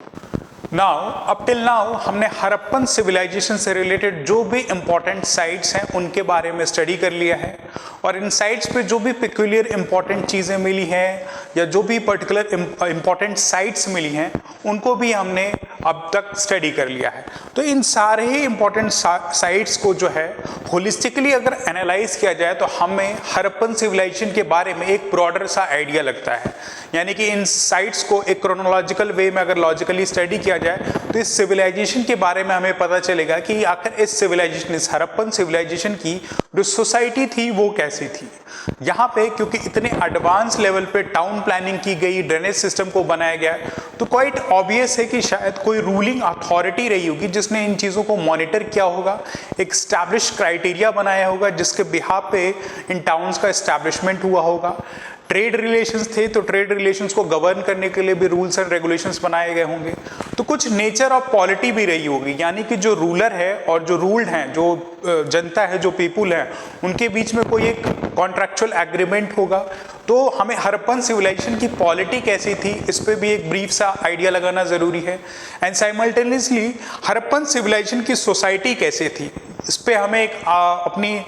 Now up till now हमने Harappan civilisation से related जो भी इंपॉर्टेंट साइट्स हैं उनके बारे में स्टडी कर लिया है, और इन साइट्स पे जो भी पेक्यूलियर इंपॉर्टेंट चीज़ें मिली हैं या जो भी पर्टिकुलर इंपॉर्टेंट साइट्स मिली हैं उनको भी हमने अब तक स्टडी कर लिया है। तो इन सारे ही इंपॉर्टेंट साइट्स को जो है होलिस्टिकली अगर एनालाइज किया जाए तो हमें हड़प्पन सिविलाइजेशन के बारे में एक ब्रॉडर सा आइडिया लगता है। यानी कि इन साइट्स को एक क्रोनोलॉजिकल वे में अगर लॉजिकली स्टडी किया जाए तो इस सिविलाइजेशन के बारे में हमें पता चलेगा कि आखिर इस सिविलाइजेशन, इस हड़प्पन सिविलाइजेशन की जो सोसाइटी थी वो कैसी थी। यहाँ पे क्योंकि इतने एडवांस लेवल पे टाउन प्लानिंग की गई, ड्रेनेज सिस्टम को बनाया गया, तो क्वाइट ऑब्वियस है कि शायद कोई रूलिंग अथॉरिटी रही होगी जिसने इन चीज़ों को मॉनिटर किया होगा, एक स्टैब्लिश क्राइटेरिया बनाया होगा जिसके बिहाफ पे इन टाउन्स का एस्टैब्लिशमेंट हुआ होगा। ट्रेड रिलेशंस थे तो ट्रेड रिलेशंस को गवर्न करने के लिए भी रूल्स एंड रेगुलेशंस बनाए गए होंगे। तो कुछ नेचर ऑफ पॉलिटी भी रही होगी, यानी कि जो रूलर है और जो रूल्ड हैं, जो जनता है, जो पीपुल है, उनके बीच में कोई एक कॉन्ट्रैक्चुअल एग्रीमेंट होगा। तो हमें हड़प्पन सिविलाइजेशन की पॉलिटी कैसी थी इस पे भी एक ब्रीफ सा आइडिया लगाना ज़रूरी है। एंड साइमल्टेनियसली हड़प्पन सिविलाइजेशन की सोसाइटी कैसे थी इस पे हमें अपनी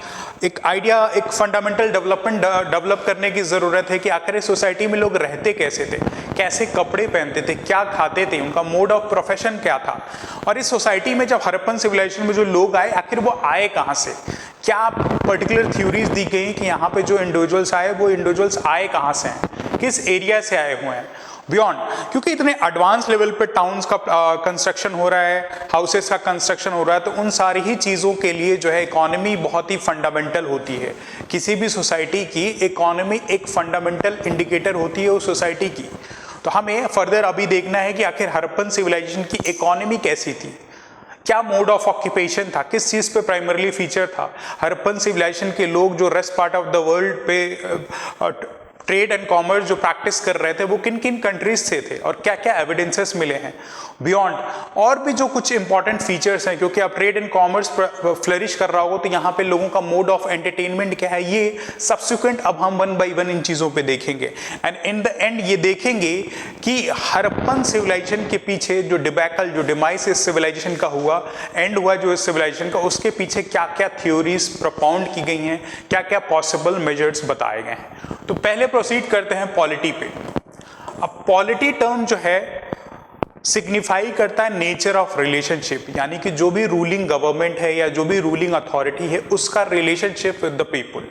एक आइडिया, एक फंडामेंटल डेवलप करने की ज़रूरत है कि आखिर इस सोसाइटी में लोग रहते कैसे थे, कैसे कपड़े पहनते थे, क्या खाते थे, उनका मोड ऑफ प्रोफेशन क्या था, और इस सोसाइटी में जब हड़प्पन सिविलाइजेशन में जो लोग आए आखिर वो आए कहाँ से। क्या पर्टिकुलर थ्योरीज दी गई कि यहाँ पे जो इंडिविजुअल्स आए वो इंडिविजुअल्स आए कहाँ से हैं, किस एरिया से आए हुए हैं बियॉन्ड, क्योंकि इतने एडवांस लेवल पे टाउन्स का कंस्ट्रक्शन हो रहा है, हाउसेस का कंस्ट्रक्शन हो रहा है, तो उन सारी ही चीज़ों के लिए जो है इकोनॉमी बहुत ही फंडामेंटल होती है। किसी भी सोसाइटी की इकोनॉमी एक फंडामेंटल इंडिकेटर होती है उस सोसाइटी की। तो हमें फर्दर अभी देखना है कि आखिर हड़प्पन सिविलाइजेशन की इकोनॉमी कैसी थी, क्या मोड ऑफ ऑक्यूपेशन था, किस चीज़ पे प्राइमरली फीचर था। हड़प्पन सिविलाइजेशन के लोग जो rest part of the world पे ट्रेड एंड कॉमर्स जो प्रैक्टिस कर रहे थे वो किन किन कंट्रीज से थे और क्या क्या एविडेंसेस मिले हैं बियॉन्ड, और भी जो कुछ इंपॉर्टेंट फीचर्स हैं, क्योंकि अब ट्रेड एंड कॉमर्स फ्लरिश कर रहा होगा तो यहाँ पे लोगों का मोड ऑफ एंटरटेनमेंट क्या है, ये सब्सिक्वेंट अब हम वन बाई वन इन चीज़ों पे देखेंगे। एंड इन द एंड ये देखेंगे कि हड़प्पन सिविलाइजेशन के पीछे जो डिबैकल, जो डिमाइस इस सिविलाइजेशन का हुआ, एंड हुआ जो इस सिविलाइजेशन का, उसके पीछे क्या क्या थ्योरीज प्रोपाउंड की गई हैं, क्या क्या पॉसिबल मेजर्स बताए गए हैं। तो पहले प्रोसीड करते हैं पॉलिटी पे। अब पॉलिटी टर्म जो है सिग्निफाई करता है नेचर ऑफ रिलेशनशिप, यानी कि जो भी रूलिंग गवर्नमेंट है या जो भी रूलिंग अथॉरिटी है उसका रिलेशनशिप विद द पीपल,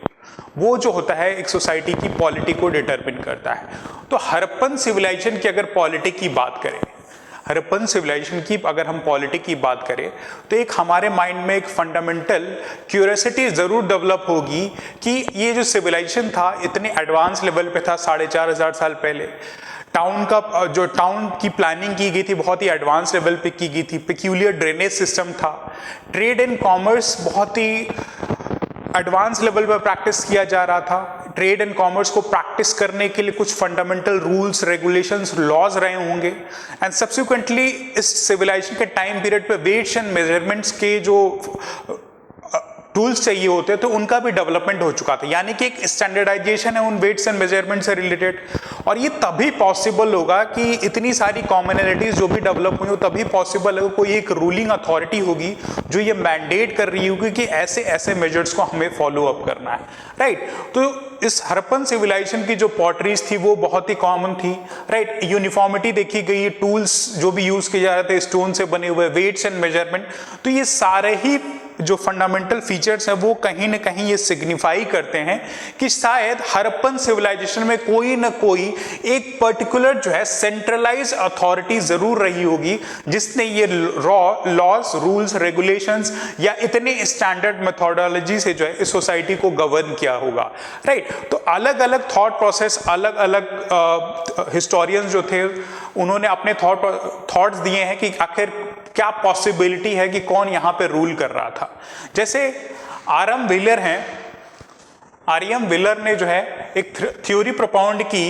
वो जो होता है एक सोसाइटी की पॉलिटी को डिटरमिन करता है। तो हड़प्पन सिविलाइजेशन की अगर पॉलिटी की बात करें, हड़प्पन सिविलाइजेशन की अगर हम पॉलिटी की बात करें तो एक हमारे माइंड में एक फंडामेंटल क्यूरियोसिटी ज़रूर डेवलप होगी कि ये जो सिविलाइजेशन था इतने एडवांस लेवल पे था 4500 साल पहले। टाउन का जो टाउन की प्लानिंग की गई थी बहुत ही एडवांस लेवल पे की गई थी, पेक्यूलियर ड्रेनेज सिस्टम था, ट्रेड एंड कॉमर्स बहुत ही एडवांस लेवल पर प्रैक्टिस किया जा रहा था। ट्रेड एंड कॉमर्स को प्रैक्टिस करने के लिए कुछ फंडामेंटल रूल्स, रेगुलेशंस, लॉज रहे होंगे। एंड सब्सिक्वेंटली इस सिविलाइजेशन के टाइम पीरियड पे वेट्स एंड मेजरमेंट्स के जो टूल्स चाहिए होते तो उनका भी डेवलपमेंट हो चुका था, यानी कि एक स्टैंडर्डाइजेशन है उन वेट्स एंड मेजरमेंट से रिलेटेड। और ये तभी पॉसिबल होगा कि इतनी सारी कॉमनैलिटीज जो भी डेवलप हुई हो तभी पॉसिबल है कोई एक रूलिंग अथॉरिटी होगी जो ये मैंडेट कर रही होगी कि ऐसे ऐसे मेजर्स को हमें फॉलो अप करना है, राइट। तो इस हड़प्पन सिविलाइजेशन की जो पॉटरीज थी वो बहुत ही कॉमन थी, राइट। यूनिफॉर्मिटी देखी गई, टूल्स जो भी यूज किए जा रहे थे स्टोन से बने हुए, वेट्स एंड मेजरमेंट, तो ये सारे ही जो फंडामेंटल फीचर्स हैं वो कहीं ना कहीं ये सिग्निफाई करते हैं कि शायद हड़प्पन सिविलाइजेशन में कोई ना कोई एक पर्टिकुलर जो है सेंट्रलाइज अथॉरिटी जरूर रही होगी जिसने ये लॉज, रूल्स, रेगुलेशंस या इतने स्टैंडर्ड मेथोडोलॉजी से जो है इस सोसाइटी को गवर्न किया होगा, राइट। तो अलग अलग थॉट प्रोसेस, अलग अलग हिस्टोरियंस जो थे उन्होंने अपने थॉट्स दिए हैं कि आखिर क्या पॉसिबिलिटी है कि कौन यहाँ पे रूल कर रहा था। जैसे आरएम व्हीलर हैं, आरएम व्हीलर ने जो है एक थ्योरी प्रोपाउंड की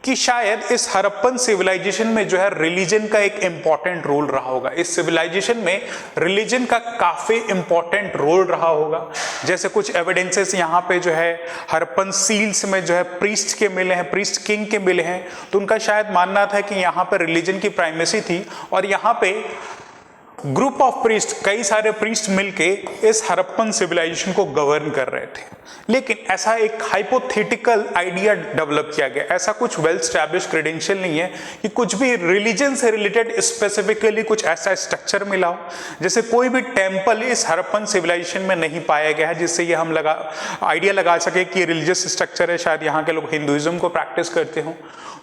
कि शायद इस हड़प्पन सिविलाइजेशन में जो है रिलीजन का एक इंपॉर्टेंट रोल रहा होगा। इस सिविलाइजेशन में रिलीजन का काफी इंपॉर्टेंट रोल रहा होगा। जैसे कुछ एविडेंसेस यहाँ पे जो है हड़प्पन सील्स में जो है प्रीस्ट के मिले हैं, प्रीस्ट किंग के मिले हैं, तो उनका शायद मानना था कि यहाँ पे रिलीजन की प्राइमेसी थी और यहाँ पे ग्रुप ऑफ प्रीस्ट, कई सारे प्रीस्ट मिलके इस हड़प्पन सिविलाइजेशन को गवर्न कर रहे थे। लेकिन ऐसा एक हाइपोथेटिकल आइडिया डेवलप किया गया, ऐसा कुछ वेल स्टैब्लिश क्रेडेंशियल नहीं है कि कुछ भी रिलीजन से रिलेटेड स्पेसिफिकली कुछ ऐसा स्ट्रक्चर मिला हो। जैसे कोई भी टेम्पल इस हड़प्पन सिविलाइजेशन में नहीं पाया गया है जिससे ये हम आइडिया लगा सके कि रिलीजियस स्ट्रक्चर है, शायद यहाँ के लोग हिंदुइज्म को प्रैक्टिस करते हो।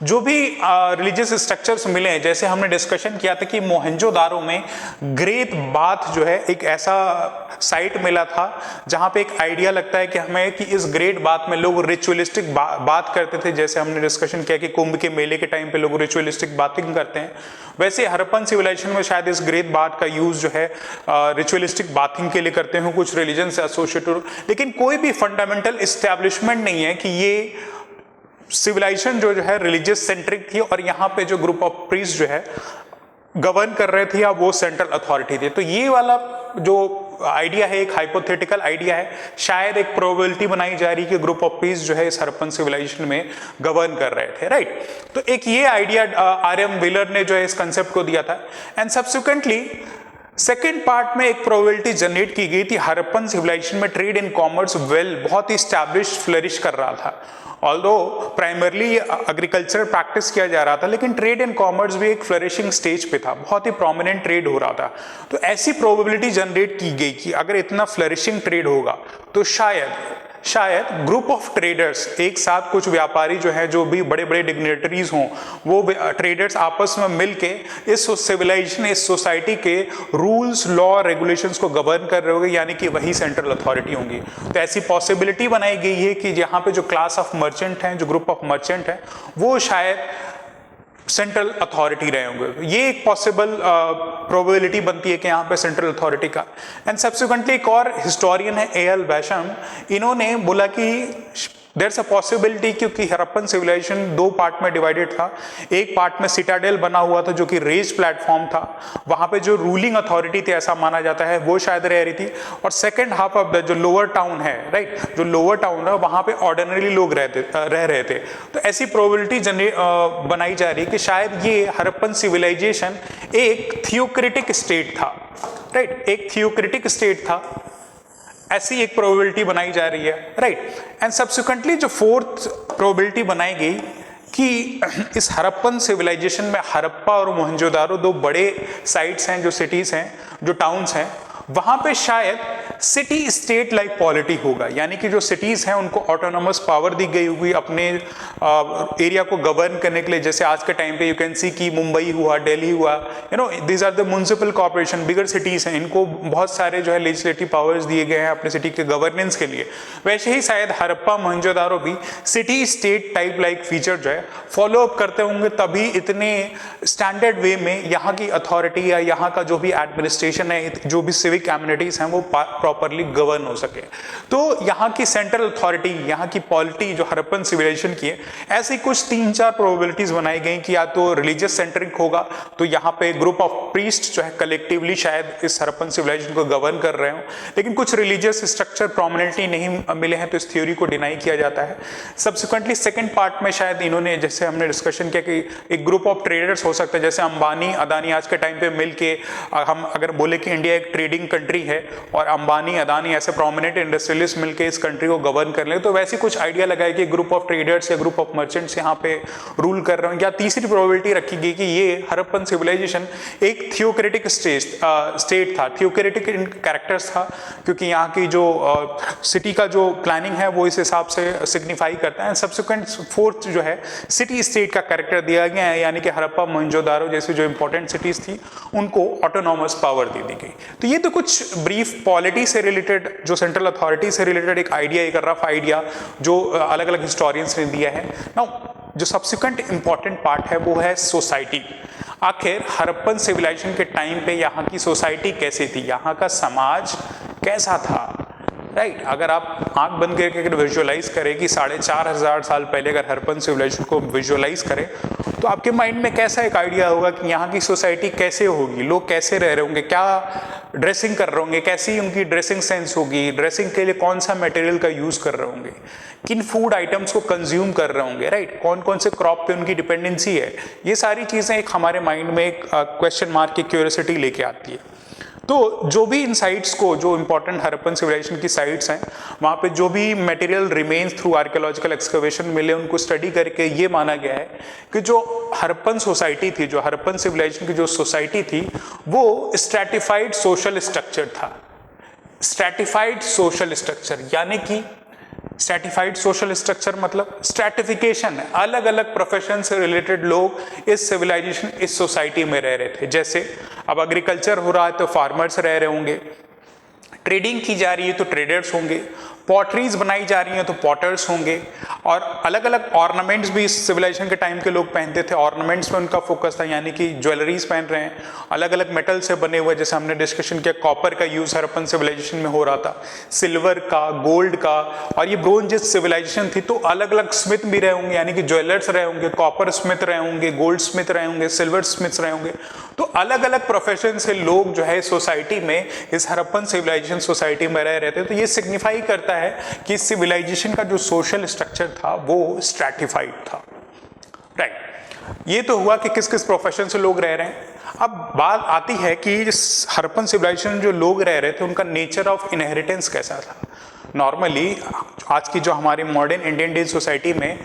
जो भी रिलीजियस स्ट्रक्चर्स मिले हैं, जैसे हमने डिस्कशन किया था कि मोहनजोदारो में ग्रेट बाथ जो है एक ऐसा साइट मिला था जहां पे एक आइडिया लगता है कि हमें कि इस ग्रेट बाथ में लोग रिचुअलिस्टिक बात करते थे। जैसे हमने डिस्कशन किया कि कुंभ के मेले के टाइम पे लोग रिचुअलिस्टिक बाथिंग करते हैं, वैसे हड़प्पन सिविलाइजेशन में शायद इस ग्रेट बाथ का यूज जो है रिचुअलिस्टिक बाथिंग के लिए करते हो, कुछ रिलीजन से एसोसिएटेड। लेकिन कोई भी फंडामेंटल एस्टैब्लिशमेंट नहीं है कि ये सिविलाइजेशन जो है रिलीजियस सेंट्रिक थी और यहाँ पे जो ग्रुप ऑफ प्रीस्ट जो है गवर्न कर रहे थे या वो सेंट्रल अथॉरिटी थी। तो ये वाला जो आइडिया है एक हाइपोथेटिकल आइडिया है, शायद एक प्रोबेबिलिटी बनाई जा रही है कि ग्रुप ऑफ प्रीस्ट जो है इस हड़प्पन सिविलाइजेशन में गवर्न कर रहे थे, राइट। तो एक ये आइडिया आर.एम. व्हीलर ने जो है इस कंसेप्ट को दिया था। एंड सब्सिक्वेंटली सेकेंड पार्ट में एक प्रोबेबिलिटी जनरेट की गई थी। हड़प्पन सिविलाइजेशन में ट्रेड एंड कॉमर्स बहुत ही स्टैब्लिश फ्लरिश कर रहा था। ऑल्दो प्राइमरली एग्रीकल्चर प्रैक्टिस किया जा रहा था, लेकिन ट्रेड एंड कॉमर्स भी एक फ्लरिशिंग स्टेज पे था, बहुत ही प्रोमिनेंट ट्रेड हो रहा था। तो ऐसी प्रोबेबिलिटी जनरेट की गई कि अगर इतना फ्लरिशिंग ट्रेड होगा तो शायद ग्रुप ऑफ ट्रेडर्स एक साथ, कुछ व्यापारी जो है, जो भी बड़े बड़े डिग्नेटरीज हों, वो ट्रेडर्स आपस में मिलके इस सिविलाइजेशन, इस सोसाइटी के रूल्स, लॉ, रेगुलेशंस को गवर्न कर रहे होंगे, यानी कि वही सेंट्रल अथॉरिटी होंगी। तो ऐसी पॉसिबिलिटी बनाई गई है कि यहाँ पे जो क्लास ऑफ मर्चेंट हैं, जो ग्रुप ऑफ मर्चेंट हैं, वो शायद सेंट्रल अथॉरिटी रहे होंगे। ये एक पॉसिबल प्रोबेबिलिटी बनती है कि यहाँ पे सेंट्रल अथॉरिटी का। एंड सब्सिक्वेंटली एक और हिस्टोरियन है A.L. बैशम, इन्होंने बोला कि देयर इज अ पॉसिबिलिटी, क्योंकि हड़प्पन सिविलाइजेशन दो पार्ट में डिवाइडेड था। एक पार्ट में सिटाडेल बना हुआ था जो कि रेज प्लेटफॉर्म था, वहां पे जो रूलिंग अथॉरिटी थी ऐसा माना जाता है वो शायद रह रही थी। और सेकंड हाफ ऑफ द जो लोअर टाउन है, राइट, जो लोअर टाउन है वहां पे ऑर्डिनरी लोग रह रहे थे। तो ऐसी प्रोबेबिलिटी बनाई जा रही है कि शायद ये हड़प्पन सिविलाइजेशन एक थियोक्रेटिक स्टेट था, राइट, एक थियोक्रेटिक स्टेट था, ऐसी एक प्रोबेबिलिटी बनाई जा रही है, राइट। एंड सब्सिक्वेंटली जो फोर्थ प्रोबेबिलिटी बनाई गई कि इस हड़प्पन सिविलाइजेशन में हड़प्पा और मोहनजोदारो दो बड़े साइट्स हैं, जो सिटीज हैं, जो टाउन्स हैं, वहां पे शायद सिटी स्टेट लाइक पॉलिटी होगा, यानी कि जो सिटीज हैं उनको ऑटोनोमस पावर दी गई हुई अपने एरिया को गवर्न करने के लिए। जैसे आज के टाइम पे यू कैन सी कि मुंबई हुआ, दिल्ली हुआ, you know, these are the municipal corporation, bigger cities हैं, इनको बहुत सारे जो है लेजिस्लेटिव पावर्स दिए गए हैं अपने सिटी के गवर्नेंस के लिए। वैसे ही शायद हड़प्पा मोहनजोदारो भी city state type like feature जो है फॉलो अप करते होंगे, तभी इतने स्टैंडर्ड वे में यहाँ की अथॉरिटी या यहाँ का जो भी एडमिनिस्ट्रेशन है, जो भी सिविक कम्युनिटीज हैं, वो प्रॉपरली गवर्न हो सके। तो यहाँ की सेंट्रल अथॉरिटी, यहाँ की पॉलिटी जो हड़प्पन सिविलाइजेशन की है, ऐसी कुछ 3-4 प्रोबेबिलिटीज बनाई गई कि या तो रिलीजियस सेंट्रिक होगा, तो यहाँ पे ग्रुप ऑफ प्रीस्ट जो है कलेक्टिवली शायद इस हड़प्पन सिविलाइजेशन को गवर्न कर रहे हो, लेकिन कुछ रिलीजियस स्ट्रक्चर प्रोमिनेंटली नहीं मिले हैं, तो इस थ्योरी को डिनाई किया जाता है। सब्सिक्वेंटली सेकंड पार्ट में शायद इन्होंने, जैसे हमने डिस्कशन किया कि एक ग्रुप ऑफ ट्रेडर्स हो सकता है, जैसे अंबानी अदानी आज के टाइम पे मिलके हम अगर बोले कि इंडिया एक ट्रेडिंग कंट्री है और अंबानी अदानी ऐसे प्रोमिनेंट इंडस्ट्रियलिस्ट मिलके इस कंट्री को गवर्न कर ले, तो वैसे कुछ आइडिया लगाया कि ग्रुप ऑफ ट्रेडर्स या ग्रुप ऑफ मर्चेंट्स यहाँ पे रूल कर रहे हैं। या तीसरी प्रोबेबिलिटी रखी गई कि ये हड़प्पन सिविलाइजेशन एक थियोक्रेटिक स्टेट था, थियोक्रेटिक इन कैरेक्टर्स था, क्योंकि यहाँ की जो सिटी का जो प्लानिंग है वो इस हिसाब से सिग्निफाई करता है। सब्सिक्वेंट फोर्थ जो है सिटी स्टेट का कैरेक्टर दिया गया है, यानी कि हड़प्पा मोहनजोदारो जैसी जो इंपॉर्टेंट सिटीज थी उनको ऑटोनॉमस पावर दे दी गई। तो ये तो कुछ ब्रीफ पॉलिटी से रिलेटेड, जो सेंट्रल अथॉरिटी से रिलेटेड एक आइडिया, एक रफ आइडिया जो अलग अलग हिस्टोरियंस ने दिया है। नाउ जो सब्सिक्वेंट इंपॉर्टेंट पार्ट है वो है सोसाइटी। आखिर हड़प्पन सिविलाइजेशन के टाइम पे यहाँ की सोसाइटी कैसी थी, यहाँ का समाज कैसा था, राइट। अगर आप आंख बंद करके अगर विजुअलाइज करें कि 4,500 साल पहले अगर हड़प्पन सिविलाइजेशन को विजुअलाइज करें तो आपके माइंड में कैसा एक आइडिया होगा कि यहाँ की सोसाइटी कैसे होगी, लोग कैसे रह रहे होंगे, क्या ड्रेसिंग कर रहे होंगे, कैसी उनकी ड्रेसिंग सेंस होगी, ड्रेसिंग के लिए कौन सा मटेरियल का यूज कर रहे होंगे, किन फूड आइटम्स को कंज्यूम कर रहे होंगे, राइट, कौन कौन से क्रॉप पे उनकी डिपेंडेंसी है। ये सारी चीजें एक हमारे माइंड में एक क्वेश्चन मार्क की क्यूरियोसिटी लेके आती है। तो जो भी इन साइट्स को, जो इंपॉर्टेंट हड़प्पन सिविलाइजेशन की साइट्स हैं, वहाँ पे जो भी material remains through archaeological excavation मिले, उनको स्टडी करके ये माना गया है कि जो हड़प्पन सोसाइटी थी, जो हड़प्पन सिविलाइजेशन की जो सोसाइटी थी, वो स्ट्रैटिफाइड सोशल स्ट्रक्चर था। स्ट्रैटिफाइड सोशल स्ट्रक्चर यानी कि स्ट्रैटिफाइड सोशल स्ट्रक्चर मतलब स्ट्रैटिफिकेशन है, अलग अलग प्रोफेशन से रिलेटेड लोग इस सिविलाइजेशन, इस सोसाइटी में रह रहे थे। जैसे अब एग्रीकल्चर हो रहा है तो फार्मर्स रह रहे होंगे, ट्रेडिंग की जा रही है तो ट्रेडर्स होंगे, पॉटरीज बनाई जा रही हैं तो पॉटर्स होंगे, और अलग अलग ऑर्नामेंट्स भी इस सिविलाइजेशन के टाइम के लोग पहनते थे। ऑर्नामेंट्स में उनका फोकस था, यानी कि ज्वेलरीज पहन रहे हैं, अलग अलग मेटल से बने हुए, जैसे हमने डिस्कशन किया कॉपर का यूज हड़प्पन सिविलाइजेशन में हो रहा था, सिल्वर का, गोल्ड का, और ये ब्रोंज सिविलाइजेशन थी तो अलग अलग स्मिथ भी रहे होंगे, यानी कि ज्वेलर्स रहे होंगे, कॉपर स्मिथ रहे होंगे, गोल्ड स्मिथ रहे होंगे, सिल्वर स्मिथ रहे होंगे। तो अलग अलग प्रोफेशन से लोग जो है सोसाइटी में, इस हड़प्पन सिविलाइजेशन सोसाइटी में रह रहे थे। तो ये सिग्निफाई करता है कि सिविलाइजेशन का जो सोशल स्ट्रक्चर था वो स्ट्रैटिफाइड था, राइट। ये तो हुआ कि किस किस प्रोफेशन से लोग रह रहे हैं। अब बात आती है कि इस हड़प्पन सिविलाइजेशन जो लोग रह रहे थे उनका नेचर ऑफ इनहेरिटेंस कैसा था। नॉर्मली आज की जो हमारी मॉडर्न इंडियन डे सोसाइटी में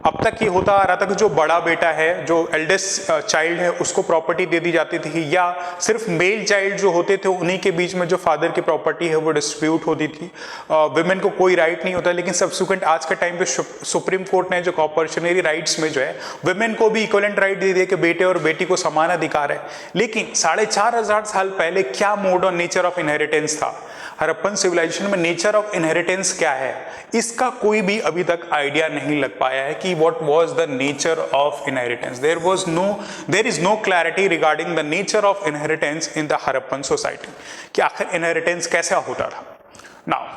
अब तक ये होता आ रहा था कि जो बड़ा बेटा है, जो एल्डेस्ट चाइल्ड है, उसको प्रॉपर्टी दे दी जाती थी, या सिर्फ मेल चाइल्ड जो होते थे उन्हीं के बीच में जो फादर की प्रॉपर्टी है वो डिस्ट्रीब्यूट होती थी। विमेन को कोई राइट नहीं होता। लेकिन सब्सिक्वेंट आज के टाइम पे सुप्रीम कोर्ट ने जो कॉर्पोरेशनरी राइट्स में जो है विमेन को भी इक्विवेलेंट राइट दे दिया कि बेटे और बेटी को समान अधिकार है। लेकिन 4,500 साल पहले क्या मोड और नेचर ऑफ इनहेरिटेंस था, हड़प्पन सिविलाइजेशन में नेचर ऑफ इनहेरिटेंस क्या है, इसका कोई भी अभी तक आइडिया नहीं लग पाया है कि what was the nature of inheritance. There is no clarity regarding the nature of inheritance in the Harappan society, कि आखिर इनहेरिटेंस कैसा होता था। नाउ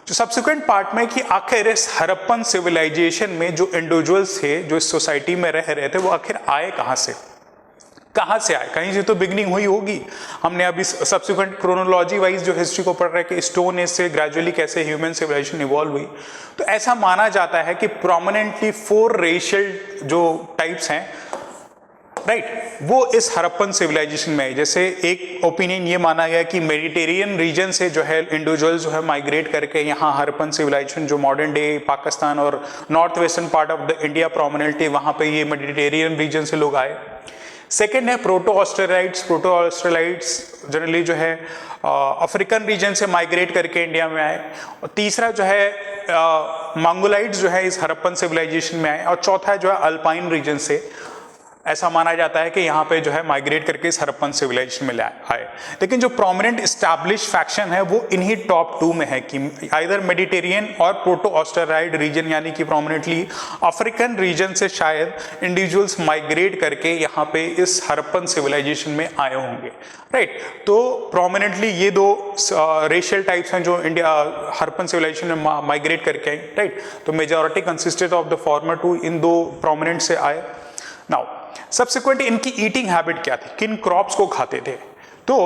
जो सब्सिक्वेंट पार्ट में कि आखिर इस हड़प्पन सिविलाइजेशन में जो इंडिविजुअल्स थे, जो इस सोसाइटी में रह रहे थे, वो आखिर आए कहाँ से आए, कहीं से तो बिगनिंग हुई होगी। हमने अभी सब्सिक्वेंट क्रोनोलॉजी वाइज जो हिस्ट्री को पढ़ रहे हैं कि स्टोन एज से ग्रेजुअली कैसे ह्यूमन सिविलाइजेशन इवॉल्व हुई। तो ऐसा माना जाता है कि प्रोमिनेंटली 4 रेशियल जो टाइप्स हैं, राइट, वो इस हड़प्पन सिविलाइजेशन में है। जैसे एक ओपिनियन ये माना गया कि मेडिटेरियन रीजन से जो है इंडिविजुअल जो है माइग्रेट करके यहाँ हड़प्पन सिविलाइजेशन जो मॉडर्न डे पाकिस्तान और north western part of the India prominently, वहाँ पे ये मेडिटेरियन रीजन से लोग आए। सेकेंड है प्रोटो ऑस्ट्रेलाइट्स जनरली जो है अफ्रीकन रीजन से माइग्रेट करके इंडिया में आए। और तीसरा जो है मंगोलाइट्स जो है इस हड़प्पन सिविलाइजेशन में आए। और चौथा जो है अल्पाइन रीजन से, ऐसा माना जाता है कि यहाँ पे जो है माइग्रेट करके इस हड़प्पन सिविलाइजेशन में आए। लेकिन जो प्रोमिनेंट एस्टैब्लिश फैक्शन है वो इन्हीं टॉप 2 में है कि आइदर मेडिटेरियन और प्रोटो ऑस्ट्रेलाइड रीजन, यानी कि प्रोमिनेंटली अफ्रीकन रीजन से शायद इंडिविजुअल्स माइग्रेट करके यहाँ पे इस हड़प्पन सिविलाइजेशन में आए होंगे, राइट। तो प्रोमिनेंटली ये 2 रेशियल टाइप्स हैं जो इंडिया हड़प्पन सिविलाइजेशन में माइग्रेट करके आए, राइट। तो majority consisted of the former 2, in 2 prominent से आए। नाउ सब्सिक्वेंट इनकी ईटिंग हैबिट क्या थी, किन क्रॉप्स को खाते थे। तो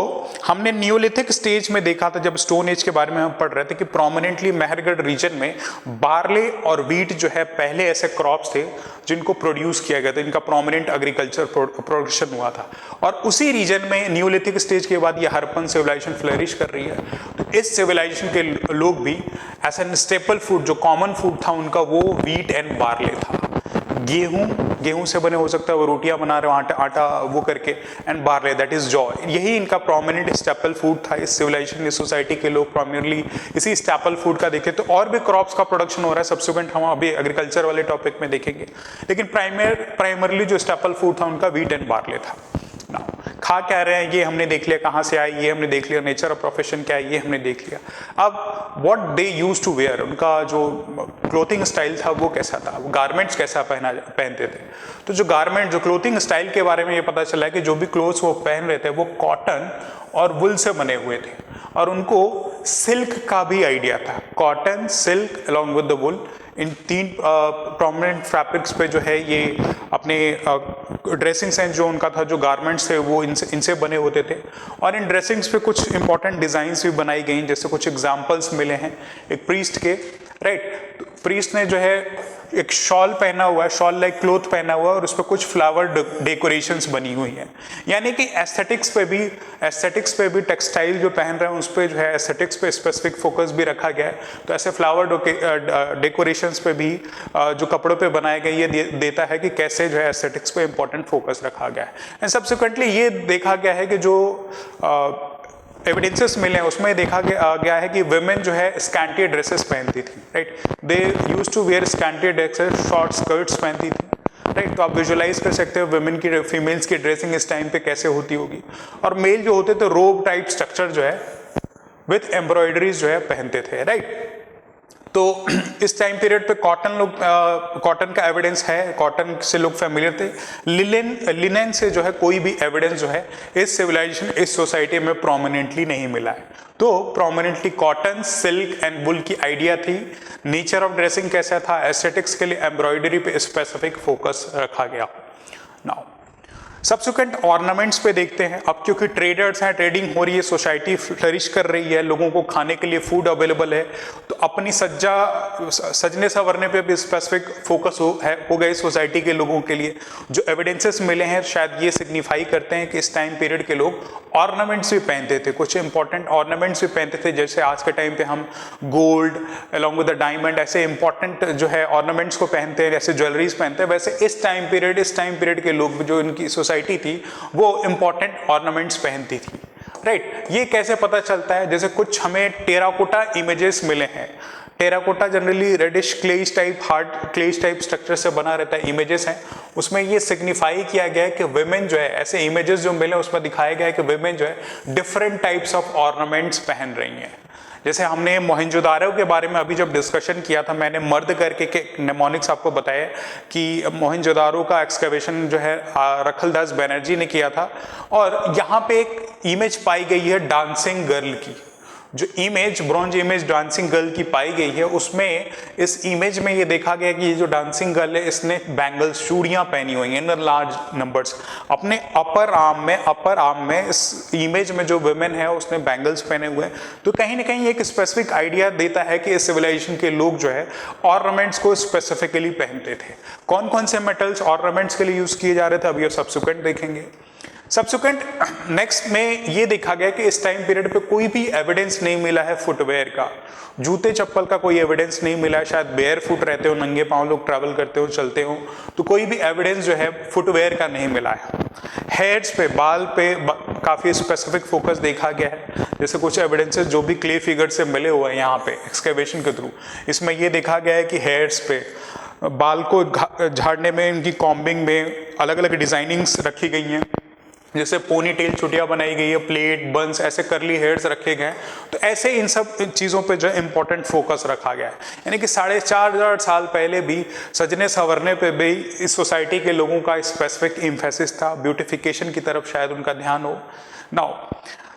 हमने न्यूलिथिक स्टेज में देखा था, जब स्टोन एज के बारे में हम पढ़ रहे थे, कि प्रोमिनेंटली मेहरगढ़ रीजन में बार्ले और वीट जो है पहले ऐसे क्रॉप्स थे जिनको प्रोड्यूस किया गया था, इनका प्रोमिनेंट एग्रीकल्चर प्रोडक्शन हुआ था। और उसी रीजन में न्यूलिथिक स्टेज के बाद ये हड़प्पन सिविलाइजेशन फ्लरिश कर रही है। तो इस सिविलाइजेशन के लोग भी ऐसा स्टेपल फूड, जो कॉमन फूड था उनका, वो वीट एंड बार्ले था। गेहूं से बने हो सकता है, वो रोटियां बना रहे हो आटा वो करके, and barley that is jaw, यही इनका प्रोमिनेंट स्टेपल फूड था। इस सिविलाइजेशन, इस सोसाइटी के लोग प्राइमरली इसी स्टेपल फूड का देखे। तो और भी क्रॉप्स का प्रोडक्शन हो रहा है, सब्सिक्वेंट हम अभी एग्रीकल्चर वाले टॉपिक में देखेंगे। लेकिन प्राइमरली जो स्टेपल फूड था उनका वीट एंड बार्ले था। खा क्या रहे हैं ये हमने देख लिया, कहाँ से आए ये हमने देख लिया, नेचर ऑफ प्रोफेशन क्या है ये हमने देख लिया। अब what they use to wear, उनका जो क्लोथिंग स्टाइल था वो कैसा था, वो गारमेंट्स कैसा पहनते थे। तो जो क्लोथिंग स्टाइल के बारे में ये पता चला है कि जो भी क्लोथ्स वो पहन रहे थे वो कॉटन और वुल से बने हुए थे, और उनको सिल्क का भी आइडिया था। Cotton, silk along with the wool, in तीन प्रोमिनेंट फैब्रिक्स पे जो है ये अपने ड्रेसिंग सेंस जो उनका था, जो गारमेंट्स थे वो इनसे बने होते थे। और इन ड्रेसिंग्स पे कुछ इंपॉर्टेंट डिजाइन्स भी बनाई गई, जैसे कुछ एग्जांपल्स मिले हैं एक प्रीस्ट के, राइट। प्रीस्ट ने जो है एक शॉल पहना हुआ है, शॉल लाइक क्लोथ पहना हुआ है और उस पर कुछ फ्लावर डेकोरेशंस बनी हुई हैं। यानी कि एस्थेटिक्स पे भी टेक्सटाइल जो पहन रहे हैं उस पर जो है एस्थेटिक्स पे स्पेसिफिक फोकस भी रखा गया है। तो ऐसे फ्लावर डेकोरेशंस पे भी जो कपड़ों पे बनाए गए, ये देता है कि कैसे जो है एस्थेटिक्स पे इंपॉर्टेंट फोकस रखा गया है। एंड सब्सिक्वेंटली ये देखा गया है कि जो एविडेंसेस मिले हैं उसमें देखा गया है कि वुमेन जो है स्कैंटी ड्रेसेस पहनती थी, right. They used to wear scanty dresses, short skirts पहनती थी, राइट। तो आप विजुअलाइज कर सकते हो वुमेन की, फीमेल्स की ड्रेसिंग इस टाइम पे कैसे होती होगी। और मेल जो होते थे रोब टाइप स्ट्रक्चर जो है विथ एम्ब्रॉयडरीज जो है पहनते थे, राइट। तो इस टाइम पीरियड पे कॉटन का एविडेंस है, कॉटन से लोग फेमिलियर थे। लिनेन से जो है कोई भी एविडेंस जो है इस सिविलाइजेशन, इस सोसाइटी में प्रोमिनेंटली नहीं मिला है। तो प्रोमिनेंटली कॉटन, सिल्क एंड वुल की आइडिया थी। नेचर ऑफ ड्रेसिंग कैसा था, एस्थेटिक्स के लिए एम्ब्रॉयडरी पे स्पेसिफिक फोकस रखा गया। नाउ सब्सिक्वेंट ऑर्नामेंट्स पे देखते हैं। अब क्योंकि ट्रेडर्स हैं, ट्रेडिंग हो रही है, सोसाइटी फ्लरिश कर रही है, लोगों को खाने के लिए फूड अवेलेबल है, तो अपनी सजने संवरने पे भी स्पेसिफिक फोकस हो गए सोसाइटी के लोगों के लिए। जो एविडेंसेस मिले हैं शायद ये सिग्निफाई करते हैं कि इस टाइम पीरियड के लोग ऑर्नामेंट्स भी पहनते थे, कुछ इंपॉर्टेंट ऑर्नामेंट्स भी पहनते थे। जैसे आज के टाइम पे हम gold along with the diamond ऐसे इंपॉर्टेंट जो है ऑर्नामेंट्स को पहनते हैं, जैसे ज्वेलरीज पहनते हैं, वैसे इस टाइम पीरियड के लोग जो इनकी सोसाइटी थी वो इंपॉर्टेंट ऑर्नामेंट्स पहनती थी, राइट। ये कैसे पता चलता है, जैसे कुछ हमें टेराकोटा इमेजेस मिले हैं। Terracotta generally reddish clays type, hard clays type structure से बना रहता है, इमेजेस हैं। उसमें ये सिग्निफाई किया गया है कि वुमेन जो है, ऐसे इमेजेस जो मिले उसमें दिखाया गया है कि वुमेन जो है डिफरेंट टाइप्स ऑफ ऑर्नामेंट्स पहन रही हैं। जैसे हमने मोहनजोदारो के बारे में अभी जब डिस्कशन किया था, मैंने मर्द करके नेमोनिक्स आपको बताया कि मोहनजोदारो का एक्सकवेशन जो है रखलदास बनर्जी ने किया था। और यहाँ पे एक इमेज पाई गई है डांसिंग गर्ल की। जो image, bronze image dancing girl की पाई गई है, उसमें इस इमेज में ये देखा गया कि ये जो डांसिंग गर्ल है इसने बैंगल्स, चूड़ियां पहनी हुई हैं इन लार्ज नंबर्स अपने अपर आर्म में। इस इमेज में जो वुमेन है उसने बैंगल्स पहने हुए हैं। तो कहीं ना कहीं एक स्पेसिफिक आइडिया देता है कि इस सिविलाइजेशन के लोग जो है ऑर्नामेंट्स को स्पेसिफिकली पहनते थे। कौन कौन से मेटल्स ऑर्नामेंट्स के लिए यूज किए जा रहे थे, अभी ये सब्सिक्वेंट देखेंगे। सब्सिक्वेंट नेक्स्ट में ये देखा गया कि इस टाइम पीरियड पे कोई भी एविडेंस नहीं मिला है फुटवेयर का, जूते चप्पल का कोई एविडेंस नहीं मिला है। शायद बेयर फुट रहते हो, नंगे पांव लोग ट्रैवल करते हो, चलते हो, तो कोई भी एविडेंस जो है फुटवेयर का नहीं मिला है। हेड्स पे, बाल पे काफी स्पेसिफिक फोकस देखा गया है। जैसे कुछ एविडेंसेस जो भी क्ले फिगर से मिले हुए हैं यहाँ पे एक्सकेवेशन के थ्रू, इसमें ये देखा गया है कि हेड्स पे, बाल को झाड़ने में, इनकी कॉम्बिंग में अलग अलग डिजाइनिंग्स रखी गई हैं। जैसे पोनी टेल छुटियां बनाई गई है, प्लेट, बंस, ऐसे करली हेयर्स रखे गए। तो ऐसे इन सब चीज़ों पे जो इंपॉर्टेंट फोकस रखा गया है। यानी कि 4,500 साल पहले भी सजने संवरने पे भी इस सोसाइटी के लोगों का स्पेसिफिक एम्फेसिस था, ब्यूटिफिकेशन की तरफ शायद उनका ध्यान हो। नाउ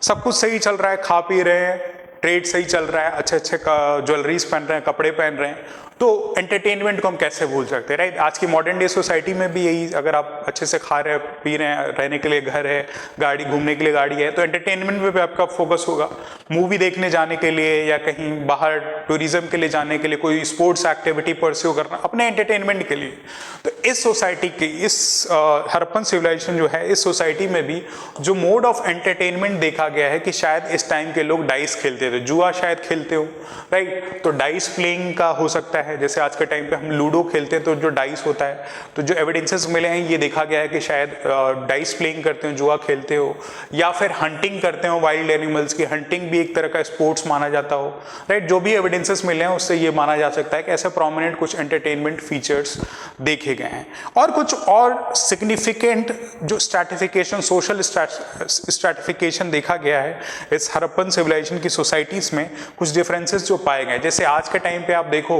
सब कुछ सही चल रहा है, खा पी रहे हैं, ट्रेड सही चल रहा है, अच्छे अच्छे ज्वेलरीज पहन रहे हैं, कपड़े पहन रहे हैं, तो एंटरटेनमेंट को हम कैसे भूल सकते हैं, राइट। आज की मॉडर्न डे सोसाइटी में भी यही, अगर आप अच्छे से खा रहे हैं, पी रहे हैं, रहने के लिए घर है, गाड़ी, घूमने के लिए गाड़ी है, तो एंटरटेनमेंट पे भी आपका फोकस होगा। मूवी देखने जाने के लिए या कहीं बाहर टूरिज्म के लिए जाने के लिए, कोई स्पोर्ट्स एक्टिविटी परस्यू करना अपने एंटरटेनमेंट के लिए। तो इस सोसाइटी की, इस हड़प्पन सिविलाइजेशन जो है, इस सोसाइटी में भी जो मोड ऑफ एंटरटेनमेंट देखा गया है कि शायद इस टाइम के लोग डाइस खेलते थे, जुआ शायद खेलते हो, राइट। तो डाइस प्लेइंग का हो सकता है, जैसे आज के टाइम पे हम लूडो खेलते हैं तो जो डाइस होता है, तो जो एविडेंसेस मिले हैं ये देखा गया है कि शायद डाइस प्लेइंग करते हो, जुआ खेलते हो, या फिर हंटिंग करते हो वाइल्ड एनिमल्स की। हंटिंग भी एक तरह का स्पोर्ट्स माना जाता हो, राइट। जो भी एविडेंसेस मिले हैं उससे ये माना जा सकता है कि ऐसे प्रोमिनेंट कुछ एंटरटेनमेंट फीचर्स देखे गए हैं। और कुछ और सिग्निफिकेंट जो स्ट्रैटिफिकेशन, सोशल स्ट्रैटिफिकेशन देखा गया है इस हड़प्पन सिविलाइजेशन की सोसाइटीज में, कुछ डिफरेंसेस जो पाए गए। जैसे आज के टाइम पे आप देखो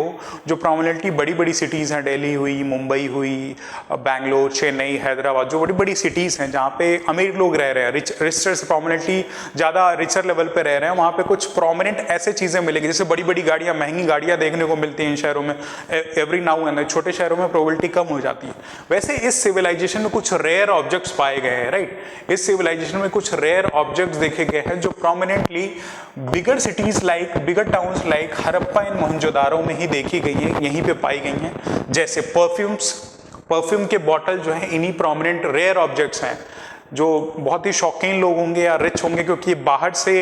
जो प्रोमिनेंटली बड़ी बड़ी सिटीज़ हैं, दिल्ली हुई, मुंबई हुई, बैंगलोर, चेन्नई, हैदराबाद, जो बड़ी बड़ी सिटीज़ हैं जहाँ पे अमीर लोग रह रहे हैं, रिचर्स प्रोमिनेंटली ज़्यादा रिचर लेवल पे रह रहे हैं, वहाँ पे कुछ प्रोमिनेंट ऐसे चीज़ें मिलेंगी जैसे बड़ी बड़ी गाड़ियाँ, महंगी गाड़ियाँ देखने को मिलती हैं इन शहरों में एवरी नाउ एंड देन। छोटे शहरों में प्रोबेबिलिटी कम हो जाती है। वैसे इस सिविलाइजेशन में कुछ रेयर ऑब्जेक्ट्स पाए गए हैं, राइट। इस सिविलाइजेशन में कुछ रेयर ऑब्जेक्ट्स देखे गए हैं जो prominently bigger cities like, bigger towns like Harappa and Mohenjodaro में ही देखी गई है, यहीं पे पाई गई हैं। जैसे परफ्यूम के बॉटल जो है इन्हीं प्रोमिनेंट रेयर ऑब्जेक्ट्स हैं जो बहुत ही शौकीन लोग होंगे या रिच होंगे, क्योंकि बाहर से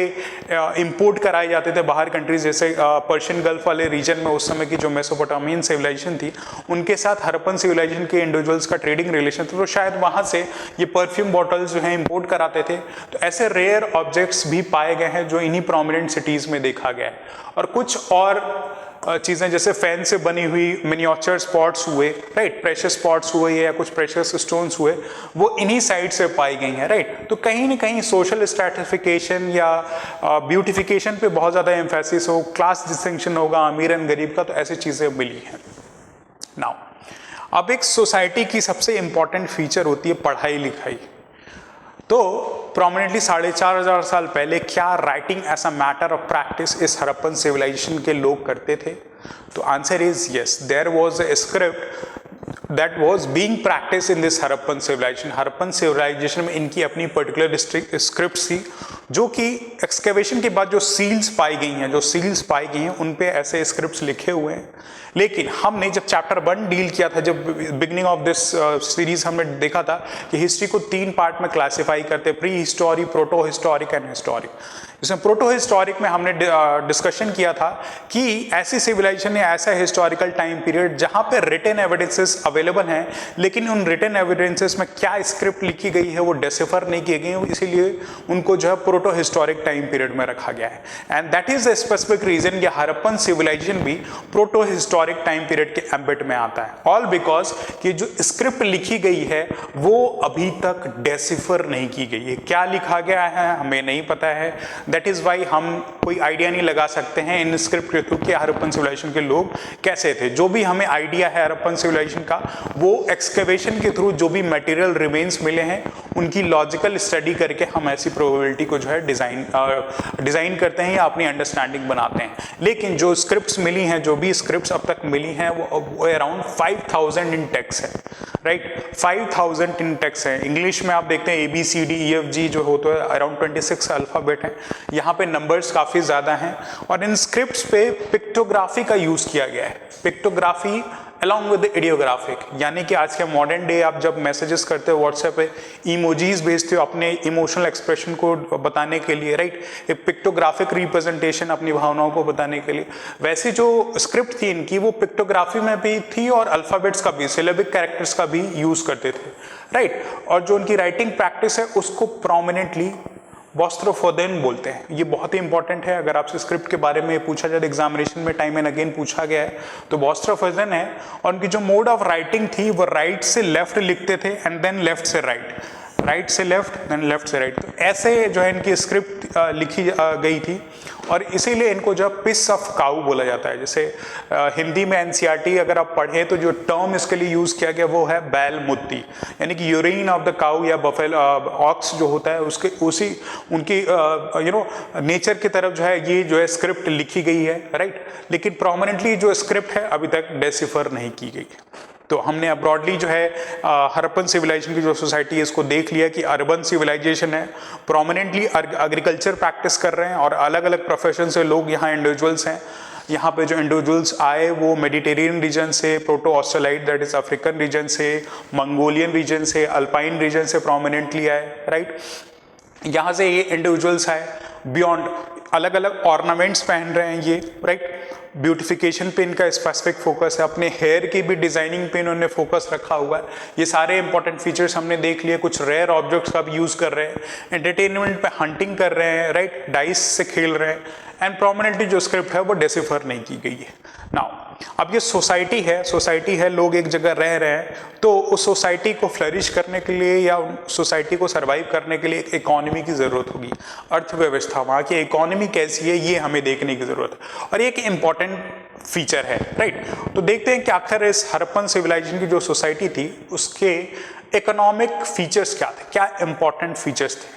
इंपोर्ट कराए जाते थे बाहर कंट्रीज, जैसे पर्शियन गल्फ वाले रीजन में उस समय की जो मेसोपोटामियन सिविलाइजेशन थी उनके साथ हड़प्पन सिविलाइजेशन के इंडिविजुअल्स का ट्रेडिंग रिलेशन था, तो शायद वहाँ से ये परफ्यूम बॉटल्स जो हैं इंपोर्ट कराते थे। तो ऐसे रेयर ऑब्जेक्ट्स भी पाए गए हैं जो इन्हीं प्रोमिनेंट सिटीज़ में देखा गया है। और कुछ और चीज़ें जैसे फैन से बनी हुई मिनिएचर स्पॉट्स हुए, राइट, प्रेशियस स्पॉट्स हुए या कुछ प्रेशियस स्टोन्स हुए, वो इन्हीं साइड से पाई गई हैं, राइट। तो कहीं ना कहीं सोशल स्ट्रैटिफिकेशन या ब्यूटिफिकेशन पे बहुत ज़्यादा एम्फेसिस हो, क्लास डिस्टिंक्शन होगा अमीर एंड गरीब का, तो ऐसी चीज़ें मिली हैं। नाउ अब एक सोसाइटी की सबसे इंपॉर्टेंट फीचर होती है पढ़ाई लिखाई। तो प्रोमिनेंटली 4,500 साल पहले क्या writing as a matter of practice इस हड़प्पन सिविलाइजेशन के लोग करते थे? तो answer is yes, there was a script that was being practice in this Harappan civilisation. Harappan civilisation में इनकी अपनी पर्टिकुलर स्क्रिप्ट थी, जो कि एक्सकेवेशन के बाद जो सील्स पाई गई हैं उन पे ऐसे स्क्रिप्ट्स लिखे हुए हैं। लेकिन हमने जब चैप्टर 1 डील किया था, जब बिगनिंग ऑफ दिस सीरीज हमने देखा था कि हिस्ट्री को 3 पार्ट में क्लासिफाई करते, pre history, proto historic and historic. इसमें प्रोटो हिस्टोरिक में हमने डिस्कशन किया था कि ऐसी सिविलाइजेशन या ऐसा हिस्टोरिकल टाइम पीरियड जहां पे रिटन एविडेंसेस अवेलेबल हैं, लेकिन उन रिटन एविडेंसेस में क्या स्क्रिप्ट लिखी गई है वो डिसिफर नहीं की गई, इसीलिए उनको जो है प्रोटो हिस्टोरिक टाइम पीरियड में रखा गया है। And that is the specific reason कि हड़प्पन सिविलाइजेशन भी प्रोटो हिस्टोरिक टाइम पीरियड के एम्बिट में आता है, ऑल बिकॉज कि जो स्क्रिप्ट लिखी गई है वो अभी तक डिसिफर नहीं की गई है। क्या लिखा गया है हमें नहीं पता है। दैट इज वाई हम कोई आइडिया नहीं लगा सकते हैं इन स्क्रिप्ट के थ्रू कि हड़प्पन सिविलाइजेशन के लोग कैसे थे। जो भी हमें आइडिया है हड़प्पन सिविलाइजेशन का, वो एक्सकेवेशन के थ्रू जो भी मटेरियल रिमेन्स मिले हैं उनकी लॉजिकल स्टडी करके हम ऐसी प्रोबेबिलिटी को जो है डिजाइन करते हैं या अपनी अंडरस्टैंडिंग बनाते हैं। लेकिन जो स्क्रिप्ट्स मिली हैं, जो भी स्क्रिप्ट्स अब तक मिली हैं, वो अराउंड 5000 इन टेक्स्ट है, राइट। 5000 इन टेक्स्ट है। इंग्लिश में आप देखते हैं ABCDEFG जो होता है अराउंड 26 अल्फाबेट है, यहाँ पे नंबर्स काफी ज्यादा हैं। और इन स्क्रिप्ट्स पे पिक्टोग्राफी का यूज किया गया है। पिक्टोग्राफी अलॉन्ग विद इडियोग्राफिक, यानी कि आज के मॉडर्न डे आप जब मैसेजेस करते हो व्हाट्सएप पे, इमोजीज भेजते हो अपने इमोशनल एक्सप्रेशन को बताने के लिए, राइट, एक पिक्टोग्राफिक रिप्रेजेंटेशन अपनी भावनाओं को बताने के लिए। वैसे जो स्क्रिप्ट थी इनकी वो पिक्टोग्राफी में भी थी और अल्फाबेट्स का भी, सिलेबिक कैरेक्टर्स का भी यूज करते थे, राइट। और जो उनकी राइटिंग प्रैक्टिस है उसको प्रोमिनेंटली बोस्ट्रोफोदेन बोलते हैं। ये बहुत ही इंपॉर्टेंट है। अगर आपसे स्क्रिप्ट के बारे में पूछा जाए एग्जामिनेशन में टाइम एंड अगेन पूछा गया है तो बोस्ट्रोफोदेन है। और उनकी जो मोड ऑफ राइटिंग थी वो राइट से लेफ्ट लिखते थे एंड देन लेफ्ट से राइट, राइट से लेफ्ट देन लेफ्ट से राइट। तो ऐसे जो है इनकी स्क्रिप्ट लिखी गई थी और इसीलिए इनको जो पिस ऑफ काऊ बोला जाता है। जैसे हिंदी में NCERT अगर आप पढ़ें तो जो टर्म इसके लिए यूज किया गया वो है बैल मुत्ती, यानी कि यूरिन ऑफ द काऊ या बफेल ऑक्स जो होता है उसके उसी उनकी नेचर की तरफ जो है ये जो है स्क्रिप्ट लिखी गई है, राइट। लेकिन प्रोमिनेंटली जो स्क्रिप्ट है अभी तक डेसिफर नहीं की गई। तो हमने ब्रॉडली जो है हड़प्पन सिविलाइजेशन की जो सोसाइटी है इसको देख लिया कि अर्बन सिविलाइजेशन है, प्रोमिनेंटली एग्रीकल्चर प्रैक्टिस कर रहे हैं और अलग अलग प्रोफेशन से लोग यहाँ इंडिविजुअल्स हैं। यहाँ पे जो इंडिविजुअल्स आए वो मेडिटेरियन रीजन से, proto Australoid that is African region से, मंगोलियन रीजन से, अल्पाइन रीजन से प्रोमिनेंटली आए, राइट। यहाँ से ये इंडिविजुअल्स आए। बियॉन्ड अलग अलग ऑर्नामेंट्स पहन रहे हैं ये, राइट। ब्यूटिफिकेशन पे इनका स्पेसिफिक फोकस है, अपने हेयर की भी डिजाइनिंग पे इन्होंने फोकस रखा हुआ है। ये सारे इंपॉर्टेंट फीचर्स हमने देख लिए। कुछ रेयर ऑब्जेक्ट्स का भी यूज कर रहे हैं, एंटरटेनमेंट पे हंटिंग कर रहे हैं, राइट, डाइस से खेल रहे हैं। एंड प्रोमिनेंटली जो स्क्रिप्ट है वो डेसिफर नहीं की गई है। नाउ अब ये सोसाइटी है, लोग एक जगह रह रहे हैं, तो उस सोसाइटी को फ्लरिश करने के लिए या सोसाइटी को सर्वाइव करने के लिए एक इकोनॉमी की जरूरत होगी, अर्थव्यवस्था, वहाँ की इकोनॉमी कैसी है ये हमें देखने की जरूरत है। और एक इंपॉर्टेंट फीचर है, राइट। तो देखते हैं कि आखिर इस हड़प्पन सिविलाइजेशन की जो सोसाइटी थी उसके इकोनॉमिक फीचर्स क्या थे, क्या इंपॉर्टेंट फीचर्स थे।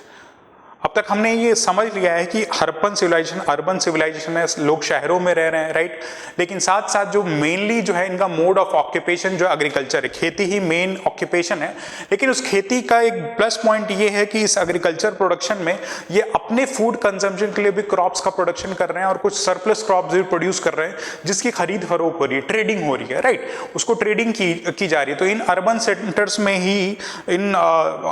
अब तक हमने ये समझ लिया है कि हड़प्पन सिविलाइजेशन अर्बन सिविलाइजेशन है, लोग शहरों में रह रहे हैं, राइट। लेकिन साथ साथ जो मेनली जो है इनका मोड ऑफ ऑक्यूपेशन जो एग्रीकल्चर है, खेती ही मेन ऑक्यूपेशन है। लेकिन उस खेती का एक प्लस पॉइंट ये है कि इस एग्रीकल्चर प्रोडक्शन में ये अपने फूड कंजम्पशन के लिए भी क्रॉप्स का प्रोडक्शन कर रहे हैं और कुछ सरप्लस क्रॉप्स भी प्रोड्यूस कर रहे हैं जिसकी खरीद फरोख्त हो रही है, ट्रेडिंग हो रही है, राइट। उसको ट्रेडिंग की जा रही है। तो इन अर्बन सेंटर्स में ही इन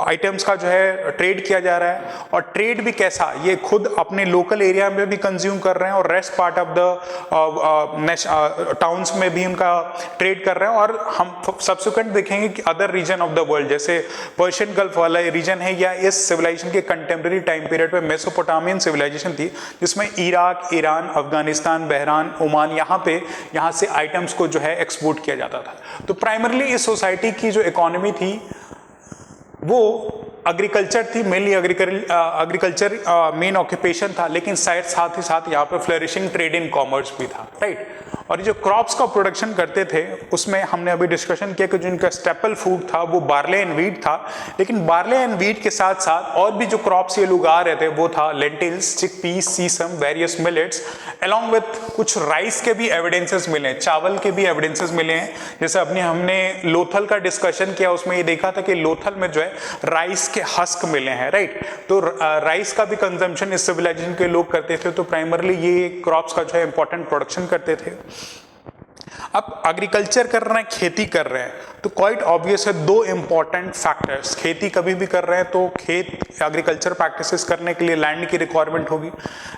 आइटम्स का जो है ट्रेड किया जा रहा है। और ट्रेड भी कैसा, ये खुद अपने लोकल एरिया में भी कंज्यूम कर रहे हैं और rest part of the towns में भी उनका ट्रेड कर रहे हैं। और हम सब्सिक्वेंट देखेंगे कि other region of the world जैसे पर्शियन गल्फ वाला रीजन है या इस सिविलाइजेशन के कंटेम्प्रेरी टाइम पीरियड पे मेसोपोटामियन सिविलाइजेशन थी जिसमें Iraq, Iran, Afghanistan, Bahrain, Oman यहाँ से आइटम्स को जो है एक्सपोर्ट किया जाता था। तो प्राइमरली इस सोसाइटी की जो इकोनॉमी थी वो एग्रीकल्चर थी, मेनली एग्रीकल्चर मेन ऑक्यूपेशन था। लेकिन साथ ही साथ यहाँ पे फ्लरिशिंग ट्रेड इन कॉमर्स भी था, राइट। और जो क्रॉप्स का प्रोडक्शन करते थे उसमें हमने अभी डिस्कशन किया कि जो इनका स्टेपल फूड था वो बार्ले एंड वीट था। लेकिन बार्ले एंड वीट के साथ साथ और भी जो क्रॉप्स ये लोग आ रहे थे वो था lentils, chickpeas, sesame, various millets, along with कुछ राइस के भी एविडेंसेस मिले हैं, चावल के भी एविडेंसेस मिले हैं। जैसे हमने लोथल का डिस्कशन किया, उसमें ये देखा था कि लोथल में जो है राइस के हस्क मिले हैं, राइट। तो राइस का भी कंजम्पशन इस सिविलाइजेशन के लोग करते थे। तो प्राइमरली ये क्रॉप्स का जो है इंपॉर्टेंट प्रोडक्शन करते थे। अब एग्रीकल्चर कर रहे हैं, खेती कर रहे हैं, तो क्वाइट ऑब्वियस है दो इंपॉर्टेंट फैक्टर्स। खेती कभी भी कर रहे हैं तो खेत एग्रीकल्चर प्रैक्टिसेस करने के लिए लैंड की रिक्वायरमेंट होगी।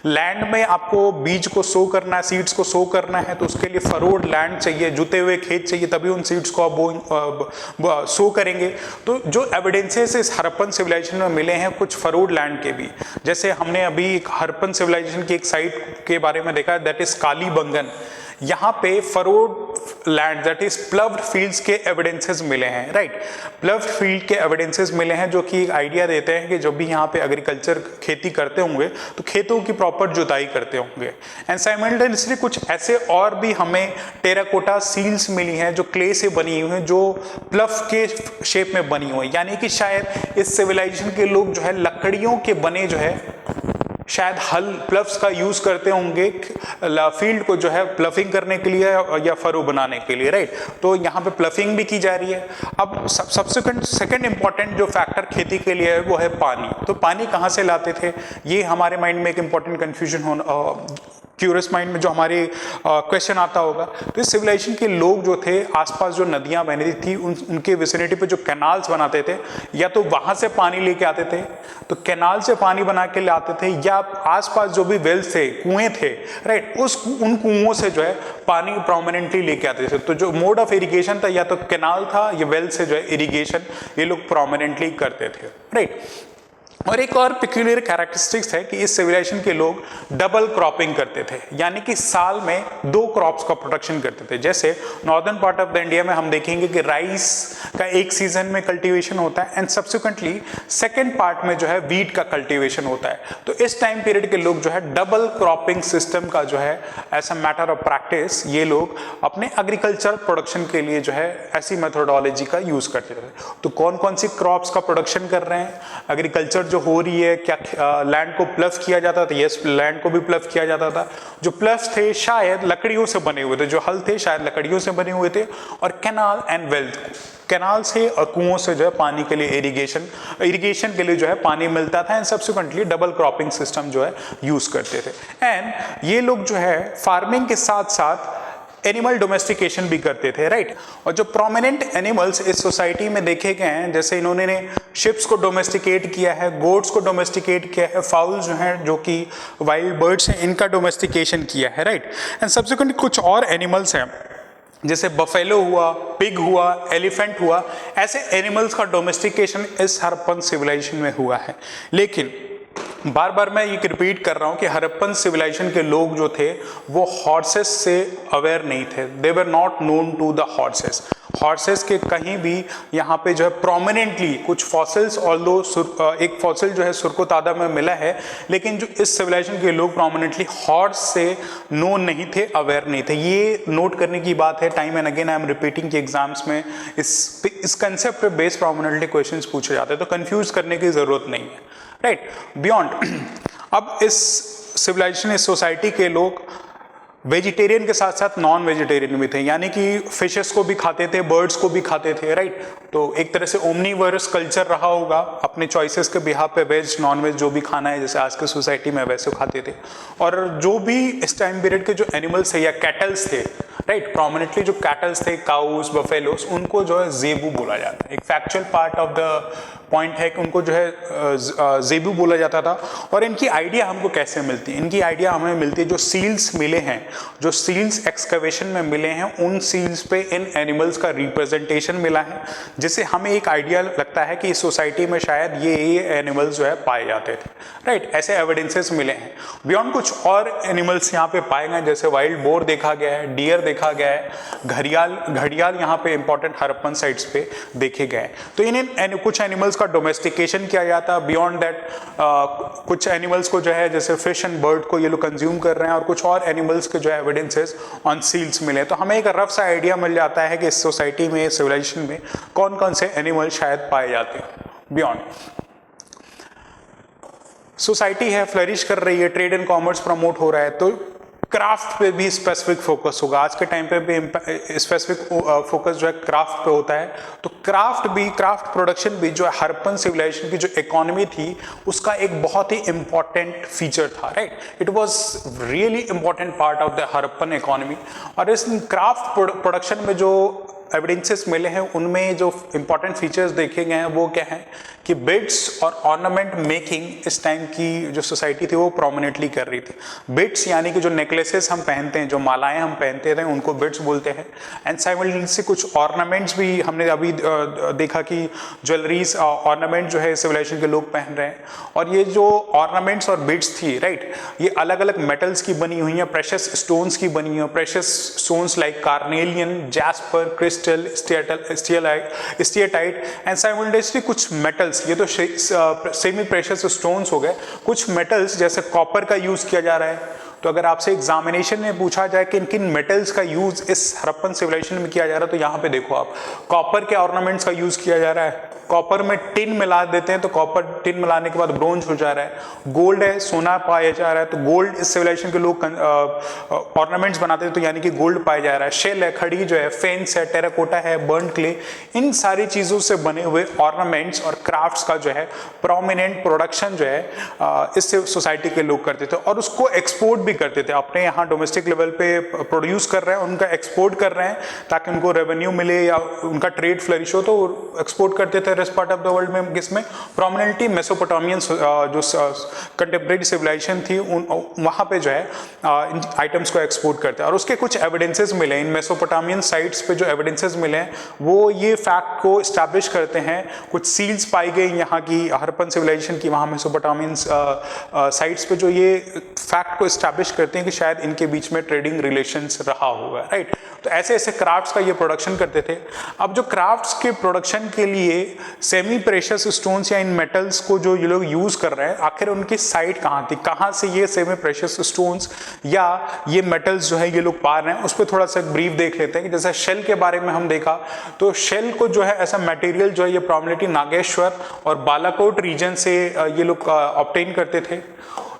लैंड में आपको बीज को सो करना है, सीड्स को सो करना है, तो उसके लिए फरोड लैंड चाहिए, जुते हुए खेत चाहिए, तभी उन सीड्स को आप सो करेंगे। तो जो एविडेंसेस इस हड़प्पन सिविलाइजेशन में मिले हैं कुछ फरोड लैंड के भी, जैसे हमने अभी एक हड़प्पन सिविलाइजेशन की एक साइट के बारे में देखा, दैट इज कालीबंगन। यहाँ पे furrowed land that is ploughed fields के एविडेंसेस मिले हैं, राइट। प्लव्ड फील्ड के एविडेंसेस मिले हैं जो कि एक आइडिया देते हैं कि जब भी यहाँ पे एग्रीकल्चर खेती करते होंगे तो खेतों की प्रॉपर जुताई करते होंगे। एंड साइमल्टेनियसली कुछ ऐसे और भी हमें टेराकोटा सील्स मिली हैं जो क्ले से बनी हुई हैं, जो प्लव के शेप में बनी हुई, यानी कि शायद इस सिविलाइजेशन के लोग जो है लकड़ियों के बने जो है शायद हल प्लव्स का यूज करते होंगे फील्ड को जो है प्लफिंग करने के लिए या फरो बनाने के लिए, राइट। तो यहाँ पे प्लफिंग भी की जा रही है। अब सब्सिक्वेंट सेकंड इंपॉर्टेंट जो फैक्टर खेती के लिए है वो है पानी। तो पानी कहाँ से लाते थे, ये हमारे माइंड में एक इंपॉर्टेंट कंफ्यूजन होना, क्यूरियस माइंड में जो हमारे क्वेश्चन आता होगा। तो इस सिविलाइजेशन के लोग जो थे आसपास जो नदियां बहती थी उनके विसिनिटी पे जो कैनाल्स बनाते थे, या तो वहां से पानी लेके आते थे, तो कैनाल से पानी बना के लाते थे, या आसपास जो भी वेल्स थे, कुएं थे, राइट, उन कुओं से जो है पानी प्रोमिनेंटली लेके आते थे। तो जो मोड ऑफ इरिगेशन था या तो कैनाल था या वेल से जो है इरिगेशन ये लोग प्रोमिनेंटली करते थे, राइट। और एक और पिक्यूलियर कैरेक्टरिस्टिक्स है कि इस सिविलाइजेशन के लोग डबल क्रॉपिंग करते थे, यानी कि साल में 2 क्रॉप्स का प्रोडक्शन करते थे। जैसे northern part of the India में हम देखेंगे कि राइस का एक सीजन में कल्टीवेशन होता है एंड सब्सिक्वेंटली सेकेंड पार्ट में जो है वीट का कल्टीवेशन होता है। तो इस टाइम पीरियड के लोग जो है डबल क्रॉपिंग सिस्टम का जो है as a matter of practice ये लोग अपने एग्रीकल्चर प्रोडक्शन के लिए जो है ऐसी मेथोडोलॉजी का यूज करते थे। तो कौन कौन सी क्रॉप्स का प्रोडक्शन कर रहे हैं, एग्रीकल्चर जो हो रही है, क्या लैंड को प्लव किया जाता था? यस, लैंड को भी प्लव किया जाता था। जो प्लव्स थे शायद लकड़ियों से बने हुए थे, जो हल थे शायद लकड़ियों से बने हुए थे, और कैनाल एंड वेल्थ, कैनाल से और कुओं से जो है पानी के लिए इरिगेशन के लिए जो है पानी मिलता था and subsequently double cropping system जो है यूज करते थे। एंड ये लोग जो है फार्मिंग के साथ साथ एनिमल डोमेस्टिकेशन भी करते थे, राइट। और जो प्रोमिनेंट एनिमल्स इस सोसाइटी में देखे गए हैं, जैसे इन्होंने शिप्स को डोमेस्टिकेट किया है, गोट्स को डोमेस्टिकेट किया है, फाउल्स जो हैं जो कि वाइल्ड बर्ड्स हैं इनका डोमेस्टिकेशन किया है, राइट। एंड सब्सिक्वेंटली कुछ और एनिमल्स हैं जैसे बफेलो हुआ, पिग हुआ, एलिफेंट हुआ, ऐसे एनिमल्स का डोमेस्टिकेशन इस हड़प्पन सिविलाइजेशन में हुआ है। लेकिन बार बार मैं ये रिपीट कर रहा हूं कि हड़प्पन सिविलाइजेशन के लोग जो थे वो हॉर्सेस से अवेयर नहीं थे, they were not known to the horses. Horses के कहीं भी यहाँ पे जो है प्रोमिनेंटली कुछ फॉसिल्स, ऑल्दो एक फॉसिल जो है सुरकोतादा में मिला है, लेकिन जो इस सिविलाइजेशन के लोग प्रोमिनेंटली हॉर्स से नोन नहीं थे, अवेयर नहीं थे। ये नोट करने की बात है, time and again I am repeating कि एग्जाम्स में इस कंसेप्ट पे बेस्ड प्रोमिनेंटली क्वेश्चंस पूछे जाते हैं, तो कंफ्यूज करने की जरूरत नहीं है, राइट। बियॉन्ड अब इस सिविलाइजेशन, इस सोसाइटी के लोग वेजिटेरियन के साथ साथ नॉन वेजिटेरियन भी थे, यानी कि फिशेस को भी खाते थे, बर्ड्स को भी खाते थे, राइट। तो एक तरह से ओमनीवर्स कल्चर रहा होगा, अपने चॉइसेस के बिहाफ पे वेज नॉन वेज जो भी खाना है जैसे आज के सोसाइटी में वैसे खाते थे। और जो भी इस टाइम पीरियड के जो एनिमल्स थे या कैटल्स थे, राइट, प्रोमिनेंटली जो कैटल्स थे, काउस, बफेलोस, उनको जो है जेबू बोला जाता है। एक factual part of the point है कि उनको जो है जेबू बोला जाता था। और इनकी आइडिया हमको कैसे मिलती है? इनकी आइडिया हमें मिलती है जो सील्स मिले हैं, जो सील्स एक्सकवेशन में मिले हैं, उन सील्स पे इन एनिमल्स का रिप्रेजेंटेशन मिला है, जिससे हमें एक आइडिया लगता है कि इस सोसाइटी में शायद ये एनिमल्स जो है पाए जाते थे, राइट। ऐसे एविडेंसेस मिले हैं। बियॉन्ड कुछ और एनिमल्स यहाँ पे पाए गए, जैसे वाइल्ड बोर देखा गया है, डियर देखा गया है, घड़ियाल यहाँ पे इंपॉर्टेंट हड़प्पन साइट्स पे देखे गए। तो इन कुछ एनिमल्स का डोमेस्टिकेशन किया जाता है। बियॉन्ड दैट कुछ एनिमल्स को जो है जैसे फिश एंड बर्ड को ये लोग कंज्यूम कर रहे हैं, और कुछ और एनिमल्स के जो है एविडेंसेस ऑन सील्स मिले। तो हमें एक रफ सा आइडिया मिल जाता है कि इस सोसाइटी में, सिविलाइजेशन में कौन कौन से एनिमल शायद पाए जाते हैं। बियॉन्ड सोसाइटी है, फ्लरिश कर रही है, ट्रेड एंड कॉमर्स प्रमोट हो रहा है, तो क्राफ्ट पे भी स्पेसिफिक फोकस होगा। आज के टाइम पे भी स्पेसिफिक फोकस जो है क्राफ्ट पे होता है। तो क्राफ्ट प्रोडक्शन भी जो है हड़प्पन सिविलाइजेशन की जो इकोनॉमी थी उसका एक बहुत ही इंपॉर्टेंट फीचर था, right. It was really important part of the Harappan economy. और इस क्राफ्ट प्रोडक्शन में जो एविडेंसेस मिले हैं उनमें जो इंपॉर्टेंट फीचर्स देखे गए हैं वो क्या है कि बिड्स और ऑर्नामेंट मेकिंग इस टाइम की जो सोसाइटी थी वो प्रोमिनेंटली कर रही थी। बिड्स यानी कि जो नेकलेसेस हम पहनते हैं, जो मालाएं हम पहनते थे, उनको बिड्स बोलते हैं। एंड साइमल्टेनियसली कुछ ऑर्नामेंट्स भी हमने अभी देखा कि ज्वेलरीज ऑर्नामेंट जो है सिविलाइजेशन के लोग पहन रहे हैं। और ये जो ऑर्नामेंट्स और बिड्स थी, राइट, ये अलग अलग मेटल्स की बनी हुई हैं, प्रेशियस स्टोन्स की बनी हुई हैं। Precious stones like carnelian, jasper, crystal, steatite and simultaneously कुछ मेटल्स, ये तो सेमी प्रेशियस स्टोन्स हो गए। कुछ मेटल्स जैसे कॉपर का यूज किया जा रहा है। तो अगर आपसे एग्जामिनेशन में पूछा जाए कि किन मेटल्स का यूज इस हड़प्पन सिविलाइजेशन में किया जा रहा है, तो यहाँ पे देखो आप, कॉपर के ऑर्नामेंट्स का यूज किया जा रहा है। कॉपर में टिन मिला देते हैं तो कॉपर टिन मिलाने के बाद ब्रोंज हो जा रहा है। गोल्ड है, सोना पाया जा रहा है, तो गोल्ड इस सिविलाइजेशन के लोग ऑर्नामेंट्स बनाते हैं, तो यानी कि गोल्ड पाया जा रहा है। शेल है, खड़ी जो है, फेंस है, टेराकोटा है, बर्न्ड क्ले, इन सारी चीजों से बने हुए ऑर्नामेंट्स और क्राफ्ट्स का जो है प्रोमिनेंट प्रोडक्शन जो है इस सोसाइटी के लोग करते थे। और उसको एक्सपोर्ट भी करते थे, अपने यहाँ डोमेस्टिक लेवल पे प्रोड्यूस कर रहे हैं, उनका एक्सपोर्ट कर रहे हैं ताकि उनको रेवेन्यू मिले या उनका ट्रेड फ्लरिश हो, तो एक्सपोर्ट करते थे rest part of the world में। किसमें? प्रोमिनेंटली मेसोपोटामियन जो कंटेम्प्रेरी सिविलाइजेशन थी वहाँ पे जो है इन आइटम्स को एक्सपोर्ट करते हैं। और उसके कुछ एविडेंसेस मिले इन मेसोपोटामियन साइट्स पे, जो एविडेंसेस मिले हैं वो ये फैक्ट को इस्टेब्लिश करते हैं। कुछ सील्स पाई गई यहाँ की हड़प्पन सिविलाइजेशन की, वहाँ मेसोपोटामियन साइट्स पे, जो ये फैक्ट को इस्टेब्लिश करते हैं कि शायद इनके बीच में ट्रेडिंग रिलेशंस रहा होगा, राइट। तो ऐसे ऐसे क्राफ्ट्स का ये प्रोडक्शन करते थे। अब जो क्राफ्ट्स के प्रोडक्शन के लिए सेमी प्रेशियस स्टोन्स या इन मेटल्स को जो ये लोग यूज कर रहे हैं, आखिर उनकी साइट कहाँ थी, कहाँ से ये सेमी प्रेशियस स्टोन्स या ये मेटल्स जो है ये लोग पा रहे हैं, उस पर थोड़ा सा ब्रीफ देख लेते हैं। कि जैसे शेल के बारे में हम देखा, तो शेल को जो है ऐसा मटेरियल जो है ये प्रोमिनेंटली नागेश्वर और बालाकोट रीजन से ये लोग ऑब्टेन करते थे।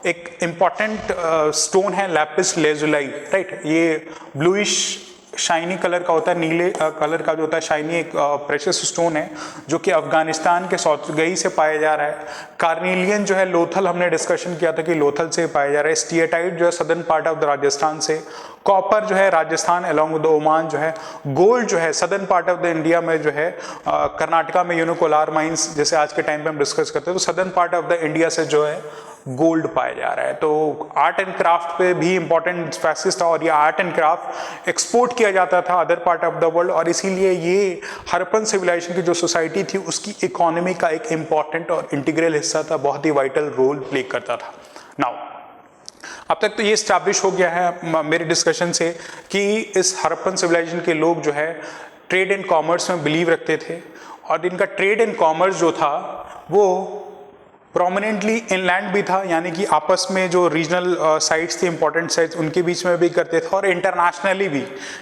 एक इंपॉर्टेंट स्टोन है लैपिस लेजुलाई, राइट, ये ब्लूइश शाइनी कलर का होता है, नीले कलर का जो होता है शाइनी, एक प्रेशियस स्टोन है जो कि अफगानिस्तान के सौतगई से पाया जा रहा है। कार्नेलियन जो है लोथल, हमने डिस्कशन किया था कि लोथल से पाया जा रहा है। स्टियटाइट जो है southern part of the Rajasthan से। कॉपर जो है राजस्थान अलॉन्ग विद ओमान जो है। गोल्ड जो है southern part of the India में जो है कर्नाटका में कोलार माइंस जैसे आज के टाइम पे हम डिस्कस करते हैं, तो southern part of the India से जो है गोल्ड पाया जा रहा है। तो आर्ट एंड क्राफ्ट पे भी इंपॉर्टेंट फैसिस था और ये आर्ट एंड क्राफ्ट एक्सपोर्ट किया जाता था other part of the world, और इसीलिए ये हड़प्पन सिविलाइजेशन की जो सोसाइटी थी उसकी इकोनॉमी का एक इंपॉर्टेंट और इंटीग्रल हिस्सा था, बहुत ही वाइटल रोल प्ले करता था। नाउ अब तक तो ये स्टैब्लिश हो गया है मेरे डिस्कशन से कि इस हड़प्पन सिविलाइजेशन के लोग जो है ट्रेड एंड कॉमर्स में बिलीव रखते थे, और इनका ट्रेड एंड कॉमर्स जो था वो प्रोमिनेंटली इनलैंड भी था, यानी कि आपस में जो रीजनल साइट्स थी, इंपॉर्टेंट साइट्स, उनके बीच में भी करते थे, और इंटरनेशनली भी,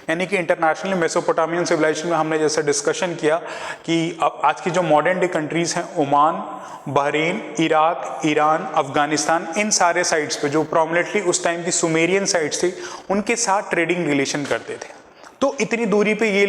यानी कि इंटरनेशनली मेसोपोटामियन सिविलाइजेशन में हमने जैसे डिस्कशन किया कि अब आज की जो मॉडर्न डे कंट्रीज हैं, Oman, Bahrain, Iraq, Iran, Afghanistan, इन सारे साइट्स पे जो प्रोमिनेंटली उस टाइम की सुमेरियन साइट्स थी, उनके साथ ट्रेडिंग रिलेशन करते थे। तो इतनी दूरी पे ये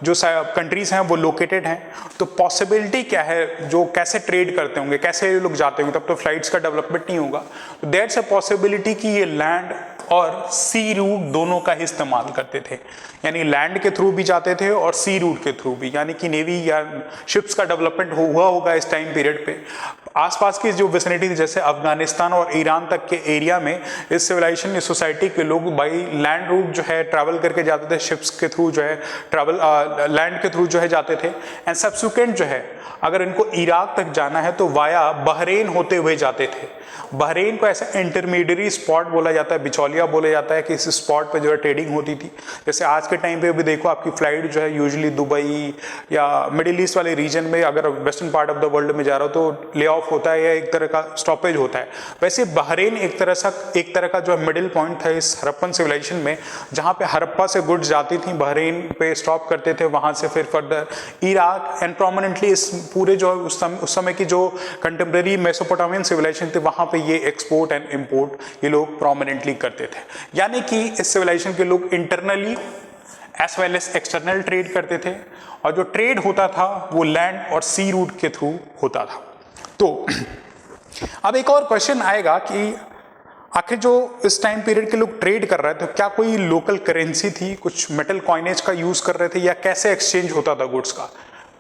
जो कंट्रीज हैं वो लोकेटेड हैं, तो पॉसिबिलिटी क्या है, जो कैसे ट्रेड करते होंगे, कैसे ये लोग जाते होंगे, तब तो फ्लाइट्स का डेवलपमेंट नहीं होगा, तो दैट्स अ पॉसिबिलिटी कि ये लैंड और सी रूट दोनों का ही इस्तेमाल करते थे, यानी लैंड के थ्रू भी जाते थे और सी रूट के थ्रू भी, यानी कि नेवी या शिप्स का डेवलपमेंट हुआ होगा इस टाइम पीरियड पे। आसपास की जो विसिनिटी थी, जैसे अफगानिस्तान और ईरान तक के एरिया में, इस सिविलाइजेशन, इस सोसाइटी के लोग बाई लैंड रूट जो है ट्रैवल करके जाते थे, शिप्स के थ्रू जो है ट्रैवल लैंड के थ्रू जो है जाते थे, एंड सब्सिक्वेंट जो है अगर इनको इराक तक जाना है तो वाया बहरेन होते हुए जाते थे। बहरेन को ऐसा इंटरमीडिएरी स्पॉट बोला जाता है, बिचौलिया बोला जाता है, कि इस स्पॉट पे जो है ट्रेडिंग होती थी। जैसे आज के टाइम पे भी देखो, आपकी फ्लाइट जो है यूजुअली दुबई या मिडिल ईस्ट वाले रीजन में, अगर western part of the world में जा रहा हो तो ले ऑफ होता है या एक तरह का स्टॉपेज होता है। वैसे बहरेन एक तरह का जो है मिडिल पॉइंट था इस हड़प्पन सिविलाइजेशन में, जहाँ पे हड़प्पा से गुड्स जाती थी, बहरेन पे स्टॉप करते थे, वहाँ से फिर फर्दर इराक, एंड प्रोमिनेंटली इस पूरे जो उस समय की जो कंटेम्प्रेरी मेसोपोटामियन सिविलाइजेशन थी, वहाँ पे ये एक्सपोर्ट एंड इंपोर्ट ये लोग प्रोमिनेंटली करते थे। यानी कि इस सिविलाइजेशन के लोग internally as well as external trade करते थे, और जो ट्रेड होता था वो लैंड और सी रूट के थ्रू होता था। तो अब एक और क्वेश्चन आएगा कि आखिर जो इस टाइम पीरियड के लोग ट्रेड कर रहे थे, क्या कोई लोकल करेंसी थी, कुछ मेटल कॉइनेज का यूज कर रहे थे, या कैसे एक्सचेंज होता था गुड्स का?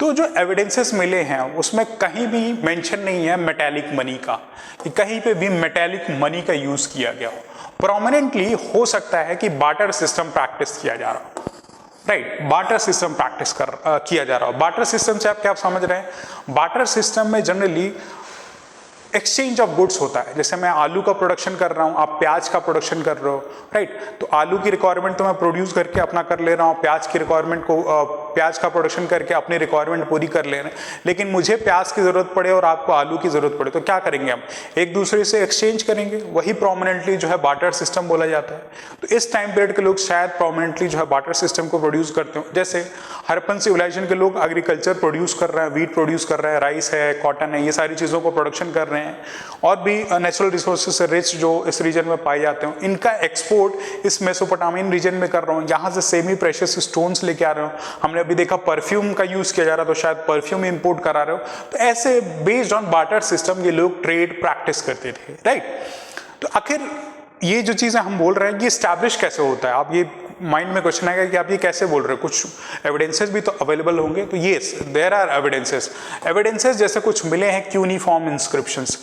तो जो एविडेंसेस मिले हैं उसमें कहीं भी मेंशन नहीं है मेटेलिक मनी का, कि कहीं पे भी मेटेलिक मनी का यूज किया गया हो। प्रोमिनेंटली हो सकता है कि बार्टर सिस्टम प्रैक्टिस किया जा रहा हो, राइट, बार्टर सिस्टम प्रैक्टिस किया जा रहा हो। बार्टर सिस्टम से आप क्या समझ रहे हैं? बार्टर सिस्टम में जनरली एक्सचेंज ऑफ गुड्स होता है। जैसे मैं आलू का प्रोडक्शन कर रहा हूँ, आप प्याज का प्रोडक्शन कर रहे हो, राइट, तो आलू की रिक्वायरमेंट तो मैं प्रोड्यूस करके अपना कर ले रहा हूँ, प्याज की रिक्वायरमेंट को प्याज का प्रोडक्शन करके अपनी रिक्वायरमेंट पूरी कर ले रहे हैं। लेकिन मुझे प्याज की जरूरत पड़े और आपको आलू की जरूरत पड़े, तो क्या करेंगे हम? एक दूसरे से एक्सचेंज करेंगे। वही प्रोमिनेंटली जो है बार्टर सिस्टम बोला जाता है। तो इस टाइम पीरियड के लोग शायद प्रोमिनेंटली जो है बार्टर सिस्टम को प्रोड्यूस करते हो। जैसे हड़प्पन सिविलाइजेशन के लोग एग्रीकल्चर प्रोड्यूस कर रहे हैं, वीट प्रोड्यूस कर रहे हैं, राइस है, कॉटन है, ये सारी चीज़ों को प्रोडक्शन कर रहे हैं, और भी नेचुरल रिसोर्सेज से रिच जो इस रीजन में पाए जाते हैं, इनका एक्सपोर्ट इस मेसोपोटामियन रीजन में कर रहा हूँ। यहाँ से सेमी प्रेशियस स्टोन्स लेके आ रहे हो। हमने अभी देखा परफ्यूम का यूज किया जा रहा, तो शायद परफ्यूम इंपोर्ट करा रहे हो। तो ऐसे बेस्ड ऑन बार्टर सिस्टम ये लोग ट्रेड प्रैक्टिस करते थे, राइट। तो आखिर ये जो चीजें हम बोल रहे हैं ये स्टैब्लिश कैसे होता है? आप ये माइंड में क्वेश्चन आएगा कि आप ये कैसे बोल रहे हो, कुछ एविडेंसेस भी तो अवेलेबल होंगे। तो यस, देयर आर एविडेंसेस जैसे कुछ मिले हैं क्यूनिफॉर्म इंस्क्रिप्शंस।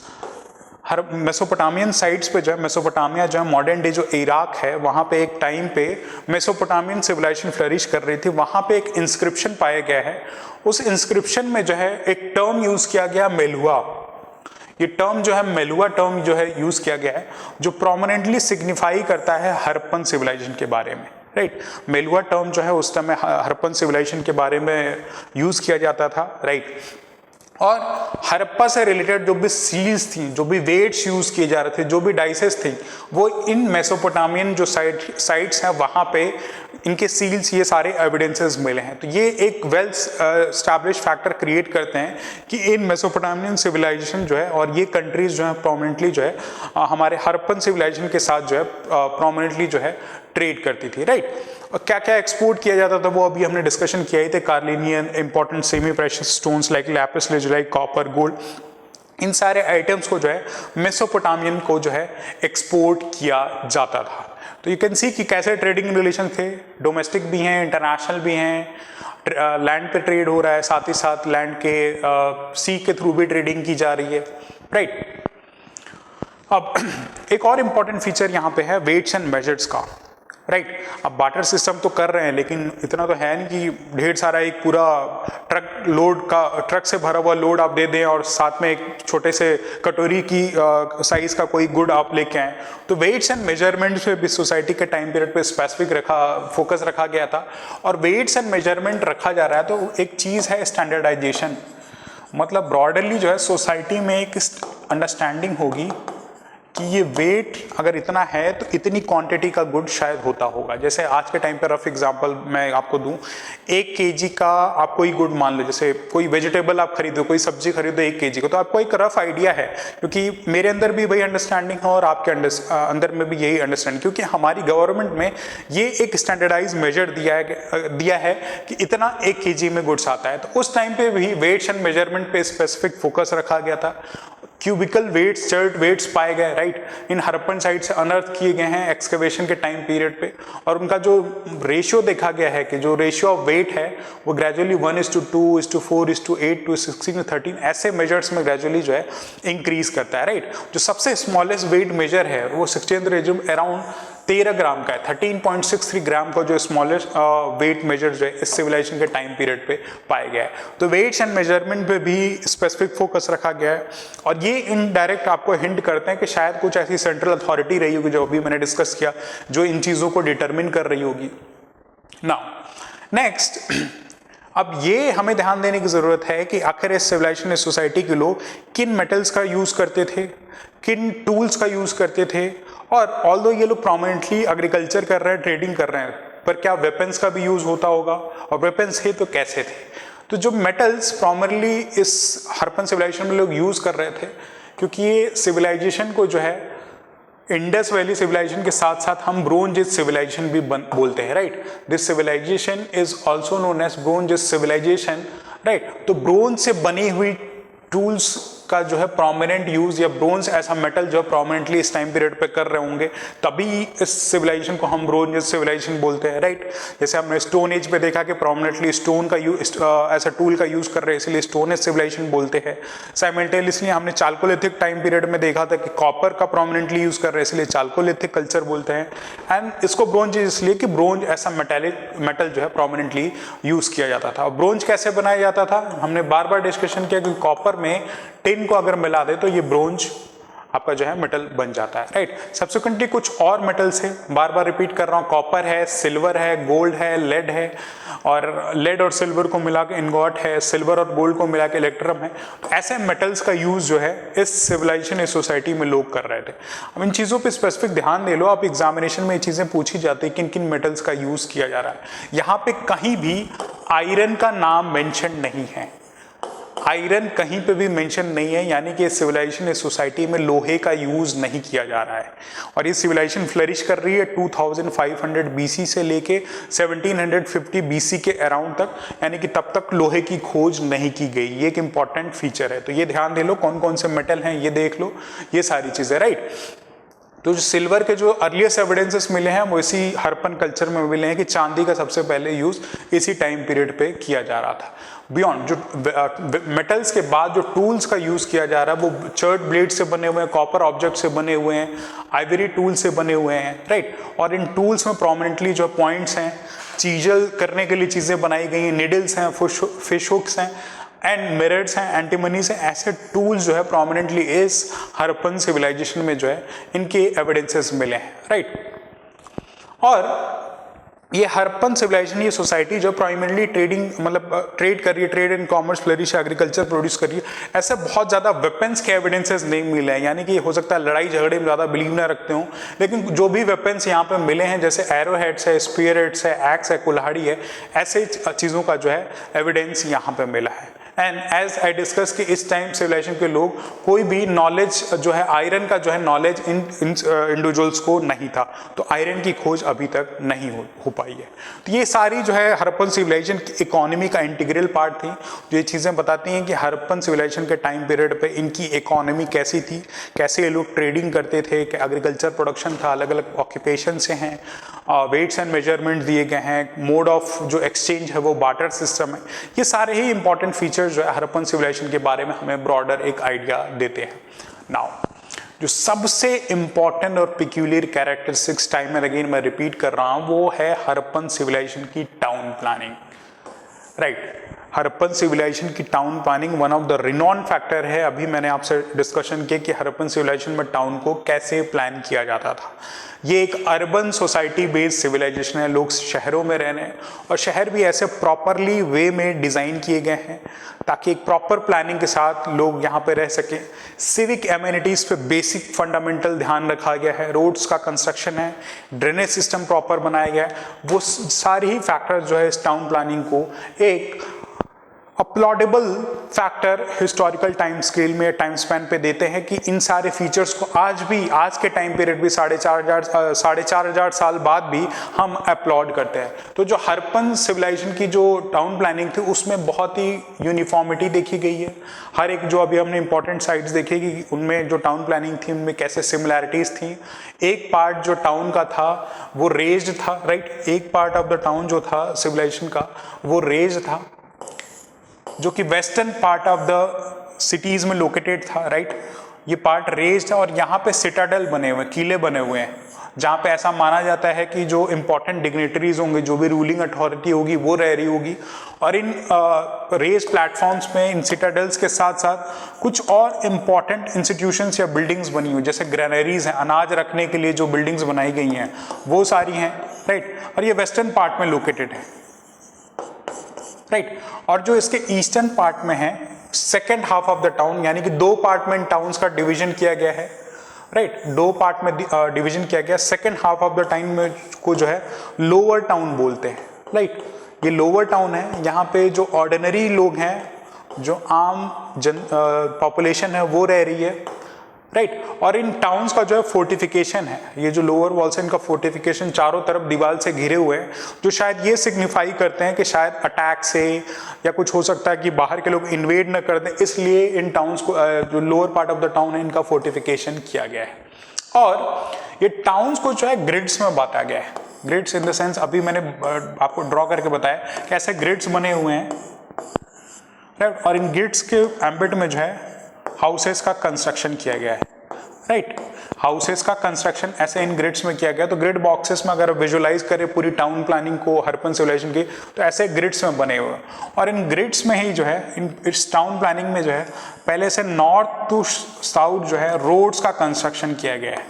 हर मेसोपोटामियन साइट्स पे जो है, मेसोपोटामिया जो है मॉडर्न डे जो इराक है, वहाँ पे एक टाइम पे मेसोपोटामियन सिविलाइजेशन फ्लरिश कर रही थी। वहाँ पे एक इंस्क्रिप्शन पाया गया है। उस इंस्क्रिप्शन में जो है एक टर्म यूज किया गया, मेलुआ। ये टर्म जो है मेलुआ टर्म जो है यूज किया गया है, जो प्रोमिनेंटली सिग्निफाई करता है हड़प्पन सिविलाइजेशन के बारे में, राइट। मेलुआ टर्म जो है उस समय हड़प्पन सिविलाइजेशन के बारे में यूज किया जाता था, राइट। और हड़प्पा से रिलेटेड जो भी सील्स थी, जो भी वेट्स यूज किए जा रहे थे, जो भी डाइसेस थी, वो इन मेसोपोटामियन जो साइट्स हैं वहाँ पे इनके सील्स, ये सारे एविडेंसेस मिले हैं। तो ये एक वेल एस्टैब्लिश फैक्टर क्रिएट करते हैं कि इन मेसोपोटामियन सिविलाइजेशन जो है और ये कंट्रीज जो है प्रोमिनेंटली जो है हमारे हड़प्पन सिविलाइजेशन के साथ जो है प्रोमिनेंटली जो है ट्रेड करती थी, राइट। और क्या क्या एक्सपोर्ट किया जाता था वो अभी हमने डिस्कशन किया ही थे। Carnelian important semi precious stones like lapis lazuli, copper, gold, इन सारे आइटम्स को जो है मेसोपोटामियन को जो है एक्सपोर्ट किया जाता था। तो यू कैन सी कि कैसे ट्रेडिंग रिलेशन थे, डोमेस्टिक भी हैं, इंटरनेशनल भी हैं, लैंड पे ट्रेड हो रहा है, साथ ही साथ लैंड के सी के थ्रू भी ट्रेडिंग की जा रही है, राइट। अब एक और इंपॉर्टेंट फीचर यहाँ पे है वेट्स एंड मेजर्स का, राइट। अब बार्टर सिस्टम तो कर रहे हैं, लेकिन इतना तो है नहीं कि ढेर सारा एक पूरा ट्रक से भरा हुआ लोड आप दे दें और साथ में एक छोटे से कटोरी की साइज का कोई गुड आप लेके आए। तो वेट्स एंड मेजरमेंट्स पे भी सोसाइटी के टाइम पीरियड पे स्पेसिफिक फोकस रखा गया था, और वेट्स एंड मेजरमेंट रखा जा रहा है। तो एक चीज है स्टैंडर्डाइजेशन, मतलब ब्रॉडरली जो है सोसाइटी में एक अंडरस्टैंडिंग होगी कि ये वेट अगर इतना है तो इतनी क्वांटिटी का गुड शायद होता होगा। जैसे आज के टाइम पे रफ एग्जांपल मैं आपको दूं, 1 केजी का आप कोई गुड मान लो, जैसे कोई वेजिटेबल आप खरीदो, कोई सब्जी खरीदो 1 केजी को, तो आपको एक रफ आइडिया है, क्योंकि मेरे अंदर भी वही अंडरस्टैंडिंग है और आपके अंदर में भी यही अंडरस्टैंडिंग, क्योंकि हमारी गवर्नमेंट में ये एक स्टैंडर्डाइज मेजर दिया है कि इतना 1 केजी में गुड्स आता है। तो उस टाइम पे भी वेट्स एंड मेजरमेंट पे स्पेसिफिक फोकस रखा गया था। क्यूबिकल वेट्स, चर्ट वेट्स पाए गए, राइट, इन हड़प्पन साइट से अनर्थ किए गए हैं एक्सकवेशन के टाइम पीरियड पे, और उनका जो रेशियो देखा गया है कि जो रेशियो ऑफ वेट है वो ग्रेजुअली 1:2, 4:8, 16:13 ऐसे मेजर्स में ग्रेजुअली जो है इंक्रीज करता है, राइट। जो सबसे स्मॉलेस्ट वेट मेजर है वो 16th रेजिम अराउंड 13 ग्राम का है, 13.63 ग्राम का जो स्मॉलेस्ट वेट मेजर जो है इस सिविलाइजेशन के टाइम पीरियड पे पाया गया है। तो वेट्स एंड मेजरमेंट पे भी स्पेसिफिक फोकस रखा गया है, और ये इनडायरेक्ट आपको हिंट करते हैं कि शायद कुछ ऐसी सेंट्रल अथॉरिटी रही होगी, जो अभी मैंने डिस्कस किया, जो इन चीजों को डिटरमिन कर रही होगी। नाउ नेक्स्ट, अब ये हमें ध्यान देने की जरूरत है कि आखिर इस सिविलाइजेशन, इस सोसाइटी के लोग किन मेटल्स का यूज करते थे, किन टूल्स का यूज करते थे, और ऑल्दो ये लोग प्रोमिनेंटली एग्रीकल्चर कर रहे हैं, ट्रेडिंग कर रहे हैं, पर क्या वेपन्स का भी यूज होता होगा, और वेपन्स थे तो कैसे थे। तो जो मेटल्स प्राइमरली इस हड़प्पन सिविलाइजेशन में लोग यूज कर रहे थे, क्योंकि ये सिविलाइजेशन को जो है इंडस वैली सिविलाइजेशन के साथ साथ हम ब्रोंज एज सिविलाइजेशन भी बोलते हैं, right. This civilisation is also known as bronze age civilisation, right. तो ब्रोंज से बनी हुई टूल्स का जो है प्रोमिनेंट यूज, या ब्रोंज ऐसा मेटल जो प्रोमिनेंटली इस टाइम पीरियड पे कर रहे होंगे, तभी इस सिविलाइजेशन को हम ब्रोंज एज सिविलाइजेशन बोलते हैं, राइट। जैसे हमने स्टोन एज पे देखा कि प्रोमिनेंटली स्टोन का यूज ऐसा टूल का यूज कर रहे हैं, इसलिए स्टोन एज सिविलाइजेशन बोलते हैं। साइमल्टेनियसली हमने चाल्कोलिथिक टाइम पीरियड में देखा था कि कॉपर का प्रोमिनेंटली यूज कर रहे हैं, इसलिए चाल्कोलिथिक कल्चर बोलते हैं। एंड इसको ब्रोंज इसलिए कि ब्रोंज ऐसा मेटल जो है प्रोमिनेंटली यूज किया जाता था। ब्रोंज कैसे बनाया जाता था, हमने बार बार डिस्कशन किया कि कॉपर में टिन को अगर मिला दे तो ये ब्रोंज आपका जो है मेटल बन जाता है, राइट। सब्सिक्वेंटली कुछ और मेटल्स है, बार बार रिपीट कर रहा हूं, कॉपर है, सिल्वर है, गोल्ड है, लेड है, और लेड और सिल्वर को मिला के इंगॉट है, सिल्वर और गोल्ड को मिला के इलेक्ट्रम है। तो ऐसे मेटल्स का यूज जो है इस सिविलाइजेशन, इस सोसाइटी में लोग कर रहे थे। अब इन चीजों पे स्पेसिफिक ध्यान दे लो, आप एग्जामिनेशन में ये चीजें पूछी जाती है किन किन मेटल्स का यूज किया जा रहा है। यहाँ पे कहीं भी आयरन का नाम मेंशन नहीं है, आयरन कहीं पे भी मेंशन नहीं है, यानी कि सिविलाइजेशन, इस सोसाइटी में लोहे का यूज नहीं किया जा रहा है। और ये सिविलाइजेशन फ्लरिश कर रही है 2500 बीसी से लेके 1750 बीसी के अराउंड तक, यानी कि तब तक लोहे की खोज नहीं की गई। ये एक इंपॉर्टेंट फीचर है, तो ये ध्यान दे लो, कौन कौन से मेटल हैं ये देख लो, ये सारी चीजें, राइट। तो जो सिल्वर के जो अर्लीस्ट एविडेंसेस मिले हैं वो इसी हड़प्पन कल्चर में मिले हैं कि चांदी का सबसे पहले यूज इसी टाइम पीरियड पे किया जा रहा था। बियॉन्ड जो मेटल्स के बाद जो टूल्स का यूज किया जा रहा है वो चर्ट ब्लेड से बने हुए हैं, कॉपर ऑब्जेक्ट से बने हुए हैं, आइवरी टूल से बने हुए हैं, राइट। और इन टूल्स में प्रोमिनेंटली जो पॉइंट्स हैं, चीजल करने के लिए चीजें बनाई गई हैं, निडल्स हैं, फिश हुक्स हैं, एंड मिरर्स हैं, एंटीमनीज हैं। ऐसे टूल्स जो है प्रोमिनेंटली इस हड़प्पन सिविलाइजेशन में जो है इनके एविडेंसेस मिले हैं, राइट। और ये हड़प्पन सिविलाइजेशन, ये सोसाइटी जो प्राइमरीली ट्रेडिंग, मतलब ट्रेड कर रही है, trade and commerce flourish, agriculture produce कर रही है। ऐसे बहुत ज्यादा वेपन्स के एविडेंसेस नहीं मिले हैं, यानी कि हो सकता है लड़ाई झगड़े में ज्यादा बिलीव ना रखते हो, लेकिन जो भी वेपन्स यहाँ पे मिले हैं, जैसे एरो हेड्स है, स्पीयर हेड्स है, एक्स है, कुल्हाड़ी है, ऐसे चीजों का जो है एविडेंस यहाँ पे मिला है। एंड एज आई डिस्कस कि इस टाइम सिविलाइजेशन के लोग कोई भी नॉलेज जो है आयरन का जो है नॉलेज इन इंडिविजुअल्स को नहीं था, तो आयरन की खोज अभी तक नहीं हो पाई है। तो ये सारी जो है हड़प्पन सिविलाइजेशन की इकोनॉमी का इंटीग्रल पार्ट थी, जो ये चीज़ें बताती हैं कि हड़प्पन सिविलाइजेशन के टाइम पीरियड पे इनकी इकोनॉमी कैसी थी, कैसे ये लोग ट्रेडिंग करते थे, कि एग्रीकल्चर प्रोडक्शन था, अलग अलग ऑक्यूपेशन से हैं, वेट्स एंड मेजरमेंट दिए गए हैं, मोड ऑफ जो एक्सचेंज है वो बार्टर सिस्टम है। ये सारे ही इंपॉर्टेंट फीचर्स जो है हड़प्पन सिविलाइजेशन के बारे में हमें ब्रॉडर एक आइडिया देते हैं। नाउ जो सबसे इंपॉर्टेंट और peculiar characteristics, time and again मैं रिपीट कर रहा हूं, वो है हड़प्पन सिविलाइजेशन की town planning, right. Harappan civilisation की town planning one of the renowned factor है। अभी मैंने आपसे डिस्कशन किया कि हड़प्पन सिविलाइजेशन में टाउन को कैसे प्लान किया जाता था। ये एक अर्बन सोसाइटी बेस्ड सिविलाइजेशन है, लोग शहरों में रह रहे हैं और शहर भी ऐसे प्रॉपरली वे में डिज़ाइन किए गए हैं ताकि एक प्रॉपर प्लानिंग के साथ लोग यहाँ पे रह सकें। सिविक एमिनिटीज़ पे बेसिक फंडामेंटल ध्यान रखा गया है, रोड्स का कंस्ट्रक्शन है, ड्रेनेज सिस्टम प्रॉपर बनाया गया है। वो सारे ही फैक्टर्स जो है इस टाउन प्लानिंग को एक अपलॉडेबल फैक्टर हिस्टोरिकल टाइम स्केल में, टाइम स्पैन पे देते हैं कि इन सारे फीचर्स को आज भी, आज के टाइम पीरियड भी 4,500 साल बाद भी हम अपलॉड करते हैं। तो जो हड़प्पन सिविलाइजेशन की जो टाउन प्लानिंग थी उसमें बहुत ही यूनिफॉर्मिटी देखी गई है। हर एक जो अभी हमने इंपॉर्टेंट साइट्स देखे कि उनमें जो टाउन प्लानिंग थी उनमें कैसे सिमिलैरिटीज थी। एक पार्ट जो टाउन का था वो रेज्ड था, राइट। एक पार्ट ऑफ द टाउन जो था सिविलाइजेशन का वो रेज्ड था, जो कि western part of the cities में लोकेटेड था, राइट। ये पार्ट रेज्ड है और यहाँ पे सिटाडेल बने हुए, किले बने हुए हैं, जहाँ पे ऐसा माना जाता है कि जो इंपॉर्टेंट डिग्नेटरीज होंगे, जो भी रूलिंग अथॉरिटी होगी वो रह रही होगी। और इन रेज प्लेटफॉर्म्स में, इन सिटाडेल्स के साथ साथ कुछ और इंपॉर्टेंट इंस्टीट्यूशंस या बिल्डिंग्स बनी हुई, जैसे ग्रेनरीज हैं, अनाज रखने के लिए जो बिल्डिंग्स बनाई गई हैं वो सारी हैं, राइट। और ये वेस्टर्न पार्ट में लोकेटेड है, राइट। और जो इसके ईस्टर्न पार्ट में है, second half of the town, यानी कि दो पार्ट में इन टाउन्स का डिवीजन किया गया है, राइट। दो पार्ट में डिवीजन किया गया। Second half of the town में को जो है लोअर टाउन बोलते हैं, राइट। ये लोअर टाउन है, यहाँ पे जो ऑर्डिनरी लोग हैं, जो आम पॉपुलेशन है वो रह रही है, राइट। और इन टाउन्स का जो है फोर्टिफिकेशन है, ये जो लोअर वॉल्स है इनका फोर्टिफिकेशन चारों तरफ दीवार से घिरे हुए हैं, जो शायद ये सिग्निफाई करते हैं कि शायद अटैक से या कुछ हो सकता है कि बाहर के लोग इन्वेड न कर दें, इसलिए इन टाउन्स को, जो lower part of the town है, इनका फोर्टिफिकेशन किया गया है। और ये टाउन्स को जो है ग्रिड्स में बांटा गया है। ग्रिड्स इन द सेंस, अभी मैंने आपको ड्रॉ करके बताया कि ऐसे ग्रिड्स बने हुए हैं, राइट। और इन ग्रिड्स के एम्बिट में जो है हाउसेस का कंस्ट्रक्शन किया गया है, राइट। हाउसेस का कंस्ट्रक्शन ऐसे इन ग्रिड्स में किया गया। तो ग्रिड बॉक्सेस में अगर विजुअलाइज करें पूरी टाउन प्लानिंग को हड़प्पन सिविलाइजेशन की, तो ऐसे ग्रिड्स में बने हुए। और इन ग्रिड्स में ही जो है, इस टाउन प्लानिंग में जो है पहले से नॉर्थ टू साउथ जो है रोड्स का कंस्ट्रक्शन किया गया है,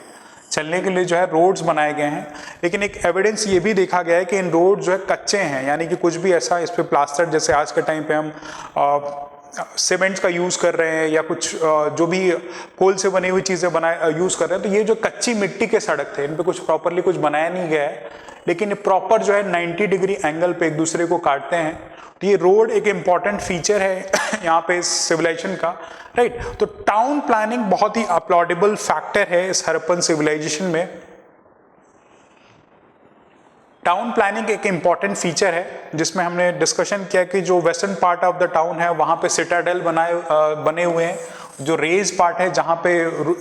चलने के लिए जो है रोड्स बनाए गए हैं। लेकिन एक एविडेंस ये भी देखा गया है कि इन रोड जो है कच्चे हैं, यानी कि कुछ भी ऐसा इस पे प्लास्टर, जैसे आज के टाइम पे हम सीमेंट्स का यूज़ कर रहे हैं या कुछ जो भी कोल से बनी हुई चीज़ें यूज़ कर रहे हैं, तो ये जो कच्ची मिट्टी के सड़क थे इन पे कुछ प्रॉपरली कुछ बनाया नहीं गया है, लेकिन प्रॉपर जो है 90 डिग्री एंगल पे एक दूसरे को काटते हैं। तो ये रोड एक इम्पॉर्टेंट फीचर है यहाँ पे इस सिविलाइजेशन का, राइट। तो टाउन प्लानिंग बहुत ही अपलॉडेबल फैक्टर है इस हड़प्पन सिविलाइजेशन में। टाउन प्लानिंग एक इम्पॉर्टेंट फीचर है जिसमें हमने डिस्कशन किया कि जो western part of the town है वहाँ पे सिटाडेल बने हुए हैं, जो रेज पार्ट है जहाँ पे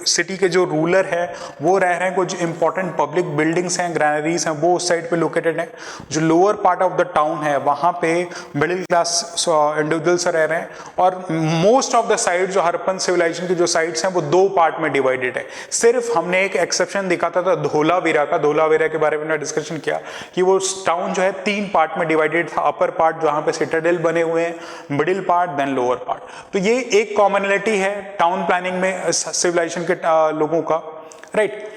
सिटी के जो रूलर है वो रह रहे हैं, कुछ इंपॉर्टेंट पब्लिक बिल्डिंग्स हैं, ग्रैनरीज हैं, वो उस साइड पे लोकेटेड है। जो lower part of the town है वहाँ पे मिडिल क्लास इंडिविजुअल्स रह रहे हैं। और मोस्ट ऑफ द साइड जो हड़प्पन सिविलाइजेशन की जो साइट्स हैं वो दो पार्ट में डिवाइडेड है। सिर्फ हमने एक एक्सेप्शन देखा था धोलावीरा का, धोलावीरा के बारे में डिस्कशन किया कि वो टाउन जो है 3 पार्ट में डिवाइडेड था। अपर पार्ट जहाँ पे सिटाडेल बने हुए हैं, middle part, then lower part. तो ये एक कॉमनलिटी है टाउन प्लानिंग में सिविलाइजेशन के लोगों का, राइट।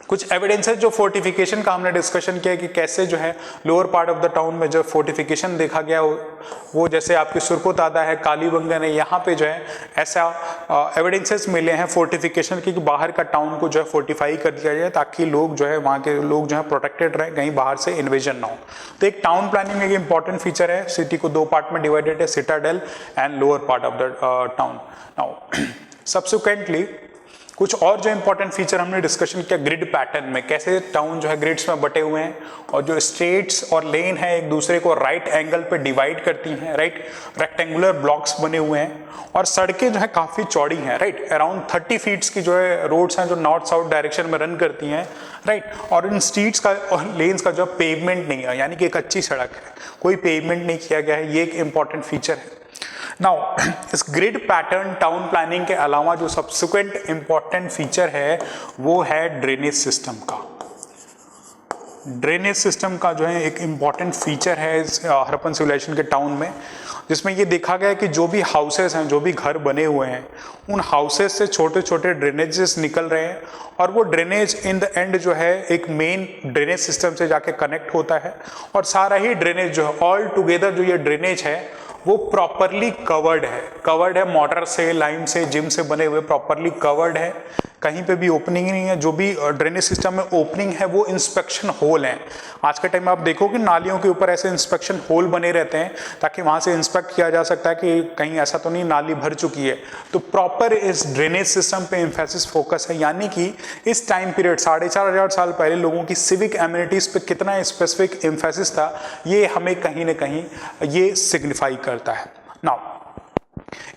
कुछ एविडेंसेस जो फोर्टिफिकेशन का हमने डिस्कशन किया कि कैसे जो है lower part of the town में जो फोर्टिफिकेशन देखा गया वो जैसे आपकी सुरकोतादा है, कालीबंगन है, यहाँ पे जो है ऐसा एविडेंसेस मिले हैं फोर्टिफिकेशन की कि बाहर का टाउन को जो है फोर्टिफाई कर दिया जाए ताकि लोग जो है वहाँ के लोग जो है प्रोटेक्टेड रहे, कहीं बाहर से इन्वेजन ना हो। तो एक टाउन प्लानिंग में एक इंपॉर्टेंट फीचर है, सिटी को 2 पार्ट में डिवाइडेड है, Citadel and lower part of the town. Now subsequently कुछ और जो इंपॉर्टेंट फीचर हमने डिस्कशन किया ग्रिड पैटर्न में, कैसे टाउन जो है ग्रिड्स में बटे हुए हैं और जो स्ट्रेट्स और लेन है एक दूसरे को राइट एंगल पे डिवाइड करती हैं, राइट। रेक्टेंगुलर ब्लॉक्स बने हुए हैं और सड़कें जो है काफ़ी चौड़ी हैं, राइट। अराउंड 30 फीट्स की जो है रोड्स हैं जो नॉर्थ साउथ डायरेक्शन में रन करती हैं, राइट। और इन स्ट्रीट्स का और लेन्स का जो पेवमेंट नहीं है, यानी कि एक अच्छी सड़क है, कोई पेवमेंट नहीं किया गया है, ये एक इंपॉर्टेंट फीचर है। नाउ इस ग्रिड पैटर्न टाउन प्लानिंग के अलावा जो सब्सिक्वेंट इंपॉर्टेंट फीचर है वो है ड्रेनेज सिस्टम का। ड्रेनेज सिस्टम का जो है एक इम्पॉर्टेंट फीचर है इस हड़प्पन सिविलाइजेशन के टाउन में, जिसमें ये देखा गया है कि जो भी हाउसेस हैं, जो भी घर बने हुए हैं, उन हाउसेस से छोटे छोटे ड्रेनेजेस निकल रहे हैं और वो ड्रेनेज इन द एंड जो है एक मेन ड्रेनेज सिस्टम से जाके कनेक्ट होता है और सारा ही ड्रेनेज जो है ऑल टुगेदर जो ये ड्रेनेज है वो प्रॉपरली कवर्ड है मोटर से, लाइन से, जिम से बने हुए प्रॉपरली कवर्ड है, कहीं पे भी ओपनिंग नहीं है। जो भी ड्रेनेज सिस्टम में ओपनिंग है वो इंस्पेक्शन होल है। आज के टाइम में आप देखो कि नालियों के ऊपर ऐसे इंस्पेक्शन होल बने रहते हैं ताकि वहां से इंस्पेक्ट किया जा सकता है कि कहीं ऐसा तो नहीं नाली भर चुकी है। तो प्रॉपर इस ड्रेनेज सिस्टम पे एम्फेसिस फोकस है, यानी कि इस टाइम पीरियड 4,500 साल पहले लोगों की सिविक एमिनिटीज पे कितना स्पेसिफिक एम्फेसिस था, ये हमें कहीं ना कहीं ये सिग्निफाई करता है। नाउ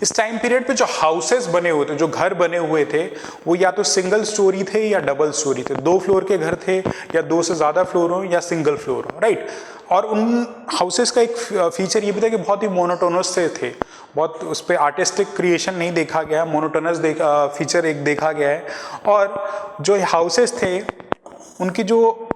इस टाइम पीरियड पे जो हाउसेस बने हुए थे, जो घर बने हुए थे, वो या तो सिंगल स्टोरी थे या डबल स्टोरी थे, 2 फ्लोर के घर थे या 2 से ज्यादा फ्लोर हो या सिंगल फ्लोर हो, राइट। और उन हाउसेस का एक फीचर ये भी था कि बहुत ही मोनोटोनस से थे, बहुत उस पर आर्टिस्टिक क्रिएशन नहीं देखा गया, मोनोटोनस फीचर एक देखा गया है। और जो हाउसेस थे उनकी जो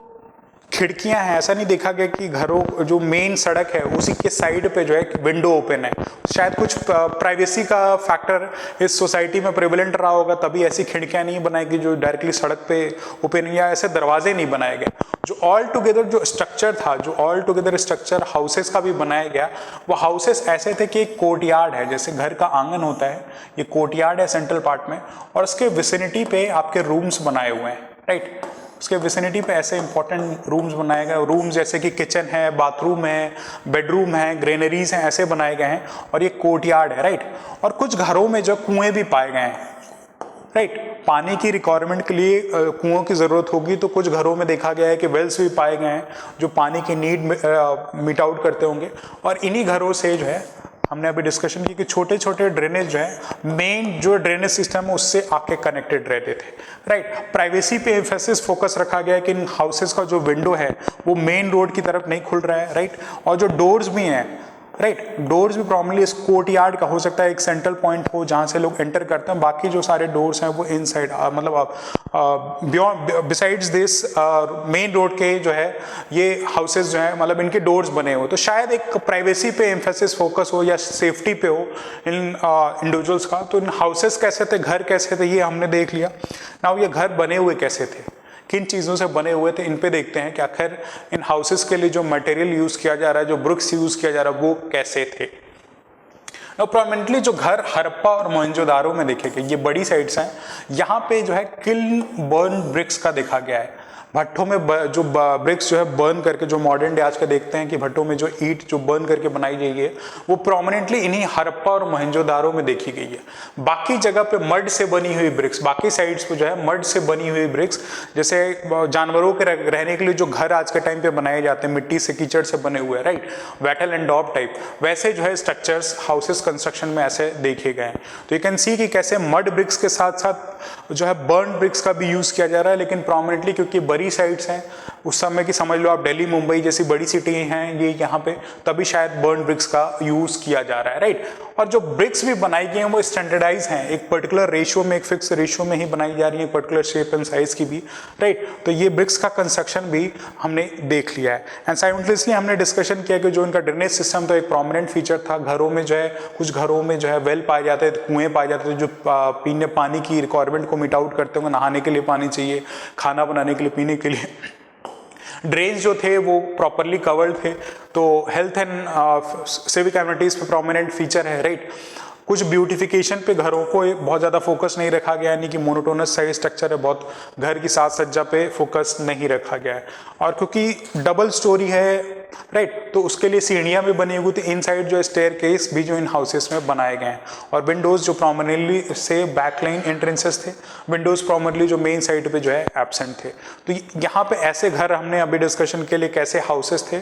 खिड़कियां हैं, ऐसा नहीं देखा गया कि घरों जो मेन सड़क है उसी के साइड पे जो है विंडो ओपन है। शायद कुछ प्राइवेसी का फैक्टर इस सोसाइटी में प्रेवलेंट रहा होगा, तभी ऐसी खिड़कियां नहीं बनाई गई जो डायरेक्टली सड़क पे ओपन, या ऐसे दरवाजे नहीं बनाए गए। जो ऑल टुगेदर जो स्ट्रक्चर था, जो ऑल टुगेदर स्ट्रक्चर हाउसेस का भी बनाया गया, वो हाउसेस ऐसे थे कि एक कोर्टयार्ड है, जैसे घर का आंगन होता है, ये कोर्टयार्ड है सेंट्रल पार्ट में, और उसके विसिनिटी पे आपके रूम्स बनाए हुए हैं, राइट। उसके विसिनिटी पे ऐसे इंपॉर्टेंट रूम्स बनाए गए, रूम्स जैसे कि किचन है, बाथरूम है, बेडरूम है, ग्रेनरीज हैं, ऐसे बनाए गए हैं, और ये कोर्टयार्ड है, राइट। और कुछ घरों में जो कुएं भी पाए गए हैं, राइट। पानी की रिक्वायरमेंट के लिए कुओं की जरूरत होगी, तो कुछ घरों में देखा गया है कि वेल्स भी पाए गए हैं जो पानी की नीड मीट आउट करते होंगे। और इन्हीं घरों से जो है हमने अभी डिस्कशन की कि छोटे छोटे ड्रेनेज जो है मेन जो ड्रेनेज सिस्टम है उससे आके कनेक्टेड रहते थे, राइट। प्राइवेसी पे एम्फेसिस फोकस रखा गया है कि इन हाउसेस का जो विंडो है वो मेन रोड की तरफ नहीं खुल रहा है, राइट। और जो डोर्स भी हैं, राइट, डोर्स भी प्रॉब्लली इस कोर्टयार्ड का हो सकता है, एक सेंट्रल पॉइंट हो जहां से लोग एंटर करते हैं। बाकी जो सारे डोर्स हैं वो इनसाइड, मतलब beyond besides this main road के जो है ये हाउसेस जो है, मतलब इनके डोर्स बने हो, तो शायद एक प्राइवेसी पे एम्फेसिस फोकस हो या सेफ्टी पे हो इन इंडिविजुअल्स का। तो इन हाउसेस कैसे थे, घर कैसे थे, ये हमने देख लिया। नाउ ये घर बने हुए कैसे थे, किन चीज़ों से बने हुए थे, इन पे देखते हैं कि आखिर इन हाउसेस के लिए जो मटेरियल यूज़ किया जा रहा है, जो ब्रिक्स यूज़ किया जा रहा है, वो कैसे थे। प्रोमिनेंटली जो घर हड़प्पा और मोहनजोदारो में देखे गए, ये बड़ी साइट्स हैं, यहाँ पे जो है किल्न बर्न ब्रिक्स का देखा गया है। भट्टों में जो ब्रिक्स जो है बर्न करके, जो मॉडर्न डे आज का देखते हैं कि भट्टों में जो ईंट जो बर्न करके बनाई गई है, वो प्रोमिनेंटली इन्हीं हड़प्पा और मोहनजोदारो में देखी गई है। बाकी जगह पे मड से बनी हुई ब्रिक्स, बाकी साइड्स पे जो है मड से बनी हुई ब्रिक्स, जैसे जानवरों के रहने के लिए जो घर आज के टाइम पे बनाए जाते हैं मिट्टी से, कीचड़ से बने हुए, राइट, वैटल एंड डॉब टाइप, वैसे जो है स्ट्रक्चर्स हाउसेस कंस्ट्रक्शन में ऐसे देखे गए हैं। तो यू कैन सी कि कैसे मड ब्रिक्स के साथ साथ जो है बर्न ब्रिक्स का भी यूज किया जा रहा है, लेकिन प्रोमिनेंटली क्योंकि बड़ी साइट्स हैं उस समय की, समझ लो आप दिल्ली मुंबई जैसी बड़ी सिटी हैं ये यहाँ पे, तभी शायद बर्न ब्रिक्स का यूज किया जा रहा है, राइट। और जो ब्रिक्स भी बनाई गई हैं वो स्टैंडर्डाइज हैं, एक पर्टिकुलर रेशियो में, एक फिक्स रेशियो में ही बनाई जा रही है, पर्टिकुलर शेप एंड साइज की भी, राइट। तो ये ब्रिक्स का कंस्ट्रक्शन भी हमने देख लिया है। एंड साइमल्टेनियसली हमने डिस्कशन किया कि जो इनका ड्रेनेज सिस्टम तो एक प्रोमिनेंट फीचर था। घरों में जो है, कुछ घरों में जो है वेल पाए जाते थे, कुएं पाए जाते थे जो पीने पानी की रिक्वायरमेंट को मीट आउट करते होंगे, नहाने के लिए पानी चाहिए, खाना बनाने के लिए, पीने के लिए। ड्रेन्स जो थे वो प्रॉपरली कवर्ड थे। तो हेल्थ एंड सिविक एमिनिटीज पे प्रोमिनेंट फीचर है, राइट। कुछ ब्यूटिफिकेशन पे घरों को बहुत ज़्यादा फोकस नहीं रखा गया, यानी कि मोनोटोनस साइज स्ट्रक्चर है, बहुत घर की साज सज्जा पे फोकस नहीं रखा गया है। और क्योंकि डबल स्टोरी है, राइट, तो उसके लिए सीढ़ियाँ भी बनी हुई थी, इनसाइड जो स्टेयरकेस भी जो इन हाउसेस में बनाए गए हैं। और विंडोज जो प्रोमिनेंटली से बैकलाइन एंट्रेंसेस थे, विंडोज प्रोमिनेंटली जो मेन साइड पे जो है एब्सेंट थे। तो यहाँ पे ऐसे घर हमने अभी डिस्कशन के लिए कैसे हाउसेस थे,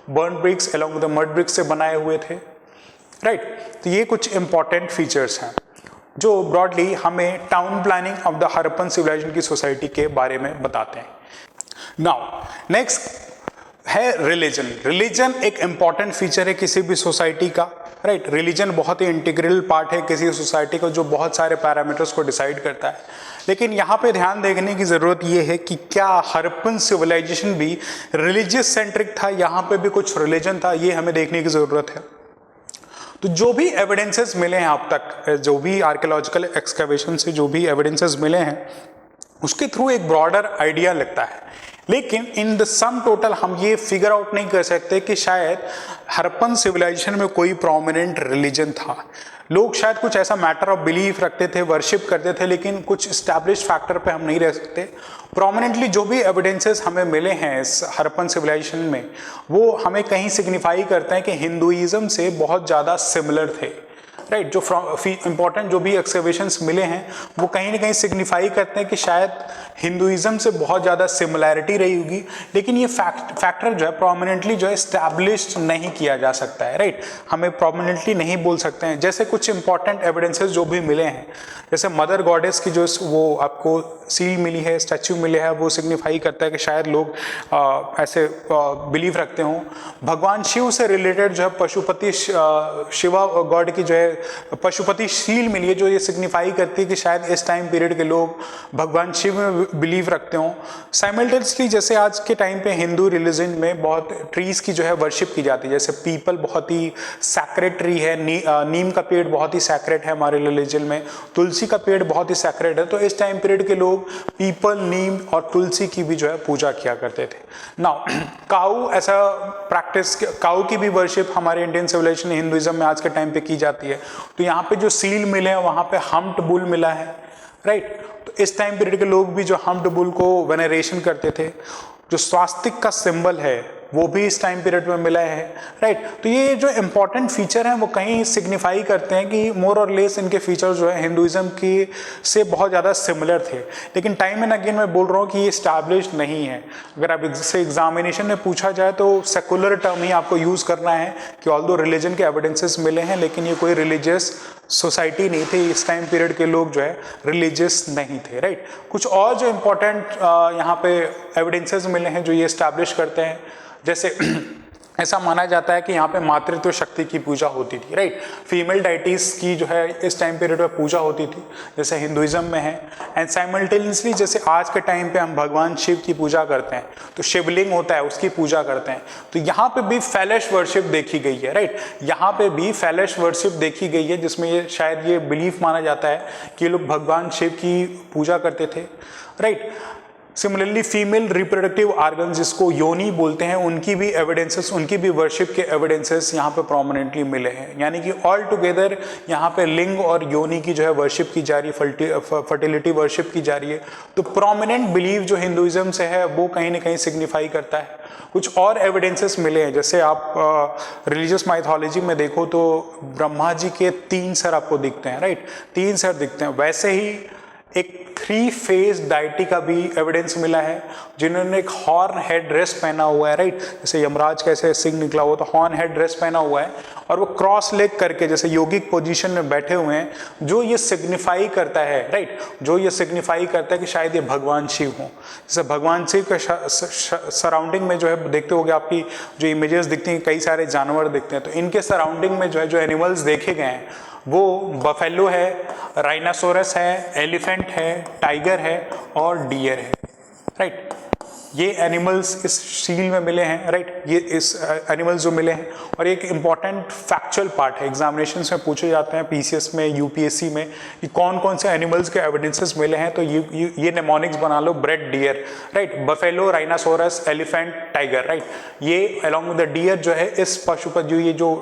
burn bricks along with mud bricks से बनाए हुए थे, राइट। तो ये कुछ इंपॉर्टेंट फीचर्स हैं जो ब्रॉडली हमें town planning of the Harappan civilisation की सोसाइटी के बारे में बताते हैं। नाउ नेक्स्ट है रिलीजन। रिलीजन एक इंपॉर्टेंट फीचर है किसी भी सोसाइटी का, राइट। रिलीजन बहुत ही इंटीग्रल पार्ट है किसी सोसाइटी का, जो बहुत सारे पैरामीटर्स को डिसाइड करता है। लेकिन यहाँ पे ध्यान देखने की ज़रूरत ये है कि क्या हड़प्पन सिविलाइजेशन भी रिलीजियस सेंट्रिक था, यहाँ पे भी कुछ रिलीजन था, ये हमें देखने की ज़रूरत है। तो जो भी एविडेंसेस मिले हैं अब तक, जो भी आर्कियोलॉजिकल एक्सकवेशन से जो भी एविडेंसेस मिले हैं, उसके थ्रू एक ब्रॉडर आइडिया लगता है। लेकिन इन द सम टोटल हम ये फिगर आउट नहीं कर सकते कि शायद हड़प्पन सिविलाइजेशन में कोई प्रोमिनेंट रिलीजन था। लोग शायद कुछ ऐसा मैटर ऑफ बिलीफ रखते थे, वर्शिप करते थे, लेकिन कुछ स्टैब्लिश फैक्टर पे हम नहीं रह सकते। प्रोमिनेंटली जो भी एविडेंसेस हमें मिले हैं इस हड़प्पन सिविलाइजेशन में, वो हमें कहीं सिग्निफाई करते हैं कि हिंदुइज्म से बहुत ज़्यादा सिमिलर थे, राइट। जो इंपॉर्टेंट जो भी एक्सकवेशंस मिले हैं वो कहीं ना कहीं सिग्निफाई करते हैं कि शायद हिंदुइज्म से बहुत ज़्यादा सिमिलैरिटी रही होगी, लेकिन ये फैक्टर जो है प्रोमिनेंटली जो है एस्टैब्लिश्ड नहीं किया जा सकता है, राइट। हमें प्रोमिनेंटली नहीं बोल सकते हैं। जैसे कुछ इंपॉर्टेंट एविडेंसेस जो भी मिले हैं, जैसे मदर गॉडेस की जो वो आपको सील मिली है, स्टैच्यू मिले है, वो सिग्निफाई करता है कि शायद लोग ऐसे बिलीव रखते हों। भगवान शिव से रिलेटेड जो है पशुपति शिवा गॉड की जो है पशुपति शील मिली है, जो ये सिग्निफाई करती है कि शायद इस टाइम पीरियड के लोग भगवान शिव में बिलीव रखते हों। साइमल्टेनियसली जैसे आज के टाइम पे हिंदू रिलीजन में बहुत ट्रीज की जो है वर्शिप की जाती है, जैसे पीपल बहुत ही सैक्रेड ट्री है, नीम का पेड़ बहुत ही सैक्रेड है हमारे रिलीजन में, तुलसी का पेड़ बहुत ही सैक्रेड है। तो इस टाइम पीरियड के लोग पीपल, नीम और तुलसी की भी जो है पूजा किया करते थे। नाउ काऊ ऐसा प्रैक्टिस, काऊ की भी वर्शिप हमारे इंडियन सिविलाइजेशन हिंदुइज्म में आज के टाइम पे की जाती है। तो यहाँ पे जो सील मिले हैं वहाँ पे हम्प्ड बुल मिला है, राइट। तो इस टाइम पीरियड के लोग भी जो हम्प्ड बुल को वेनरेशन करते थे। जो स्वास्तिक का सिंबल है वो भी इस टाइम पीरियड में मिला है, राइट। तो ये जो इंपॉर्टेंट फीचर हैं वो कहीं सिग्निफाई करते हैं कि मोर और लेस इनके फीचर्स जो है हिंदुइज्म की से बहुत ज़्यादा सिमिलर थे। लेकिन टाइम एंड अगेन मैं बोल रहा हूँ कि ये स्टैब्लिश्ड नहीं है। अगर आप इससे एग्जामिनेशन में पूछा जाए तो सेकुलर टर्म ही आपको यूज़ करना है कि ऑल्दो रिलीजन के एविडेंसेस मिले हैं, लेकिन ये कोई रिलीजियस सोसाइटी नहीं थी। इस टाइम पीरियड के लोग जो है रिलीजियस नहीं थे, राइट। कुछ और जो इम्पोर्टेंट यहाँ पे एविडेंसेस मिले हैं जो ये स्टैब्लिश करते हैं, जैसे ऐसा माना जाता है कि यहाँ पे मातृत्व शक्ति की पूजा होती थी, राइट। फीमेल डाइटीज की जो है इस टाइम पीरियड में पूजा होती थी, जैसे हिंदुइज्म में है। एंड साइमल्टेनियसली जैसे आज के टाइम पे हम भगवान शिव की पूजा करते हैं, तो शिवलिंग होता है उसकी पूजा करते हैं। तो यहाँ पे भी फैलेश वर्शिप देखी गई है, राइट। यहाँ पे भी फैलेश वर्शिप देखी गई है, जिसमें ये शायद ये बिलीफ माना जाता है कि लोग भगवान शिव की पूजा करते थे, right. Similarly female reproductive organ जिसको योनि बोलते हैं, उनकी भी एविडेंसेस, उनकी भी वर्शिप के एविडेंसेस यहाँ पे प्रोमिनेंटली मिले हैं। यानी कि ऑल टुगेदर यहाँ पे लिंग और योनि की जो है वर्शिप की जा रही है, फर्टिलिटी वर्शिप की जा रही है। तो प्रोमिनेंट बिलीव जो हिंदुइज्म से है वो कहीं ना कहीं सिग्निफाई करता है। कुछ और एविडेंसेस मिले हैं, जैसे आप रिलीजियस माइथोलॉजी में देखो तो ब्रह्मा जी के 3 सर आपको दिखते हैं, राइट। 3 सर दिखते हैं। वैसे ही एक 3 फेज डाइटी का भी एविडेंस मिला है, जिन्होंने एक हॉर्न हेड ड्रेस पहना हुआ है, राइट। जैसे यमराज कैसे सिंह निकला हुआ, तो हॉर्न हेड ड्रेस पहना हुआ है और वो क्रॉस लेग करके जैसे योगिक पोजीशन में बैठे हुए हैं, जो ये सिग्निफाई करता है, राइट। जो ये सिग्निफाई करता है कि शायद ये भगवान शिव हों। जैसे भगवान शिव के सराउंडिंग में जो है देखते होगे, आपकी जो इमेजेस दिखती हैं कई सारे जानवर दिखते हैं, तो इनके सराउंडिंग में जो है जो एनिमल्स देखे गए हैं वो बफेलो है, राइनासोरस है, एलिफेंट है, टाइगर है और डियर है, राइट। ये एनिमल्स इस सील में मिले हैं, राइट। ये इस एनिमल्स जो मिले हैं। और एक इम्पॉर्टेंट फैक्चुअल पार्ट है, एग्जामिनेशंस में पूछे जाते हैं पीसीएस में, यूपीएससी में, कि कौन कौन से एनिमल्स के एविडेंसेस मिले हैं। तो ये नेमोनिक्स बना लो, bread deer, right. Buffalo, rhinoceros, elephant, tiger, right. ये अलॉन्ग विद द डियर जो है इस पशुपति जो ये जो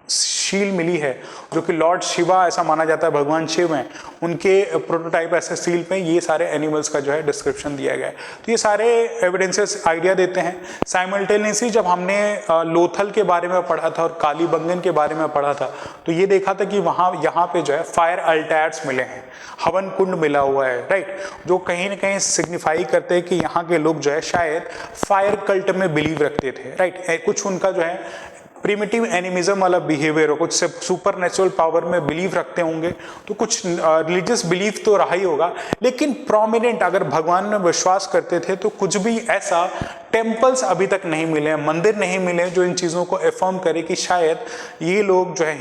शील मिली है, जो कि लॉर्ड शिवा ऐसा माना जाता है भगवान शिव हैं, उनके प्रोटोटाइप ऐसे सील पे ये सारे एनिमल्स का जो है डिस्क्रिप्शन दिया गया है। तो ये सारे एविडेंसेस आइडिया देते हैं। साइमल्टेनियसली जब हमने लोथल के बारे में पढ़ा था और कालीबंगन के बारे में पढ़ा था, तो ये देखा था कि यहाँ पे जो है फायर अल्टायर्स मिले हैं, हवन कुंड मिला हुआ है, राइट। जो कहीं ना कहीं सिग्निफाई करते हैं कि यहाँ के लोग जो है शायद फायर कल्ट में बिलीव रखते थे, राइट। कुछ उनका जो है प्रिमिटिव एनिमिज्म वाला बिहेवियर हो, कुछ सुपर नेचुरल पावर में बिलीव रखते होंगे, तो कुछ रिलीजियस बिलीफ तो रहा ही होगा। लेकिन प्रोमिनेंट अगर भगवान में विश्वास करते थे तो कुछ भी ऐसा टेम्पल्स अभी तक नहीं मिले हैं, मंदिर नहीं मिले जो इन चीज़ों को अफर्म करे कि शायद ये लोग जो है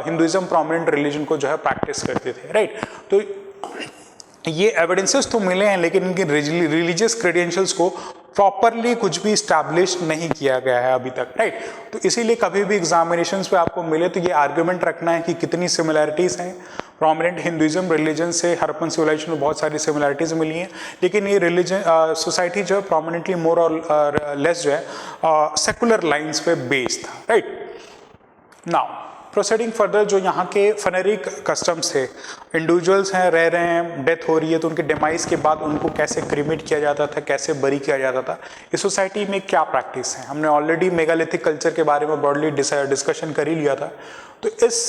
हिंदुइज्म प्रोमिनेंट रिलीजन को जो है प्रैक्टिस करते थे, राइट। तो ये एविडेंसेस तो मिले हैं लेकिन इनकी रिलीजियस क्रेडेंशियल्स को प्रॉपरली कुछ भी स्टैब्लिश नहीं किया गया है अभी तक, राइट। तो इसीलिए कभी भी एग्जामिनेशंस पे आपको मिले तो ये आर्ग्यूमेंट रखना है कि कितनी सिमिलैरिटीज हैं प्रोमिनेंट हिंदुइज्म रिलीजन से। हड़प्पन सिविलाइजेशन में बहुत सारी सिमिलैरिटीज मिली हैं, लेकिन ये रिलीजन सोसाइटी जो है प्रोमिनेंटली मोर और लेस जो है सेकुलर लाइन्स पे बेस्ड था, राइट। नाउ प्रोसीडिंग फर्दर, जो यहाँ के फनरी कस्टम्स थे, इंडिविजुअल्स हैं, रह रहे हैं, डेथ हो रही है, तो उनके डिमाइस के बाद उनको कैसे क्रीमेट किया जाता था, कैसे बरी किया जाता था, इस सोसाइटी में क्या प्रैक्टिस है। हमने ऑलरेडी मेगालिथिक कल्चर के बारे में ब्रॉडली डिस्कशन कर ही लिया था। तो इस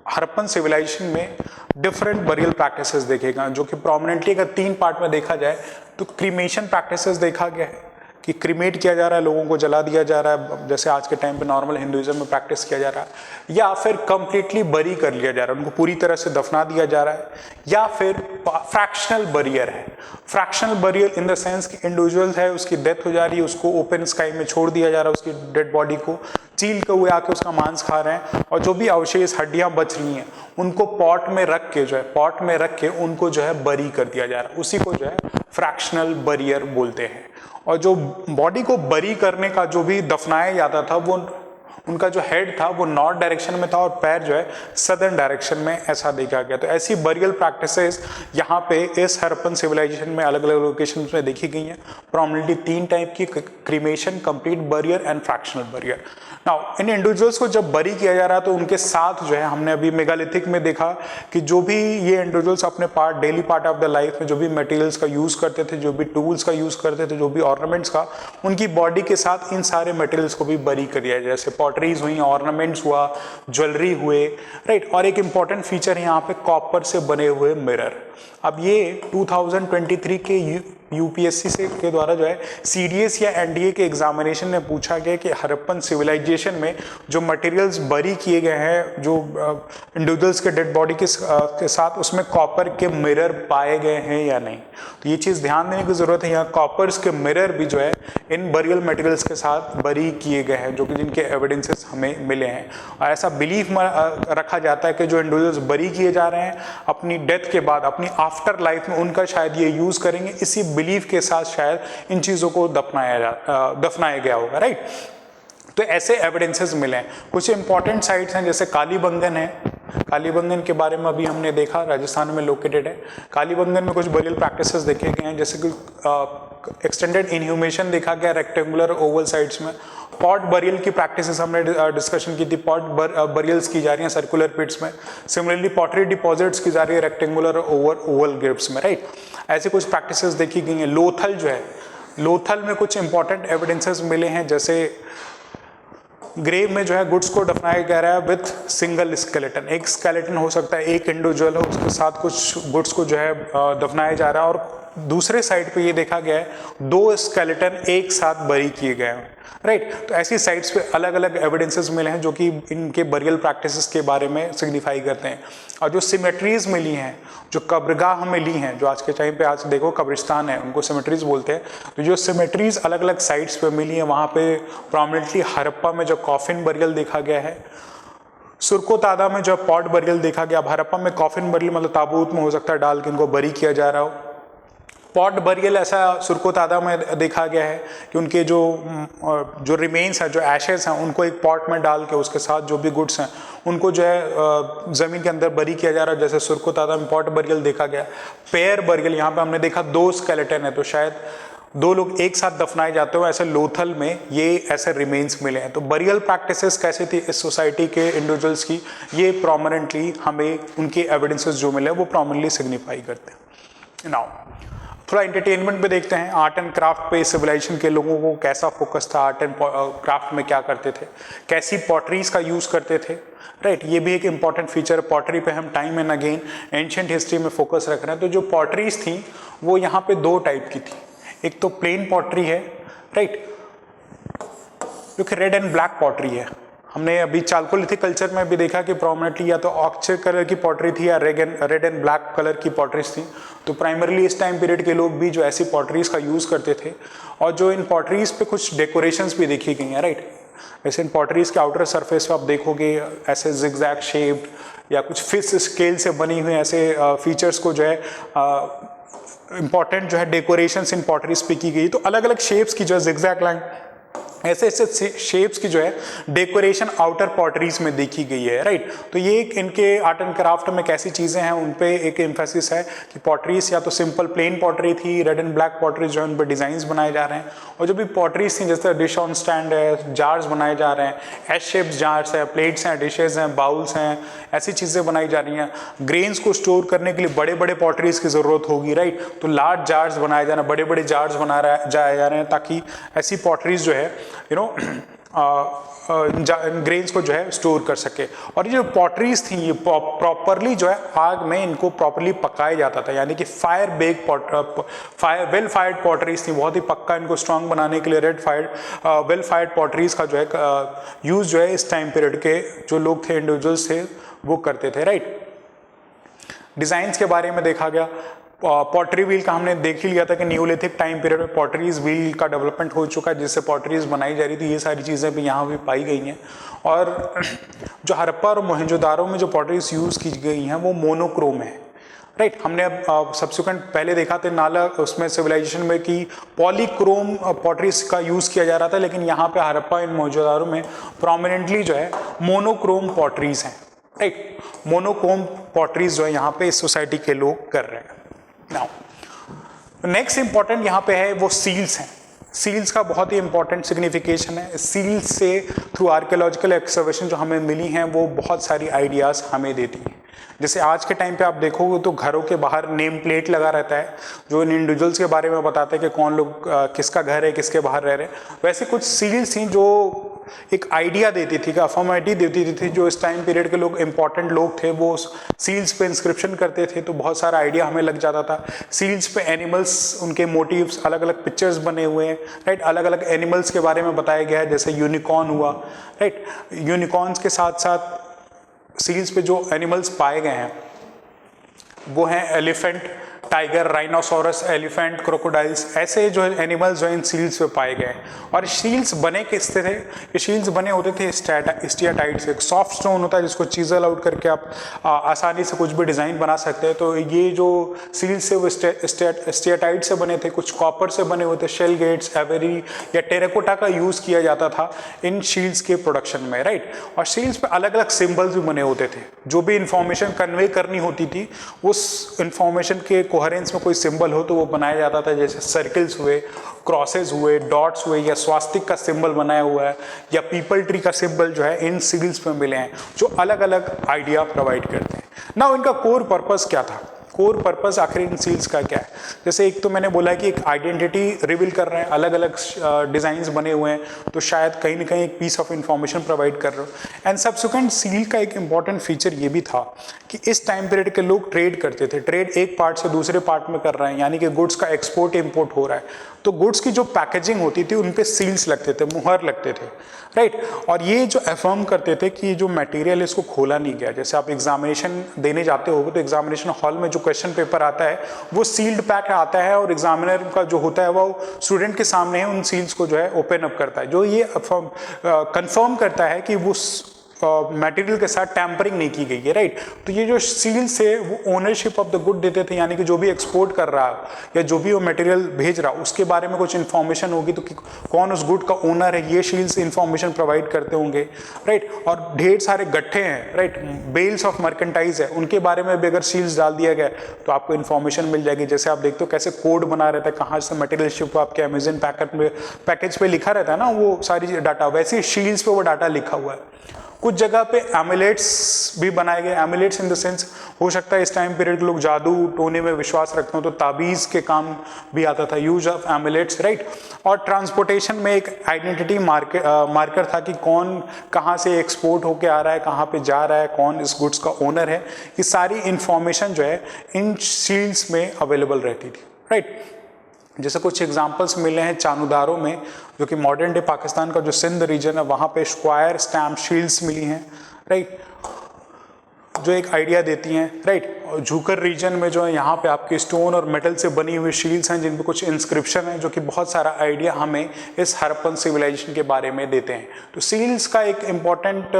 हड़प्पन सिविलाइजेशन में डिफरेंट बरियल प्रैक्टिसेस देखेगा, जो कि प्रोमिनेंटली अगर 3 पार्ट में देखा जाए तो क्रीमेशन प्रैक्टिसेस देखा गया है कि क्रीमेट किया जा रहा है, लोगों को जला दिया जा रहा है, जैसे आज के टाइम पे नॉर्मल हिंदुइज्म में प्रैक्टिस किया जा रहा है, या फिर कंप्लीटली बरी कर लिया जा रहा है, उनको पूरी तरह से दफना दिया जा रहा है, या फिर फ्रैक्शनल बरियर है। Fractional barrier in the sense कि इंडिविजुअल है, उसकी डेथ हो जा रही है, उसको ओपन स्काई में छोड़ दिया जा रहा है, उसकी डेड बॉडी को चील के हुए आके उसका मांस खा रहे हैं, और जो भी अवशेष हड्डियां बच रही हैं उनको पॉट में रख के उनको जो है बरी कर दिया जा रहा है, उसी को जो है फ्रैक्शनल बरियर बोलते हैं। और जो बॉडी को बरी करने का जो भी दफनाया जाता था, वो उनका जो हेड था वो नॉर्थ डायरेक्शन में था और पैर जो है सदर्न डायरेक्शन में, ऐसा देखा गया। तो ऐसी बरियल प्रैक्टिसेस यहाँ पे इस हड़प्पन सिविलाइजेशन में अलग अलग लोकेशंस में देखी गई हैं। प्रोमिनेंटली 3 टाइप की, cremation, complete barrier and fractional barrier. Now in individuals को जब बरी किया जा रहा है तो उनके साथ जो है, हमने अभी मेगालिथिक में देखा कि जो भी ये इंडिविजुअल्स अपने daily part of the life में जो भी मटेरियल्स का यूज करते थे, जो भी टूल्स का यूज करते थे, जो भी ऑर्नामेंट्स का, उनकी बॉडी के साथ इन सारे मटेरियल्स को भी बरी कर दिया, जैसे पॉटरीज हुई, ऑर्नामेंट्स हुआ, ज्वेलरी हुए, राइट। और एक इंपॉर्टेंट फीचर है यहाँ पे कॉपर से बने हुए मिरर। अब ये 2023 के यूपीएससी से के द्वारा जो है सीडीएस या एनडीए के एग्जामिनेशन में पूछा गया कि हड़प्पन सिविलाइजेशन में जो मटेरियल्स बरी किए गए हैं, जो इंडिविजुअल्स के डेड बॉडी के साथ, उसमें कॉपर के मिरर पाए गए हैं या नहीं। तो ये चीज़ ध्यान देने की ज़रूरत है। यहाँ कॉपर्स के मिरर भी जो है इन बरियल मटेरियल्स के साथ बरी किए गए हैं, जो कि जिनके एविडेंसेस हमें मिले हैं। और ऐसा बिलीफ रखा जाता है कि जो इंडिविजुअल्स बरी किए जा रहे हैं अपनी डेथ के बाद, अपनी आफ्टर लाइफ में, उनका शायद ये यूज़ करेंगे, इसी बिलीफ के साथ शायद इन चीज़ों को दफनाया गया होगा, राइट। तो ऐसे एविडेंसेस मिले हैं। कुछ इंपॉर्टेंट साइट्स हैं जैसे कालीबंगन है। कालीबंगन के बारे में अभी हमने देखा, राजस्थान में लोकेटेड है। कालीबंगन में कुछ बरियल प्रैक्टिसेस देखे गए हैं, जैसे कि एक्सटेंडेड इनह्यूमेशन देखा गया रेक्टेंगुलर ओवल साइट्स में। पॉट बरियल की प्रैक्टिसेस हमने डिस्कशन की थी, पॉट बरियल्स की जा रही हैं सर्कुलर पिट्स में। सिमिलरली पॉटरी डिपॉजिट्स की जा रही है रेक्टेंगुलर ओवल ग्रिप्स में, राइट। ऐसे कुछ प्रैक्टिसेस देखी गई हैं। लोथल जो है, लोथल में कुछ इंपॉर्टेंट एविडेंसेस मिले हैं, जैसे ग्रेव में जो है गुड्स को दफनाया जा रहा है विथ सिंगल स्केलेटन। एक स्केलेटन हो सकता है, एक इंडिविजुअल हो, उसके साथ कुछ गुड्स को जो है दफनाया जा रहा है, और दूसरे साइड पे ये देखा गया है 2 स्केलेटन एक साथ बरी किए गए हैं, राइट। तो ऐसी साइट्स पे अलग अलग एविडेंसेस मिले हैं जो कि इनके बरियल प्रैक्टिसेस के बारे में सिग्निफाई करते हैं। और जो सिमेट्रीज मिली हैं, जो कब्रगाह मिली हैं, जो आज के टाइम पे आज देखो कब्रिस्तान है, उनको सिमेट्रीज बोलते हैं। तो जो सिमेट्रीज अलग अलग साइट्स पे मिली हैं, वहाँ पे प्रोमिनेंटली हड़प्पा में जो कॉफिन बरियल देखा गया है, सुरकोतादा में जो पॉट बरियल देखा गया। हड़प्पा में कॉफिन बरियल मतलब ताबूत में हो सकता है डाल के इनको बरी किया जा रहा हो। पॉट बरियल ऐसा सुरकोतादा में देखा गया है कि उनके जो रिमेन्स हैं, जो एशेस हैं, उनको एक पॉट में डाल के उसके साथ जो भी गुड्स हैं उनको जो है ज़मीन के अंदर बरी किया जा रहा है, जैसे सुरकोतादा में पॉट बरियल देखा गया। पेयर बरियल यहाँ पे हमने देखा 2 स्केलेटन है, तो शायद 2 लोग एक साथ दफनाए जाते हो, ऐसे लोथल में ये ऐसे रिमेन्स मिले हैं। तो बरियल प्रैक्टिसेस कैसी थी इस सोसाइटी के इंडिविजुअल्स की, ये प्रोमिनेंटली हमें उनके एविडेंसेस जो मिले वो प्रोमिनेंटली सिग्निफाई करते हैं। नाउ थोड़ा एंटरटेनमेंट पे देखते हैं। आर्ट एंड क्राफ्ट पे सिविलाइजेशन के लोगों को कैसा फोकस था, आर्ट एंड क्राफ्ट में क्या करते थे, कैसी पॉटरीज का यूज़ करते थे, राइट। ये भी एक इंपॉर्टेंट फीचर है। पॉटरी पे हम time and again ancient history में फोकस रख रहे हैं। तो जो पॉटरीज थी वो यहाँ पे 2 टाइप की थी। एक तो प्लेन पॉटरी है, राइट, जो कि रेड एंड ब्लैक पॉटरी है। हमने अभी चाल्कोलिथिक कल्चर में भी देखा कि प्रोमिनेंटली या तो ऑक्चर कलर की पॉटरी थी या रेड एंड ब्लैक कलर की पॉटरीज थी। तो प्राइमरली इस टाइम पीरियड के लोग भी जो ऐसी पॉटरीज का यूज़ करते थे, और जो इन पॉटरीज पे कुछ डेकोरेशंस भी देखी गई हैं, राइट। ऐसे इन पॉटरीज के आउटर सरफेस पे आप देखोगे ऐसे जिगजैग शेप्ड या कुछ फिश स्केल से बनी हुई ऐसे फीचर्स को जो है इंपॉर्टेंट जो है डेकोरेशंस इन पॉटरीज पे की गई। तो अलग अलग शेप्स की जो है जिगजैग लाइन ऐसे ऐसे शेप्स की जो है डेकोरेशन आउटर पॉटरीज में देखी गई है, राइट। तो ये इनके आर्ट एंड क्राफ्ट में कैसी चीज़ें हैं उन पे एक एम्फेसिस है कि पॉटरीज या तो सिंपल प्लेन पॉटरी थी, रेड एंड ब्लैक पॉटरीज जो है उन पर डिजाइंस बनाए जा रहे हैं, और जो भी पॉटरीज थी जैसे डिश ऑन स्टैंड है, जार्स बनाए जा रहे हैं, एस शेप्स जार्स हैं, प्लेट्स हैं, डिशेज हैं, बाउल्स हैं, ऐसी चीज़ें बनाई जा रही हैं। ग्रेन्स को स्टोर करने के लिए बड़े बड़े पॉटरीज की ज़रूरत होगी, राइट। तो लार्ज जार्स बनाए जा रहे हैं, बड़े बड़े जार्स जाए जा रहे हैं ताकि ऐसी पॉटरीज जो है ग्रेन्स को जो है स्टोर कर सके। और ये जो पॉटरीज थी ये प्रॉपरली जो है आग में इनको प्रॉपरली पकाया जाता था, यानी कि वेल फायर्ड पॉटरीज थी, बहुत ही पक्का इनको स्ट्रांग बनाने के लिए वेल फायर्ड पॉटरीज का जो है यूज जो है इस टाइम पीरियड के जो लोग थे, इंडिविजुअल्स थे, वो करते थे, राइट। डिजाइन्स के बारे में देखा गया, पॉटरी व्हील का हमने देख ही लिया था कि न्यूलिथिक टाइम पीरियड में पॉटरीज व्हील का डेवलपमेंट हो चुका है जिससे पॉटरीज बनाई जा रही थी। ये सारी चीज़ें भी यहाँ भी पाई गई हैं। और जो हड़प्पा और मोहनजोदारो में जो पॉटरीज यूज़ की गई हैं वो मोनोक्रोम है, राइट। हमने अब सब्सिक्वेंट पहले देखा था नाला उसमें सिविलाइजेशन में कि पॉलीक्रोम पॉटरीज का यूज़ किया जा रहा था, लेकिन यहाँ पे हड़प्पा एंड मोहनजोदारो में प्रोमिनेंटली जो है मोनोक्रोम पॉटरीज हैं, राइट। मोनोक्रोम पॉटरीज जो है यहाँ पे इस सोसाइटी के लोग कर रहे हैं। नाउ नेक्स्ट इंपॉर्टेंट यहाँ पे है वो सील्स हैं। सील्स का बहुत ही इंपॉर्टेंट सिग्निफिकेशन है। सील्स से थ्रू आर्कियोलॉजिकल एक्सकवेशन जो हमें मिली हैं वो बहुत सारी आइडियाज़ हमें देती हैं। जैसे आज के टाइम पे आप देखोगे तो घरों के बाहर नेम प्लेट लगा रहता है जो इन इंडिविजुअल्स के बारे में बताते हैं कि कौन लोग किसका घर है, किसके बाहर रह रहे हैं। वैसे कुछ सील्स थी जो एक आइडिया देती थी, अफर्मेटिव देती थी। जो इस टाइम पीरियड के लोग इंपॉर्टेंट लोग थे वो सील्स पे इंस्क्रिप्शन करते थे, तो बहुत सारा आइडिया हमें लग जाता था। सील्स पे एनिमल्स, उनके मोटिव्स, अलग अलग पिक्चर्स बने हुए हैं, राइट। अलग अलग एनिमल्स के बारे में बताया गया है, जैसे यूनिकॉर्न हुआ, राइट। यूनिकॉर्न्स के साथ साथ सील्स पे जो एनिमल्स पाए गए हैं वो हैं elephant, tiger, rhinoceros, elephant, crocodiles, ऐसे जो एनिमल्स जो इन सील्स पे पाए गए। और सील्स बने किससे थे? ये सील्स बने होते थे स्टियाटाइट से। एक सॉफ्ट स्टोन होता है जिसको चीजल आउट करके आप आसानी से कुछ भी डिज़ाइन बना सकते हैं। तो ये जो सील्स है वो स्टियाटाइट से बने थे, कुछ कॉपर से बने हुए थे, शेल गेट्स, एवरी या टेराकोटा का यूज़ किया जाता था इन शील्ड्स के प्रोडक्शन में, राइट। और शील्ड्स पे अलग अलग सिंबल्स भी बने होते थे। जो भी इंफॉर्मेशन कन्वे करनी होती थी उस इंफॉर्मेशन के कोहेरेंस में कोई सिंबल हो तो वो बनाया जाता था, जैसे सर्कल्स हुए, क्रॉसेस हुए, डॉट्स हुए, या स्वास्तिक का सिंबल बनाया हुआ है, या पीपल ट्री का सिंबल जो है इन सील्स में मिले हैं जो अलग अलग आइडिया प्रोवाइड करते हैं। ना इनका कोर पर्पस क्या था? कोर पर्पस आखिर इन सील्स का क्या है? जैसे एक तो मैंने बोला कि एक आइडेंटिटी रिवील कर रहे हैं, अलग अलग डिजाइन्स बने हुए हैं, तो शायद कहीं ना कहीं एक पीस ऑफ इंफॉर्मेशन प्रोवाइड कर रहे हो। एंड सब्सिक्वेंट सील का एक इंपॉर्टेंट फीचर ये भी था कि इस टाइम पीरियड के लोग ट्रेड करते थे। ट्रेड एक पार्ट से दूसरे पार्ट में कर रहे हैं, यानी कि गुड्स का एक्सपोर्ट इम्पोर्ट हो रहा है, तो गुड्स की जो पैकेजिंग होती थी उन पे सील्स लगते थे, मुहर लगते थे, राइट। और ये जो अफर्म करते थे कि जो मटेरियल है इसको खोला नहीं गया। जैसे आप एग्जामिनेशन देने जाते हो तो एग्जामिनेशन हॉल में जो क्वेश्चन पेपर आता है वो सील्ड पैक आता है, और एग्जामिनर का जो होता है वो स्टूडेंट के सामने है, उन सील्स को जो है ओपन अप करता है, जो ये कंफर्म करता है कि वो मटेरियल के साथ टैंपरिंग नहीं की गई है, राइट। तो ये जो सील्स है वो ओनरशिप ऑफ द गुड देते थे, यानी कि जो भी एक्सपोर्ट कर रहा है या जो भी वो मटेरियल भेज रहा उसके बारे में कुछ इन्फॉर्मेशन होगी तो कौन उस गुड का ओनर है, ये सील्स इन्फॉर्मेशन प्रोवाइड करते होंगे, राइट। और ढेर सारे गट्ठे हैं, राइट, बेल्स ऑफ मर्केंटाइज है, उनके बारे में भी अगर सील्स डाल दिया गया तो आपको इन्फॉर्मेशन मिल जाएगी। जैसे आप देखते हो कैसे कोड बना रहता है, कहाँ से मटेरियल शिप आपके अमेजन पैकेज पे लिखा रहता है ना वो सारी डाटा, वैसे सील्स पे वो डाटा लिखा हुआ है। कुछ जगह पे एमुलेट्स भी बनाए गए। एमुलेट्स इन द सेंस, हो सकता है इस टाइम पीरियड के लोग जादू टोने में विश्वास रखते हो तो ताबीज के काम भी आता था, यूज ऑफ एमुलेट्स, राइट। और ट्रांसपोर्टेशन में एक आइडेंटिटी मार्कर था कि कौन कहाँ से एक्सपोर्ट होके आ रहा है, कहाँ पे जा रहा है, कौन इस गुड्स का ओनर है। ये सारी इंफॉर्मेशन जो है इन सील्स में अवेलेबल रहती थी, राइट। जैसे कुछ एग्जांपल्स मिले हैं चानुदारों में, जो कि मॉडर्न डे पाकिस्तान का जो सिंध रीजन है वहाँ पे स्क्वायर स्टैम्प शील्ड्स मिली हैं, राइट, जो एक आइडिया देती हैं, राइट। और झूकर रीजन में जो है यहाँ पे आपके स्टोन और मेटल से बनी हुई शील्ड्स हैं जिन पे कुछ इंस्क्रिप्शन है, जो कि बहुत सारा आइडिया हमें इस हड़प्पन सिविलाइजेशन के बारे में देते हैं। तो सील्स का एक इम्पॉर्टेंट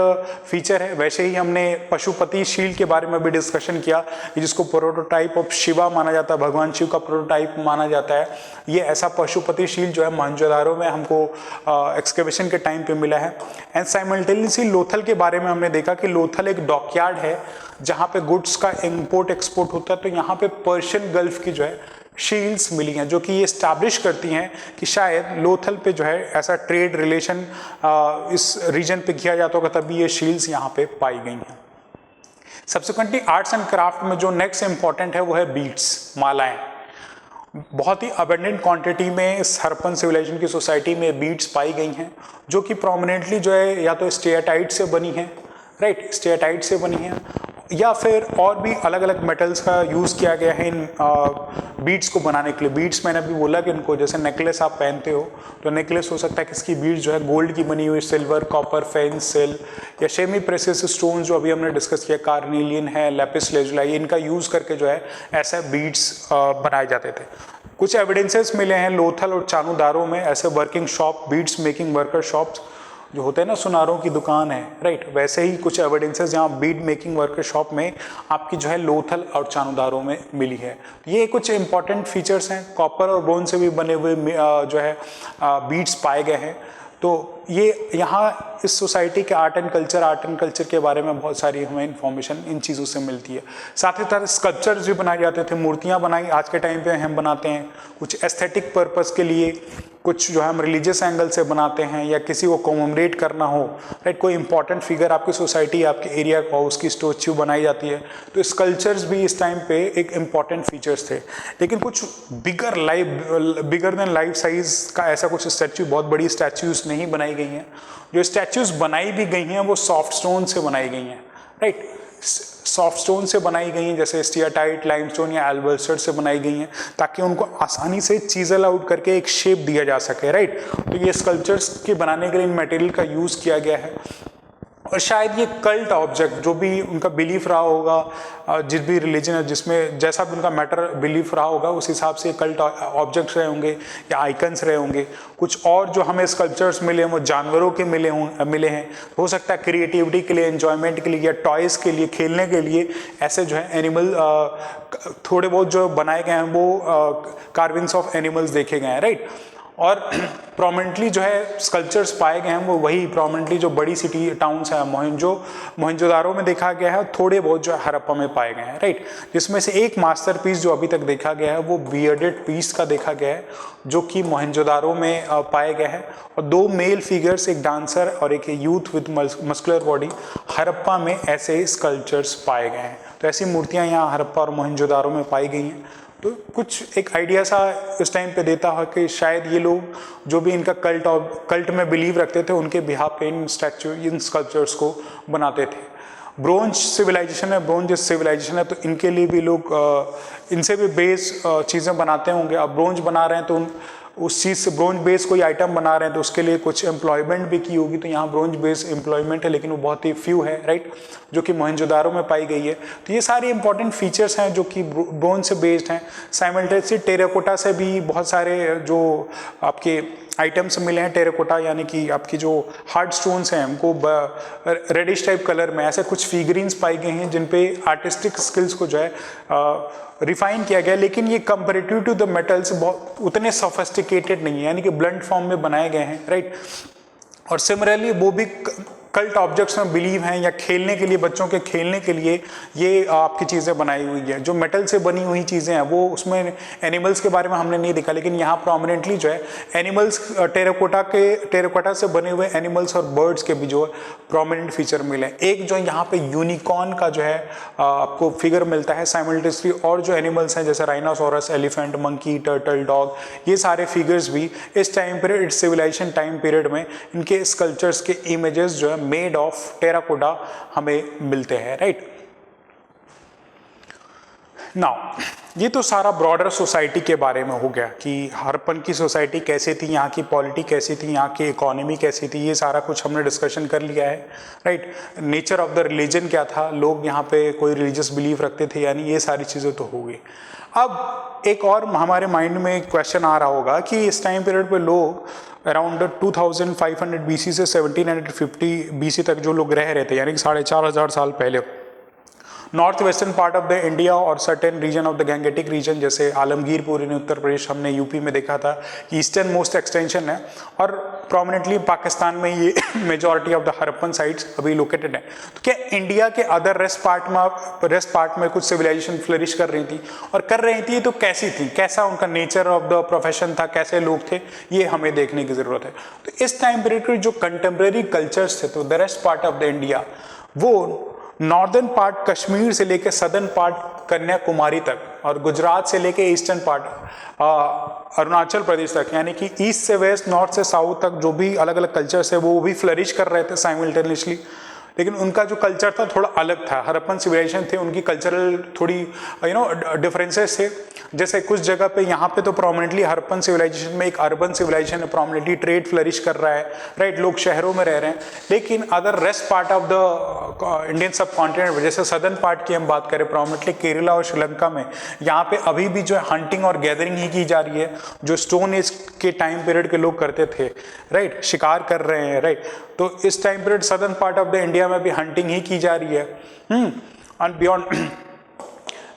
फीचर है। वैसे ही हमने पशुपति शील्ड के बारे में भी डिस्कशन किया, जिसको प्रोटोटाइप ऑफ शिवा माना जाता है, भगवान शिव का प्रोटोटाइप माना जाता है। ये ऐसा पशुपति शील्ड जो है मोहनजोदारो में हमको एक्सकेवेशन के टाइम पे मिला है। एंड साइमल्टेनियसली लोथल के बारे में हमने देखा कि लोथल एक डॉकयार्ड है जहाँ पे गुड्स का इंपोर्ट एक्सपोर्ट होता है। तो यहाँ पे पर्शियन गल्फ की जो है शील्ड्स मिली हैं, जो कि ये एस्टैब्लिश करती हैं कि शायद लोथल पे जो है ऐसा ट्रेड रिलेशन इस रीजन पे किया जाता होगा, तभी ये शील्ड्स यहाँ पे पाई गई हैं। सब्सिक्वेंटली आर्ट्स एंड क्राफ्ट में जो नेक्स्ट इंपॉर्टेंट है वो है बीड्स, मालाएं। बहुत ही अबेंडेंट क्वांटिटी में इस हड़प्पन सिविलाइजेशन की सोसाइटी में बीड्स पाई गई हैं, जो कि प्रोमिनेंटली जो है या तो स्टेटाइट से बनी है, राइट, स्टेटाइट से बनी है, या फिर और भी अलग अलग मेटल्स का यूज़ किया गया है इन बीड्स को बनाने के लिए। बीड्स मैंने अभी बोला कि इनको जैसे नेकलेस आप पहनते हो तो नेकलेस हो सकता है किसकी बीड्स जो है गोल्ड की बनी हुई, सिल्वर, कॉपर, फेंस, सिल या सेमी प्रेशियस स्टोन जो अभी हमने डिस्कस किया, कार्नेलियन है, लैपिस लेजुलाई, इनका यूज़ करके जो है ऐसे बीड्स बनाए जाते थे। कुछ एविडेंसेस मिले हैं लोथल और चानुदारो में ऐसे working shop, beads making worker shops जो होते हैं ना, सुनारों की दुकान है, राइट, वैसे ही कुछ एविडेंसेस जहाँ बीड मेकिंग वर्कर शॉप में आपकी जो है लोथल और चानुदारो में मिली है। ये कुछ इंपॉर्टेंट फीचर्स हैं। कॉपर और ब्रोंज से भी बने हुए जो है बीड्स पाए गए हैं। तो ये यहाँ इस सोसाइटी के आर्ट एंड कल्चर के बारे में बहुत सारी हमें इंफॉर्मेशन इन चीज़ों से मिलती है। साथ ही साथ स्कल्पचर्स भी बनाए जाते थे, मूर्तियाँ बनाई आज के टाइम पे हम बनाते हैं, कुछ एस्थेटिक पर्पस के लिए, कुछ जो है हम रिलीजियस एंगल से बनाते हैं, या किसी को कॉमेमोरेट करना हो, राइट, कोई इंपॉर्टेंट फिगर आपकी सोसाइटी आपके एरिया का हो, उसकी स्टैच्यू बनाई जाती है। तो स्कल्पचर्स भी इस टाइम पे एक इम्पॉर्टेंट फीचर्स थे। लेकिन कुछ बिगर देन लाइफ साइज का ऐसा कुछ स्टैच्यू, बहुत बड़ी स्टैच्यूज नहीं बनाई गई हैं। जो स्टैच्यूज बनाई भी गई हैं वो सॉफ्ट स्टोन से बनाई गई हैं, राइट, सॉफ्ट स्टोन से बनाई गई हैं, जैसे स्टीयाटाइट, लाइमस्टोन या एल्बर्सट से बनाई गई हैं, ताकि उनको आसानी से चीजल आउट करके एक शेप दिया जा सके, राइट। तो ये स्कल्पचर्स के बनाने के लिए इन मटेरियल का यूज़ किया गया है। और शायद ये कल्ट ऑब्जेक्ट जो भी उनका बिलीफ रहा होगा, जिस भी रिलीजन है जिसमें जैसा भी उनका मैटर बिलीफ रहा होगा, उस हिसाब से कल्ट ऑब्जेक्ट्स रहे होंगे या आइकन्स रहे होंगे। कुछ और जो हमें स्कल्पचर्स मिले हैं वो जानवरों के मिले हैं, हो सकता है क्रिएटिविटी के लिए, एंजॉयमेंट के लिए या टॉयज़ के लिए, खेलने के लिए ऐसे जो है एनिमल थोड़े बहुत जो बनाए गए हैं वो कार्विंग्स ऑफ एनिमल्स देखे गए हैं, राइट। और प्रोमिनेंटली जो है स्कल्पचर्स पाए गए हैं वो वही प्रोमिनेंटली जो बड़ी सिटी टाउन्स हैं, मोहनजोदारो में देखा गया है, थोड़े बहुत जो है हड़प्पा में पाए गए हैं, राइट। जिसमें से एक मास्टरपीस जो अभी तक देखा गया है वो बियर्डेड पीस का देखा गया है, जो कि मोहनजोदारो में पाए गए हैं। और दो मेल फिगर्स, एक डांसर और एक youth with muscular body, Harappa में ऐसे स्कल्पचर्स पाए गए हैं। तो ऐसी मूर्तियाँ यहाँ हड़प्पा और मोहनजोदारो में पाई गई हैं। तो कुछ एक आइडिया सा इस टाइम पे देता है कि शायद ये लोग जो भी इनका कल्ट में बिलीव रखते थे उनके बिहाफ पे इन स्कल्पचर्स को बनाते थे। ब्रोंज सिविलाइजेशन है तो इनके लिए भी लोग इनसे भी बेस चीज़ें बनाते होंगे। अब ब्रोंज बना रहे हैं तो उस चीज़ से ब्रोंज बेस कोई आइटम बना रहे हैं तो उसके लिए कुछ एम्प्लॉयमेंट भी की होगी। तो यहाँ ब्रोंज बेस एम्प्लॉयमेंट है, लेकिन वो बहुत ही फ्यू है, राइट, जो कि मोहनजोदारो में पाई गई है। तो ये सारे इंपॉर्टेंट फीचर्स हैं जो कि ब्रोंज से बेस्ड हैं। साइमल्टेनियसली टेराकोटा से भी बहुत सारे जो आपके आइटम्स मिले हैं। टेराकोटा यानी कि आपकी जो हार्ड स्टोन्स हैं हमको रेडिश टाइप कलर में ऐसे कुछ फिगरिंग्स पाई गई हैं जिन पे आर्टिस्टिक स्किल्स को जो है रिफाइन किया गया, लेकिन ये कंपेरेटिव टू द मेटल्स बहुत उतने सोफिस्टिकेटेड नहीं है, यानी कि ब्लंट फॉर्म में बनाए गए हैं, राइट। और सिमिलरली वो भी कल्ट ऑब्जेक्ट्स में बिलीव हैं या खेलने के लिए, बच्चों के खेलने के लिए ये आपकी चीज़ें बनाई हुई है। जो मेटल से बनी हुई चीज़ें हैं वो उसमें एनिमल्स के बारे में हमने नहीं देखा, लेकिन यहाँ प्रोमिनेंटली जो है एनिमल्स टेराकोटा से बने हुए एनिमल्स और बर्ड्स के भी जो प्रोमिनेंट फीचर मिले। एक जो यहाँ पे यूनिकॉर्न का जो है आपको फिगर मिलता है साइमल्टेनियसली, और जो एनिमल्स हैं जैसे rhinoceros, elephant, monkey, turtle, dog, ये सारे फिगर्स भी इस time period, civilisation time period में इनके स्कल्पचर्स के इमेजेस जो है मेड ऑफ टेराकोटा हमें मिलते हैं, राइट। नाउ ये तो सारा ब्रॉडर सोसाइटी के बारे में हो गया कि हड़प्पन की सोसाइटी कैसी थी, यहाँ की पॉलिटी कैसी थी, यहाँ की इकोनॉमी कैसी थी, ये सारा कुछ हमने डिस्कशन कर लिया है, right. Nature of the religion क्या था, लोग यहाँ पे कोई रिलीजियस बिलीफ रखते थे, यानी ये सारी चीज़ें तो हो गई। अब एक और हमारे माइंड में एक क्वेश्चन आ रहा होगा कि इस टाइम पीरियड पे लोग अराउंड 2500 BC से 1750 BC तक जो लोग रह रहे थे, यानी कि 4500 साल पहले, north western part of the India और certain region of the Gangetic region, जैसे आलमगीरपुर इन उत्तर प्रदेश, हमने यूपी में देखा था कि ईस्टर्न मोस्ट एक्सटेंशन है, और प्रोमिनेंटली पाकिस्तान में ये majority of the Harappan sites अभी लोकेटेड है। तो क्या इंडिया के अदर रेस्ट पार्ट में कुछ सिविलाइजेशन फ्लरिश कर रही थी, और कर रही थी तो कैसी थी, कैसा उनका नेचर ऑफ द प्रोफेशन था, कैसे लोग थे, ये हमें देखने की जरूरत है। तो इस टाइम पीरियड के जो कंटेम्प्रेरी कल्चर्स थे, तो the rest part of the India, वो नॉर्दर्न पार्ट कश्मीर से लेके सदर्न पार्ट कन्याकुमारी तक, और गुजरात से लेके ईस्टर्न पार्ट अरुणाचल प्रदेश तक, यानी कि ईस्ट से वेस्ट, नॉर्थ से साउथ तक जो भी अलग अलग कल्चर्स है वो भी फ्लरिश कर रहे थे साइमल्टेनियसली। लेकिन उनका जो कल्चर था थोड़ा अलग था। हड़प्पन सिविलाइजेशन थे, उनकी कल्चरल थोड़ी डिफरेंसेस थे। जैसे कुछ जगह पे यहाँ पे तो प्रोमिनेंटली हड़प्पन सिविलाइजेशन में एक अर्बन सिविलाइजेशन है, प्रोमिनेंटली ट्रेड फ्लरिश कर रहा है, राइट, लोग शहरों में रह रहे हैं। लेकिन other rest part of the Indian सब कॉन्टिनेंट, जैसे सदर्न पार्ट की हम बात करें, प्रोमिनेंटली केरला और श्रीलंका में, यहाँ पे अभी भी जो है हंटिंग और गैदरिंग ही की जा रही है, जो स्टोन एज के टाइम पीरियड के लोग करते थे, राइट, शिकार कर रहे हैं, राइट। तो इस time period southern part of the India में भी हंटिंग ही की जा रही है। एंड बियॉन्ड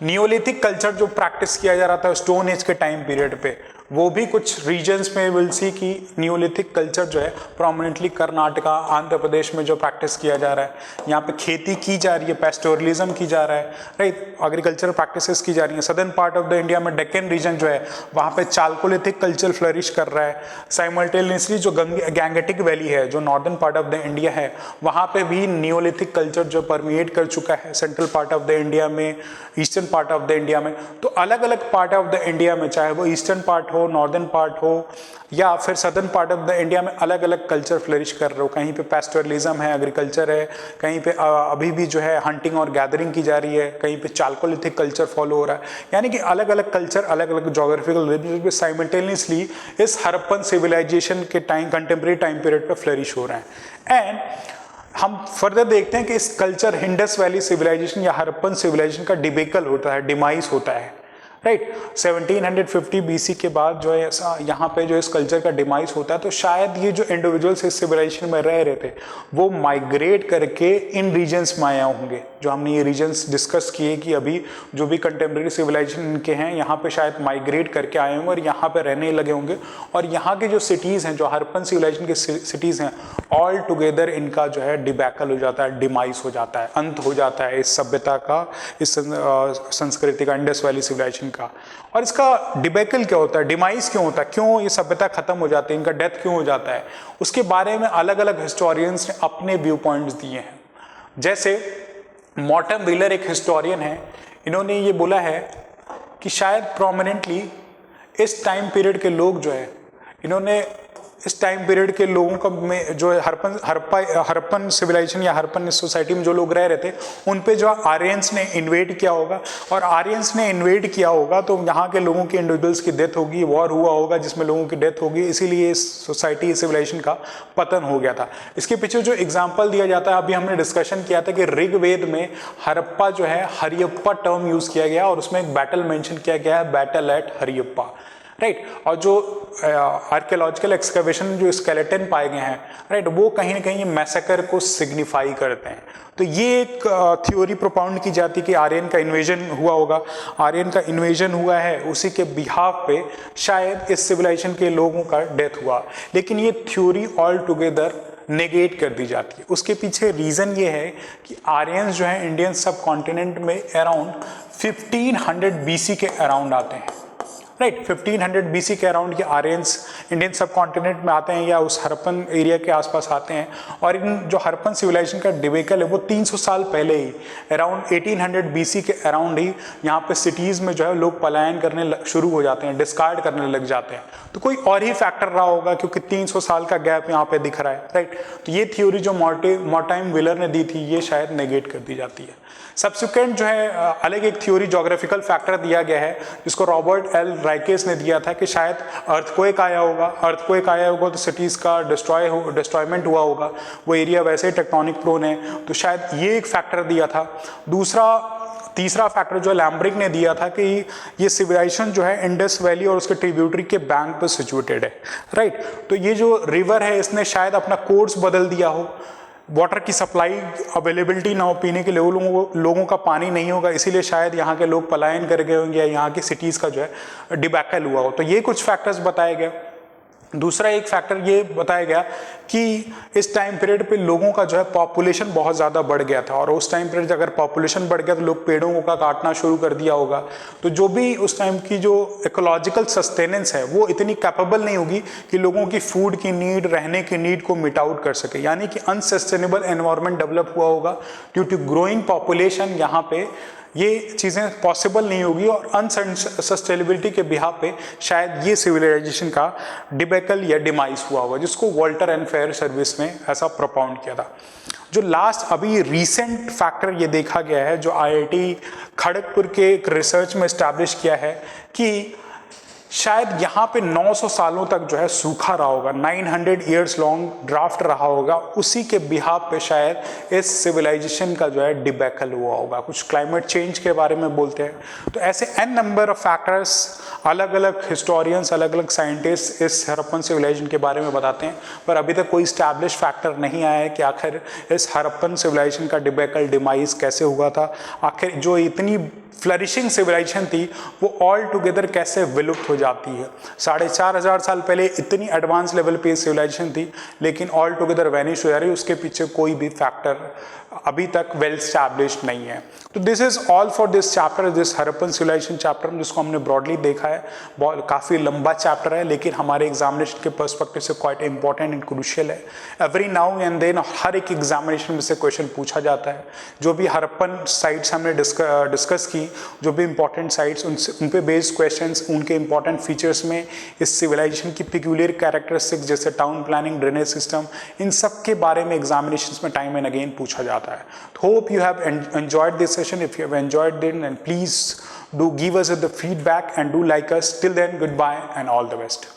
नियोलिथिक कल्चर जो प्रैक्टिस किया जा रहा था स्टोन एज के टाइम पीरियड पे, वो भी कुछ रीजन्स में विल सी कि नियोलिथिक कल्चर जो है प्रोमिनेंटली कर्नाटका, आंध्र प्रदेश में जो प्रैक्टिस किया जा रहा है, यहाँ पे खेती की जा रही है, पेस्टोरलिज्म की जा रहा है, राइट, एग्रीकल्चरल प्रैक्टिसेस की जा रही है। Southern part of the India में डेक्कन रीजन जो है, वहाँ पे चालकोलिथिक कल्चर फ्लरिश कर रहा है। साइमल्टेनियसली जो गैंगेटिक वैली है, जो northern part of the India है, वहाँ पे भी नियोलिथिक कल्चर जो परमिएट कर चुका है central part of the India में, eastern part of the India में। तो अलग अलग पार्ट ऑफ द इंडिया में, चाहे वो ईस्टर्न पार्ट हो, नॉर्दर्न पार्ट हो, या फिर southern part of the India में, अलग अलग कल्चर फ्लरिश कर रहे हो। कहीं पे पेस्टोरलिज्म है, एग्रीकल्चर है, कहीं पे अभी भी जो है हंटिंग और गैदरिंग की जा रही है, कहीं पे चालकोलिथिक कल्चर फॉलो हो रहा है। यानी कि अलग अलग कल्चर, अलग अलग जोग्राफिकल रीजन पे साइमल्टेनियसली इस हड़प्पन सिविलाइजेशन के टाइम, कंटेम्प्रेरी टाइम पीरियड पे फ्लरिश हो रहे हैं। एंड हम फर्दर देखते हैं कि इस कल्चर, इंडस वैली सिविलाइजेशन या हड़प्पन सिविलाइजेशन का डिबेकल होता है, डिमाइस होता है, राइट। 1750 BC के बाद जो है यहाँ पे जो इस कल्चर का डिमाइस होता है, तो शायद ये जो इंडिविजुअल्स इस सिविलाइजेशन में रह रहे थे, वो माइग्रेट करके इन रीजन्स में आए होंगे। जो हमने ये रीजन्स डिस्कस किए कि अभी जो भी कंटेम्प्रेरी सिविलाइजेशन इनके हैं, यहाँ पे शायद माइग्रेट करके आए होंगे और यहाँ पे रहने लगे होंगे। और यहाँ के जो सिटीज़ हैं, जो हड़प्पन सिविलाइजेशन के सिटीज़ हैं, ऑल टुगेदर इनका जो है डिबैकल हो जाता है, डिमाइस हो जाता है, अंत हो जाता है इस सभ्यता का, इस संस्कृति का, इंडस वैली सिविलाइजेशन का। और इसका डिबेकल क्या होता है, डिमाइस क्यों होता है, क्यों ये सभ्यता खत्म हो जाती है, इनका डेथ क्यों हो जाता है, उसके बारे में अलग अलग हिस्टोरियंस ने अपने व्यू पॉइंट्स दिए हैं। जैसे मॉर्टन व्हीलर एक हिस्टोरियन है, इन्होंने ये बोला है कि शायद प्रोमिनेंटली इस टाइम पीरियड के लोग जो है, इन्होंने इस टाइम पीरियड के लोगों का में जो हड़प्पन सिविलाइजेशन या हड़प्पन सोसाइटी में जो लोग रह रहे थे, उन पे जो आर्यंस ने इन्वेड किया होगा, और आर्यंस ने इन्वेड किया होगा तो यहाँ के लोगों के इंडिविजुअल्स की डेथ होगी, वॉर हुआ होगा जिसमें लोगों की डेथ होगी, इसीलिए इस सोसाइटी, सिविलाइजेशन का पतन हो गया था। इसके पीछे जो एग्जाम्पल दिया जाता है, अभी हमने डिस्कशन किया था कि ऋग्वेद में हड़प्पा जो है, हरियप्पा टर्म यूज किया गया, और उसमें एक बैटल मेंशन किया गया है, बैटल एट हरियप्पा, राइट। और जो आर्कियोलॉजिकल एक्सकवेशन जो स्केलेटन पाए गए हैं, राइट, वो कहीं ना कहीं मैसेकर को सिग्निफाई करते हैं। तो ये एक थ्योरी प्रोपाउंड की जाती है कि आर्यन का इन्वेजन हुआ होगा, आर्यन का इन्वेजन हुआ है, उसी के बिहाफ पे शायद इस सिविलाइजेशन के लोगों का डेथ हुआ। लेकिन ये थ्योरी ऑल टुगेदर नेगेट कर दी जाती है। उसके पीछे रीज़न ये है कि आर्यंस जो है इंडियन सब कॉन्टिनेंट में अराउंड 1500 BC के अराउंड आते हैं, राइट। 1500 BC के अराउंड ये आर्यंस इंडियन सब कॉन्टिनेंट में आते हैं या उस हड़प्पन एरिया के आसपास आते हैं। और इन जो हड़प्पन सिविलाइजेशन का डिबेकल है, वो 300 साल पहले ही, अराउंड 1800 BC के अराउंड ही यहाँ पे सिटीज़ में जो है लोग पलायन करने शुरू हो जाते हैं, डिस्कार्ड करने लग जाते हैं। तो कोई और ही फैक्टर रहा होगा, क्योंकि 300 साल का गैप यहाँ पे दिख रहा है, राइट। तो ये थ्योरी जो मॉर्टाइम व्हीलर ने दी थी, ये शायद नेगेट कर दी जाती है। सब्सिक्वेंट जो है अलग एक थ्योरी जोग्राफिकल फैक्टर दिया गया है, जिसको रॉबर्ट एल राइकेस ने दिया था कि शायद अर्थक्वेक आया होगा तो सिटीज का डिस्ट्रॉयमेंट हुआ होगा, वो एरिया वैसे ही टेक्टोनिक प्रोन है, तो शायद ये एक फैक्टर दिया था। तीसरा फैक्टर जो लैम्ब्रिक ने दिया था कि ये सिविलाइजेशन जो है इंडस वैली और उसके ट्रिब्यूटरी के बैंक पर सिचुएटेड है, राइट। तो ये जो रिवर है इसने शायद अपना कोर्स बदल दिया हो, वाटर की सप्लाई अवेलेबिलिटी ना हो, पीने के लिए लोगों का पानी नहीं होगा, इसीलिए शायद यहाँ के लोग पलायन कर गए होंगे या यहाँ की सिटीज़ का जो है डिबैकल हुआ हो। तो ये कुछ फैक्टर्स बताए गए। दूसरा एक फैक्टर ये बताया गया कि इस टाइम पीरियड पे लोगों का जो है पॉपुलेशन बहुत ज़्यादा बढ़ गया था, और उस टाइम पीरियड अगर पॉपुलेशन बढ़ गया तो लोग पेड़ों का काटना शुरू कर दिया होगा, तो जो भी उस टाइम की जो इकोलॉजिकल सस्टेनेंस है वो इतनी कैपेबल नहीं होगी कि लोगों की फूड की नीड, रहने की नीड को मीट आउट कर सके, यानी कि अनसस्टेनेबल एनवायरनमेंट डेवलप हुआ होगा ड्यू टू ग्रोइंग पॉपुलेशन। यहाँ पे ये चीज़ें पॉसिबल नहीं होगी और अनसस्टेनेबिलिटी के बिहाफ पे शायद ये सिविलाइजेशन का डिबैकल या डिमाइस हुआ होगा, जिसको वॉल्टर एंड फेयर सर्विस में ऐसा प्रोपाउंड किया था। जो लास्ट अभी रीसेंट फैक्टर ये देखा गया है, जो IIT खड़गपुर के एक रिसर्च में इस्टेब्लिश किया है कि शायद यहाँ पे 900 सालों तक जो है सूखा रहा होगा, 900 ईयर्स लॉन्ग ड्राफ्ट रहा होगा, उसी के बिहाफ पे शायद इस सिविलाइजेशन का जो है डिबैकल हुआ होगा। कुछ क्लाइमेट चेंज के बारे में बोलते हैं। तो ऐसे n नंबर ऑफ फैक्टर्स अलग अलग हिस्टोरियंस, अलग अलग साइंटिस्ट इस हड़प्पन सिविलाइजेशन के बारे में बताते हैं, पर अभी तक कोई स्टैब्लिश फैक्टर नहीं आया है कि आखिर इस हड़प्पन सिविलाइजेशन का डिबैकल डिमाइस कैसे हुआ था, आखिर जो इतनी फ्लरिशिंग सिविलाइजेशन थी वो ऑल टुगेदर कैसे विलुप्त हो जाती है। 4500 साल पहले इतनी एडवांस लेवल पे सिविलाइजेशन थी, लेकिन ऑल टुगेदर वैनिश हो जा रही है, उसके पीछे कोई भी फैक्टर अभी तक वेल स्टैब्लिश्ड नहीं है। तो this is all for this chapter, this Harappan civilisation chapter, जिसको हमने ब्रॉडली देखा है। बहुत काफ़ी लंबा चैप्टर है, लेकिन हमारे एग्जामिनेशन के पर्सपेक्टिव से क्वाइट इंपॉर्टेंट एंड क्रूशियल है। एवरी नाउ एंड देन हर एक एग्जामिनेशन में से क्वेश्चन पूछा जाता है। जो भी हड़प्पन साइट्स हमने डिस्कस की, जो भी इंपॉर्टेंट साइट्स, उन पे बेस्ड क्वेश्चंस, उनके इंपॉर्टेंट फीचर्स में इस सिविलाइजेशन की पिक्यूलियर कैरेक्टरिस्टिक्स जैसे टाउन प्लानिंग, ड्रेनेज सिस्टम, इन सब के बारे में एग्जामिनेशंस में टाइम एंड अगेन पूछा जाता है। Hope you have enjoyed this session. If you have enjoyed it, then please do give us the feedback and do like us. Till then, goodbye and all the best.